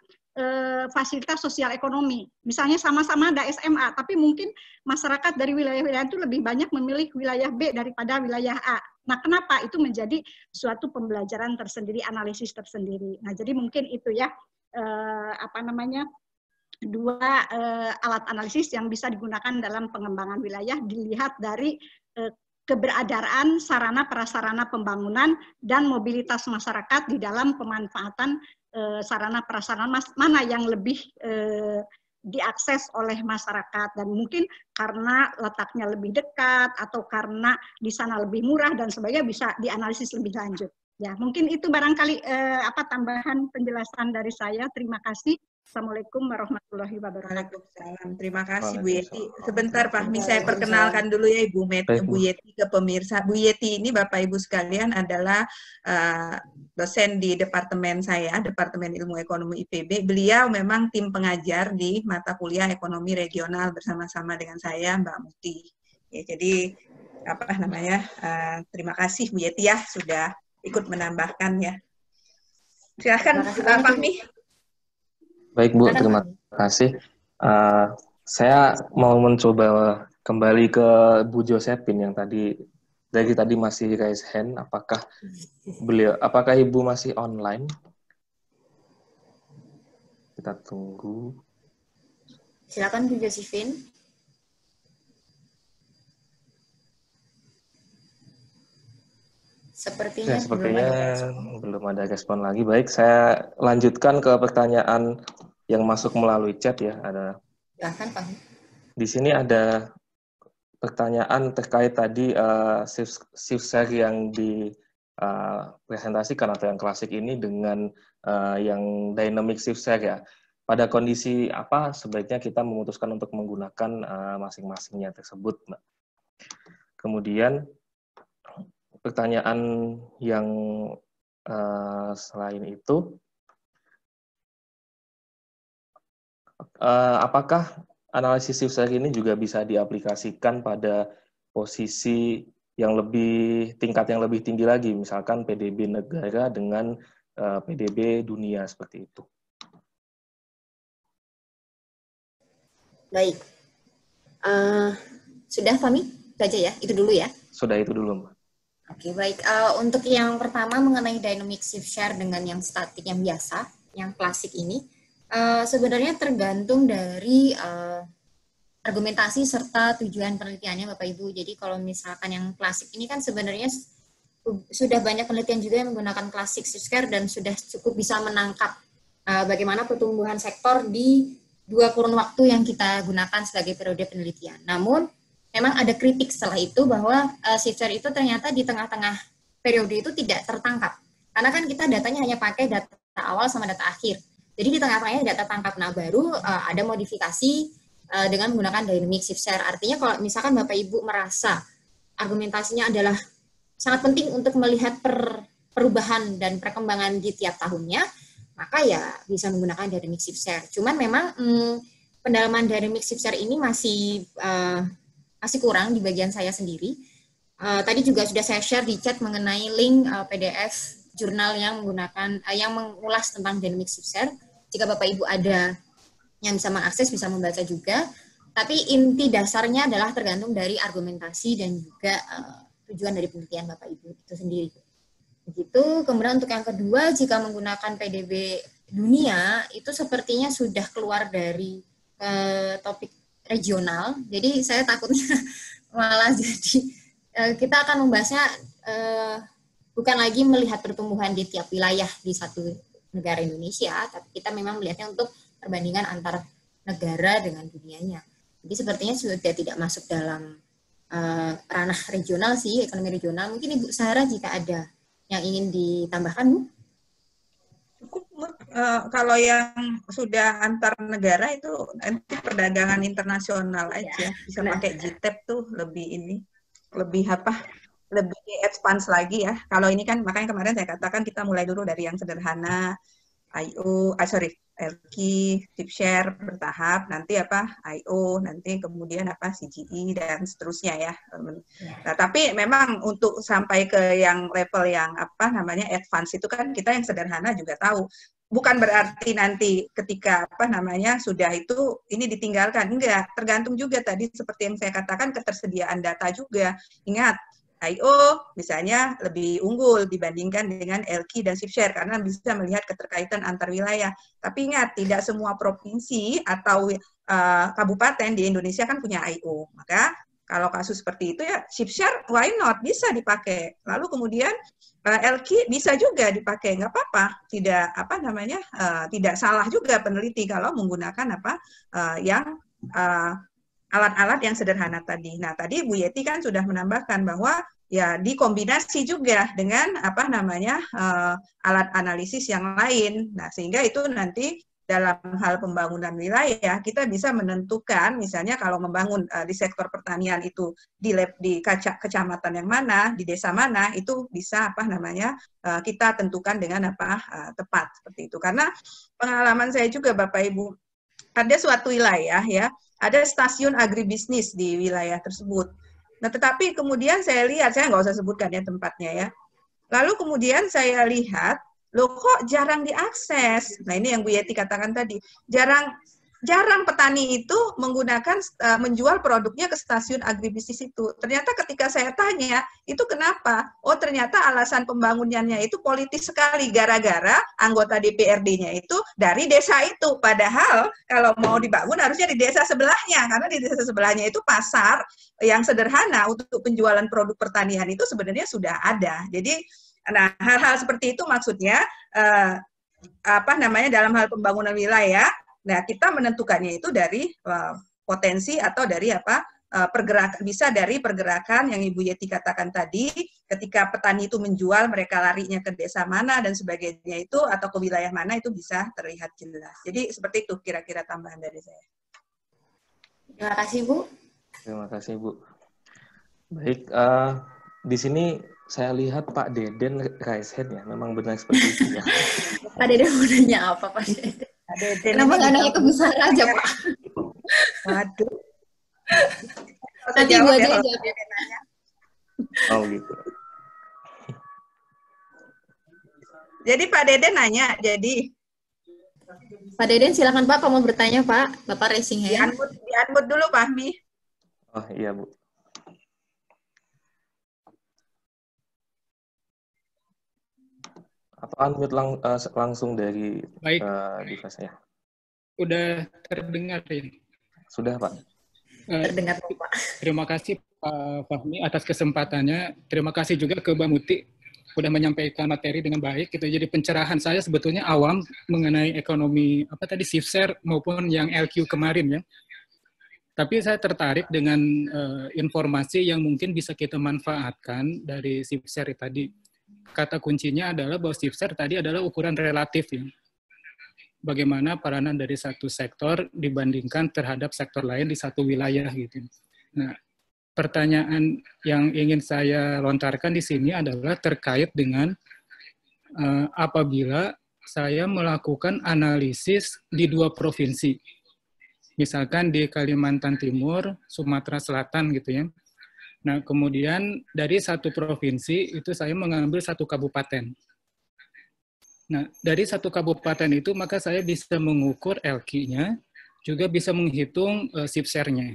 Speaker 16: fasilitas sosial ekonomi. Misalnya sama-sama ada SMA, tapi mungkin masyarakat dari wilayah-wilayah itu lebih banyak memilih wilayah B daripada wilayah A. Nah, kenapa? Itu menjadi suatu pembelajaran tersendiri, analisis tersendiri. Nah, jadi mungkin itu ya, dua alat analisis yang bisa digunakan dalam pengembangan wilayah, dilihat dari keberadaan sarana prasarana pembangunan dan mobilitas masyarakat di dalam pemanfaatan sarana prasarana mana yang lebih diakses oleh masyarakat, dan mungkin karena letaknya lebih dekat atau karena di sana lebih murah dan sebagainya bisa dianalisis lebih lanjut. Ya, mungkin itu barangkali tambahan penjelasan dari saya. Terima kasih. Assalamualaikum warahmatullahi wabarakatuh.
Speaker 4: Waalaikumsalam. Terima kasih Bu Yeti. Sebentar Fahmi, saya perkenalkan dulu ya Bu Yeti ke pemirsa. Bu Yeti ini Bapak Ibu sekalian adalah dosen di departemen saya, Departemen Ilmu Ekonomi IPB. Beliau memang tim pengajar di mata kuliah Ekonomi Regional bersama-sama dengan saya Mbak Muti. Ya, jadi terima kasih Bu Yeti ya sudah ikut menambahkan ya. Silakan Fahmi.
Speaker 1: Baik Bu, terima kasih. Saya mau mencoba kembali ke Bu Josephine yang tadi masih raise hand. Apakah Ibu masih online? Kita tunggu.
Speaker 2: Silakan Bu Josephine. Sepertinya
Speaker 1: belum ada respon lagi. Baik, saya lanjutkan ke pertanyaan yang masuk melalui chat ya.
Speaker 2: Silakan Pak.
Speaker 1: Di sini ada pertanyaan terkait tadi shift share yang dipresentasikan atau yang klasik ini dengan yang dynamic shift share ya. Pada kondisi apa sebaiknya kita memutuskan untuk menggunakan masing-masingnya tersebut, Mbak? Kemudian pertanyaan yang selain itu, apakah analisis shift share ini juga bisa diaplikasikan pada posisi yang tingkat yang lebih tinggi lagi, misalkan PDB negara dengan PDB dunia seperti itu?
Speaker 2: Baik, sudah Fahmi? Itu aja ya, itu dulu ya?
Speaker 1: Sudah itu dulu, Mbak.
Speaker 2: Oke, baik. Untuk yang pertama mengenai dynamic shift share dengan yang statik yang biasa, yang klasik ini, sebenarnya tergantung dari argumentasi serta tujuan penelitiannya Bapak Ibu. Jadi kalau misalkan yang klasik ini kan sebenarnya sudah banyak penelitian juga yang menggunakan classic shift share dan sudah cukup bisa menangkap bagaimana pertumbuhan sektor di dua kurun waktu yang kita gunakan sebagai periode penelitian. Namun memang ada kritik setelah itu bahwa shift share itu ternyata di tengah-tengah periode itu tidak tertangkap. Karena kan kita datanya hanya pakai data awal sama data akhir. Jadi di tengah-tengahnya data tangkap baru ada modifikasi dengan menggunakan dynamic shift share. Artinya kalau misalkan Bapak Ibu merasa argumentasinya adalah sangat penting untuk melihat perubahan dan perkembangan di tiap tahunnya, maka ya bisa menggunakan dynamic shift share. Cuman memang pendalaman dynamic shift share ini masih kurang di bagian saya sendiri. Tadi juga sudah saya share di chat mengenai link PDF jurnal yang menggunakan yang mengulas tentang dynamic shift share. Jika Bapak Ibu ada yang bisa mengakses, bisa membaca juga. Tapi inti dasarnya adalah tergantung dari argumentasi dan juga tujuan dari penelitian Bapak Ibu itu sendiri. Begitu. Kemudian untuk yang kedua, jika menggunakan PDB dunia, itu sepertinya sudah keluar dari topik regional. Jadi saya takutnya malah jadi kita akan membahasnya bukan lagi melihat pertumbuhan di tiap wilayah di satu negara Indonesia, tapi kita memang melihatnya untuk perbandingan antar negara dengan dunianya. Jadi sepertinya sudah tidak masuk dalam ranah regional sih, ekonomi regional. Mungkin Ibu Sarah jika ada yang ingin ditambahkan, Bu?
Speaker 4: Cukup, kalau yang sudah antar negara itu nanti perdagangan internasional aja. Bisa pakai GTAP tuh lebih lebih advance lagi ya. Kalau ini kan makanya kemarin saya katakan kita mulai dulu dari yang sederhana, LQ, chip share bertahap, nanti IO, nanti kemudian CGE dan seterusnya ya. Nah, tapi memang untuk sampai ke yang level yang advance itu kan kita yang sederhana juga tahu. Bukan berarti nanti ketika sudah itu ini ditinggalkan, enggak. Tergantung juga tadi seperti yang saya katakan ketersediaan data juga. Ingat, IO misalnya lebih unggul dibandingkan dengan LQ dan shift share karena bisa melihat keterkaitan antar wilayah. Tapi ingat, tidak semua provinsi atau kabupaten di Indonesia kan punya IO. Maka kalau kasus seperti itu ya shift share why not, bisa dipakai. Lalu kemudian LQ bisa juga dipakai, nggak apa-apa. Tidak salah juga peneliti kalau menggunakan yang alat-alat yang sederhana tadi. Nah, tadi Bu Yeti kan sudah menambahkan bahwa ya dikombinasi juga dengan alat analisis yang lain. Nah, sehingga itu nanti dalam hal pembangunan wilayah kita bisa menentukan misalnya kalau membangun di sektor pertanian itu di kecamatan yang mana, di desa mana, itu bisa kita tentukan dengan tepat seperti itu. Karena pengalaman saya juga Bapak Ibu, ada suatu wilayah ya, ada stasiun agribisnis di wilayah tersebut. Nah, tetapi kemudian saya lihat, saya nggak usah sebutkan ya tempatnya ya. Lalu kemudian saya lihat, loh kok jarang diakses. Nah, ini yang Bu Yeti katakan tadi, jarang petani itu menggunakan menjual produknya ke stasiun agribisnis itu. Ternyata ketika saya tanya, itu kenapa? Oh, ternyata alasan pembangunannya itu politis sekali gara-gara anggota DPRD-nya itu dari desa itu. Padahal kalau mau dibangun harusnya di desa sebelahnya, karena di desa sebelahnya itu pasar yang sederhana untuk penjualan produk pertanian itu sebenarnya sudah ada. Jadi, nah hal-hal seperti itu maksudnya dalam hal pembangunan wilayah. Nah, kita menentukannya itu dari potensi atau dari pergerakan, bisa dari pergerakan yang Ibu Yeti katakan tadi, ketika petani itu menjual, mereka larinya ke desa mana dan sebagainya itu, atau ke wilayah mana, itu bisa terlihat jelas. Jadi seperti itu kira-kira tambahan dari saya.
Speaker 2: Terima kasih, Bu.
Speaker 1: Terima kasih, Bu. Baik, di sini saya lihat Pak Deden raise hand ya, memang benar seperti itu ya.
Speaker 2: Pak Deden mau nanya apa, Pak Deden? Kenapa nggak nanya ke Bu Sarah aja, Pak?
Speaker 4: Waduh.
Speaker 2: Nanti Bu aja jawab.
Speaker 1: Oh gitu.
Speaker 4: Jadi Pak Deden nanya, jadi.
Speaker 2: Pak Deden silakan Pak, kalau mau bertanya Pak. Bapak raising hand.
Speaker 4: Di-unmute dulu Pak Ahmi.
Speaker 1: Oh iya Bu. Atau unmute langsung dari device-nya.
Speaker 18: Udah terdengar ya?
Speaker 1: Sudah Pak.
Speaker 2: Terdengar Pak.
Speaker 18: Terima kasih Pak Fahmi atas kesempatannya. Terima kasih juga ke Mbak Muti sudah menyampaikan materi dengan baik. Gitu. Jadi pencerahan saya sebetulnya awam mengenai ekonomi shift share maupun yang LQ kemarin ya. Tapi saya tertarik dengan informasi yang mungkin bisa kita manfaatkan dari shift share tadi. kata kuncinya adalah bahwa shift share tadi adalah ukuran relatif ya. Bagaimana peranan dari satu sektor dibandingkan terhadap sektor lain di satu wilayah gitu. Nah, pertanyaan yang ingin saya lontarkan di sini adalah terkait dengan apabila saya melakukan analisis di 2 provinsi. Misalkan di Kalimantan Timur, Sumatera Selatan gitu ya. Nah, kemudian dari satu provinsi itu saya mengambil satu kabupaten. Nah, dari satu kabupaten itu maka saya bisa mengukur LQ-nya, juga bisa menghitung shift share-nya.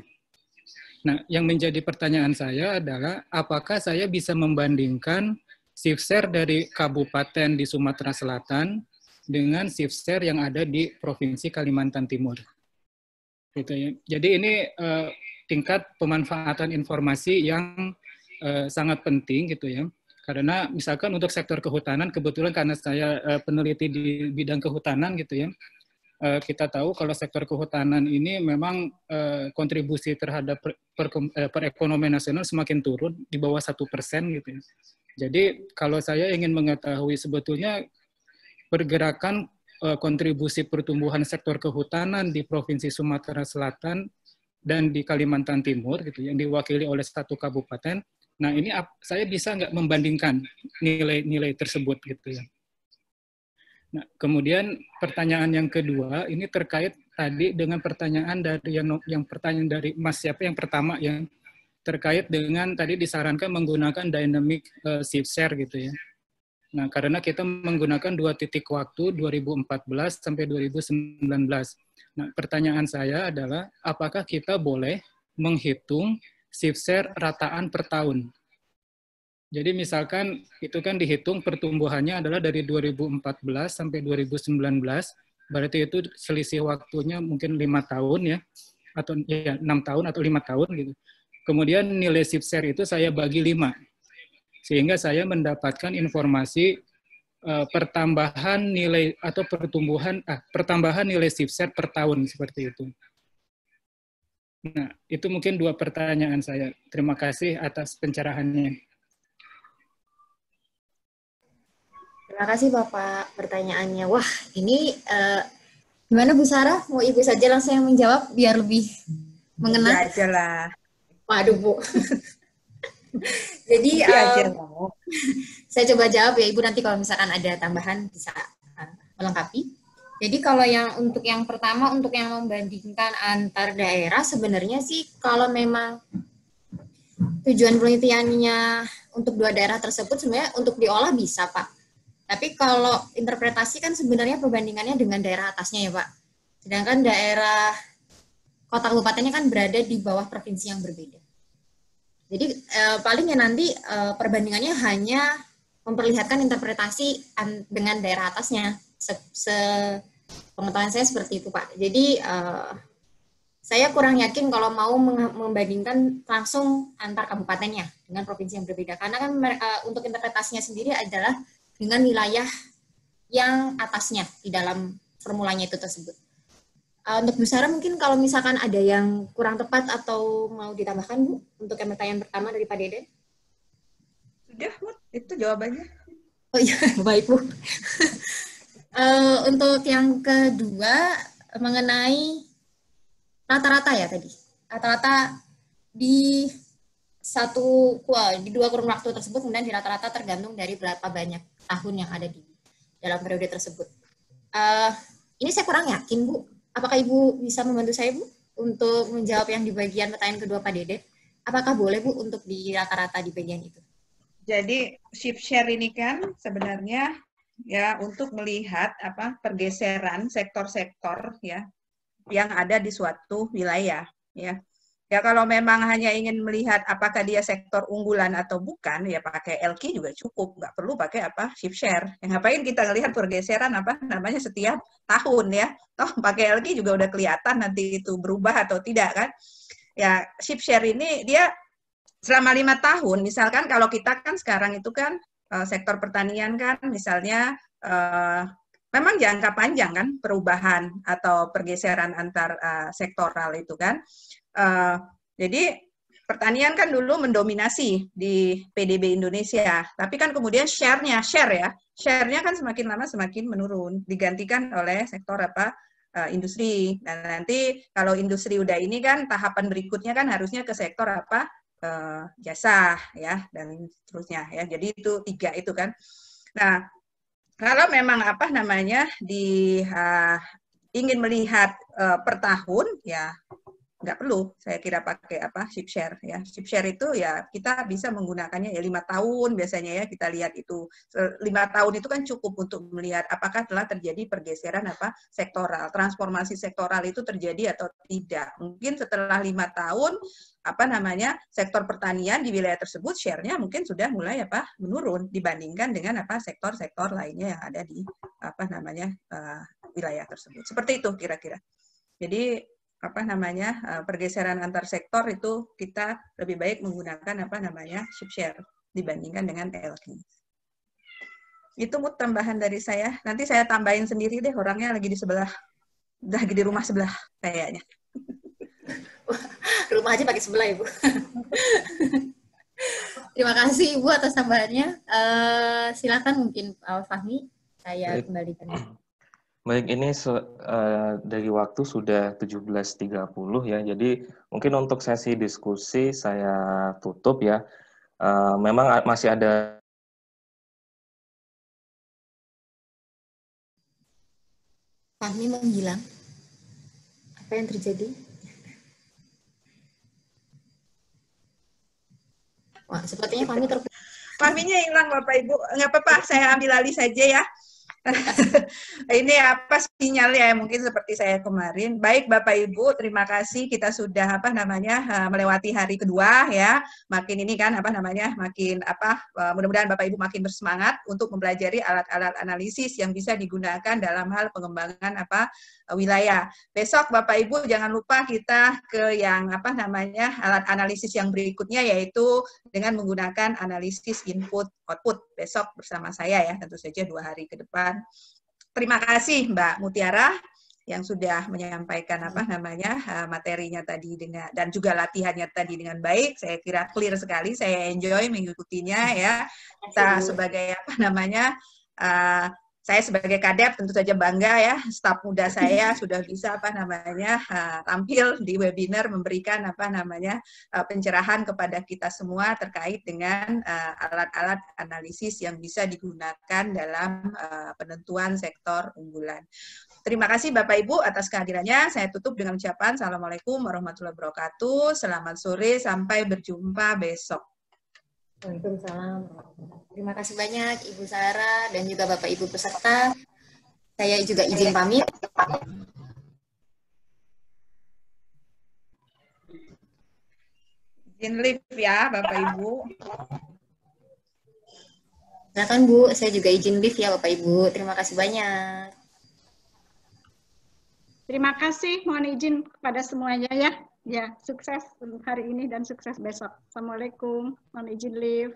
Speaker 18: Nah, yang menjadi pertanyaan saya adalah apakah saya bisa membandingkan shift share dari kabupaten di Sumatera Selatan dengan shift share yang ada di Provinsi Kalimantan Timur. Gitu ya. Jadi ini tingkat pemanfaatan informasi yang sangat penting gitu ya. Karena misalkan untuk sektor kehutanan, kebetulan karena saya peneliti di bidang kehutanan gitu ya, kita tahu kalau sektor kehutanan ini memang kontribusi terhadap perekonomian nasional semakin turun di bawah 1% gitu ya. Jadi kalau saya ingin mengetahui sebetulnya pergerakan kontribusi pertumbuhan sektor kehutanan di Provinsi Sumatera Selatan dan di Kalimantan Timur gitu yang diwakili oleh satu kabupaten. Nah, ini saya bisa nggak membandingkan nilai-nilai tersebut gitu ya. Nah, kemudian pertanyaan yang kedua ini terkait tadi dengan pertanyaan dari yang pertanyaan dari Mas siapa yang pertama yang terkait dengan tadi disarankan menggunakan dynamic shift share gitu ya. Nah, karena kita menggunakan 2 titik waktu 2014 sampai 2019. Nah, pertanyaan saya adalah apakah kita boleh menghitung shift share rataan per tahun? Jadi misalkan itu kan dihitung pertumbuhannya adalah dari 2014 sampai 2019, berarti itu selisih waktunya mungkin 5 tahun ya, atau ya 6 tahun atau 5 tahun gitu. Kemudian nilai shift share itu saya bagi 5, sehingga saya mendapatkan informasi pertambahan nilai atau pertambahan nilai shift share per tahun seperti itu. Nah, itu mungkin 2 pertanyaan saya. Terima kasih atas pencerahannya.
Speaker 2: Terima kasih Bapak pertanyaannya. Wah, ini gimana Bu Sarah? Mau Ibu saja langsung yang menjawab biar lebih mengena?
Speaker 4: Ya aja lah.
Speaker 2: Waduh Bu. Jadi saya coba jawab ya Ibu, nanti kalau misalkan ada tambahan bisa melengkapi. Jadi kalau untuk yang pertama, untuk yang membandingkan antar daerah, sebenarnya sih kalau memang tujuan penelitiannya untuk 2 daerah tersebut sebenarnya untuk diolah bisa Pak. Tapi kalau interpretasi kan sebenarnya perbandingannya dengan daerah atasnya ya Pak. Sedangkan daerah kota kabupatennya kan berada di bawah provinsi yang berbeda. Jadi palingnya nanti perbandingannya hanya memperlihatkan interpretasi dengan daerah atasnya. Pengetahuan saya seperti itu Pak. Jadi saya kurang yakin kalau mau membandingkan langsung antar kabupatennya dengan provinsi yang berbeda. Karena kan untuk interpretasinya sendiri adalah dengan wilayah yang atasnya di dalam formulanya itu tersebut. Untuk Bu Sarah mungkin kalau misalkan ada yang kurang tepat atau mau ditambahkan Bu, untuk yang pertanyaan pertama dari Pak Deden.
Speaker 4: Sudah, Bu, itu jawabannya.
Speaker 2: Oh iya, baik Bu. Untuk yang kedua, mengenai rata-rata ya tadi. Rata-rata di 2 kurun waktu tersebut, kemudian di rata-rata tergantung dari berapa banyak tahun yang ada di dalam periode tersebut. Ini saya kurang yakin Bu. Apakah Ibu bisa membantu saya Bu untuk menjawab yang di bagian pertanyaan kedua Pak Deden? Apakah boleh Bu untuk di rata-rata di bagian itu?
Speaker 4: Jadi shift share ini kan sebenarnya ya untuk melihat pergeseran sektor-sektor ya yang ada di suatu wilayah ya. Ya kalau memang hanya ingin melihat apakah dia sektor unggulan atau bukan, ya pakai LQ juga cukup, nggak perlu pakai shift share. Yang ngapain kita ngelihat pergeseran setiap tahun ya. Toh pakai LQ juga udah kelihatan nanti itu berubah atau tidak kan. Ya shift share ini dia selama 5 tahun, misalkan kalau kita kan sekarang itu kan sektor pertanian kan misalnya memang jangka panjang kan perubahan atau pergeseran antar sektoral itu kan. Jadi pertanian kan dulu mendominasi di PDB Indonesia, tapi kan kemudian share-nya kan semakin lama semakin menurun, digantikan oleh sektor industri. Dan nanti kalau industri udah ini kan tahapan berikutnya kan harusnya ke sektor jasa ya dan seterusnya ya. Jadi itu 3 itu kan. Nah, kalau memang ingin melihat per tahun ya nggak perlu saya kira pakai ship share ya. Ship share itu ya kita bisa menggunakannya ya 5 tahun biasanya ya, kita lihat itu 5 tahun itu kan cukup untuk melihat apakah telah terjadi pergeseran sektoral, transformasi sektoral itu terjadi atau tidak. Mungkin setelah 5 tahun sektor pertanian di wilayah tersebut share-nya mungkin sudah mulai menurun dibandingkan dengan sektor-sektor lainnya yang ada di wilayah tersebut. Seperti itu kira-kira. Jadi pergeseran antar sektor itu kita lebih baik menggunakan ship share dibandingkan dengan TLQ. Itu tambahan dari saya. Nanti saya tambahin sendiri deh, orangnya lagi di rumah sebelah kayaknya.
Speaker 2: Rumah aja pakai sebelah, Ibu. Terima kasih Ibu atas tambahannya. Silakan mungkin Fahmi, saya kembalikan.
Speaker 1: Baik, ini dari waktu sudah 17.30 ya, jadi mungkin untuk sesi diskusi saya tutup ya. Memang masih ada.
Speaker 2: Fahmi menghilang. Apa yang terjadi? Wah, sepertinya Fahmi
Speaker 4: Fahminya hilang Bapak Ibu. Nggak apa-apa, saya ambil alih saja ya. Ini sinyalnya mungkin seperti saya kemarin. Baik Bapak Ibu, terima kasih kita sudah melewati hari kedua ya. Makin ini kan makin mudah-mudahan Bapak Ibu makin bersemangat untuk mempelajari alat-alat analisis yang bisa digunakan dalam hal pengembangan wilayah. Besok Bapak Ibu jangan lupa kita ke yang alat analisis yang berikutnya, yaitu dengan menggunakan analisis input output besok bersama saya ya, tentu saja 2 hari ke depan. Terima kasih Mbak Mutiara yang sudah menyampaikan materinya tadi dan juga latihannya tadi dengan baik. Saya kira clear sekali, saya enjoy mengikutinya ya. Kita sebagai saya sebagai kadep tentu saja bangga ya, staf muda saya sudah bisa tampil di webinar memberikan pencerahan kepada kita semua terkait dengan alat-alat analisis yang bisa digunakan dalam penentuan sektor unggulan. Terima kasih Bapak Ibu atas kehadirannya. Saya tutup dengan ucapan Assalamualaikum warahmatullahi wabarakatuh. Selamat sore, sampai berjumpa besok.
Speaker 2: Waalaikumsalam. Terima kasih banyak Ibu Sarah dan juga Bapak Ibu peserta. Saya juga izin pamit.
Speaker 4: Izin live ya Bapak Ibu.
Speaker 2: Silakan Bu, saya juga izin live ya Bapak Ibu. Terima kasih banyak.
Speaker 16: Terima kasih, mohon izin kepada semuanya ya. Ya, sukses untuk hari ini dan sukses besok. Assalamualaikum, mohon izin live.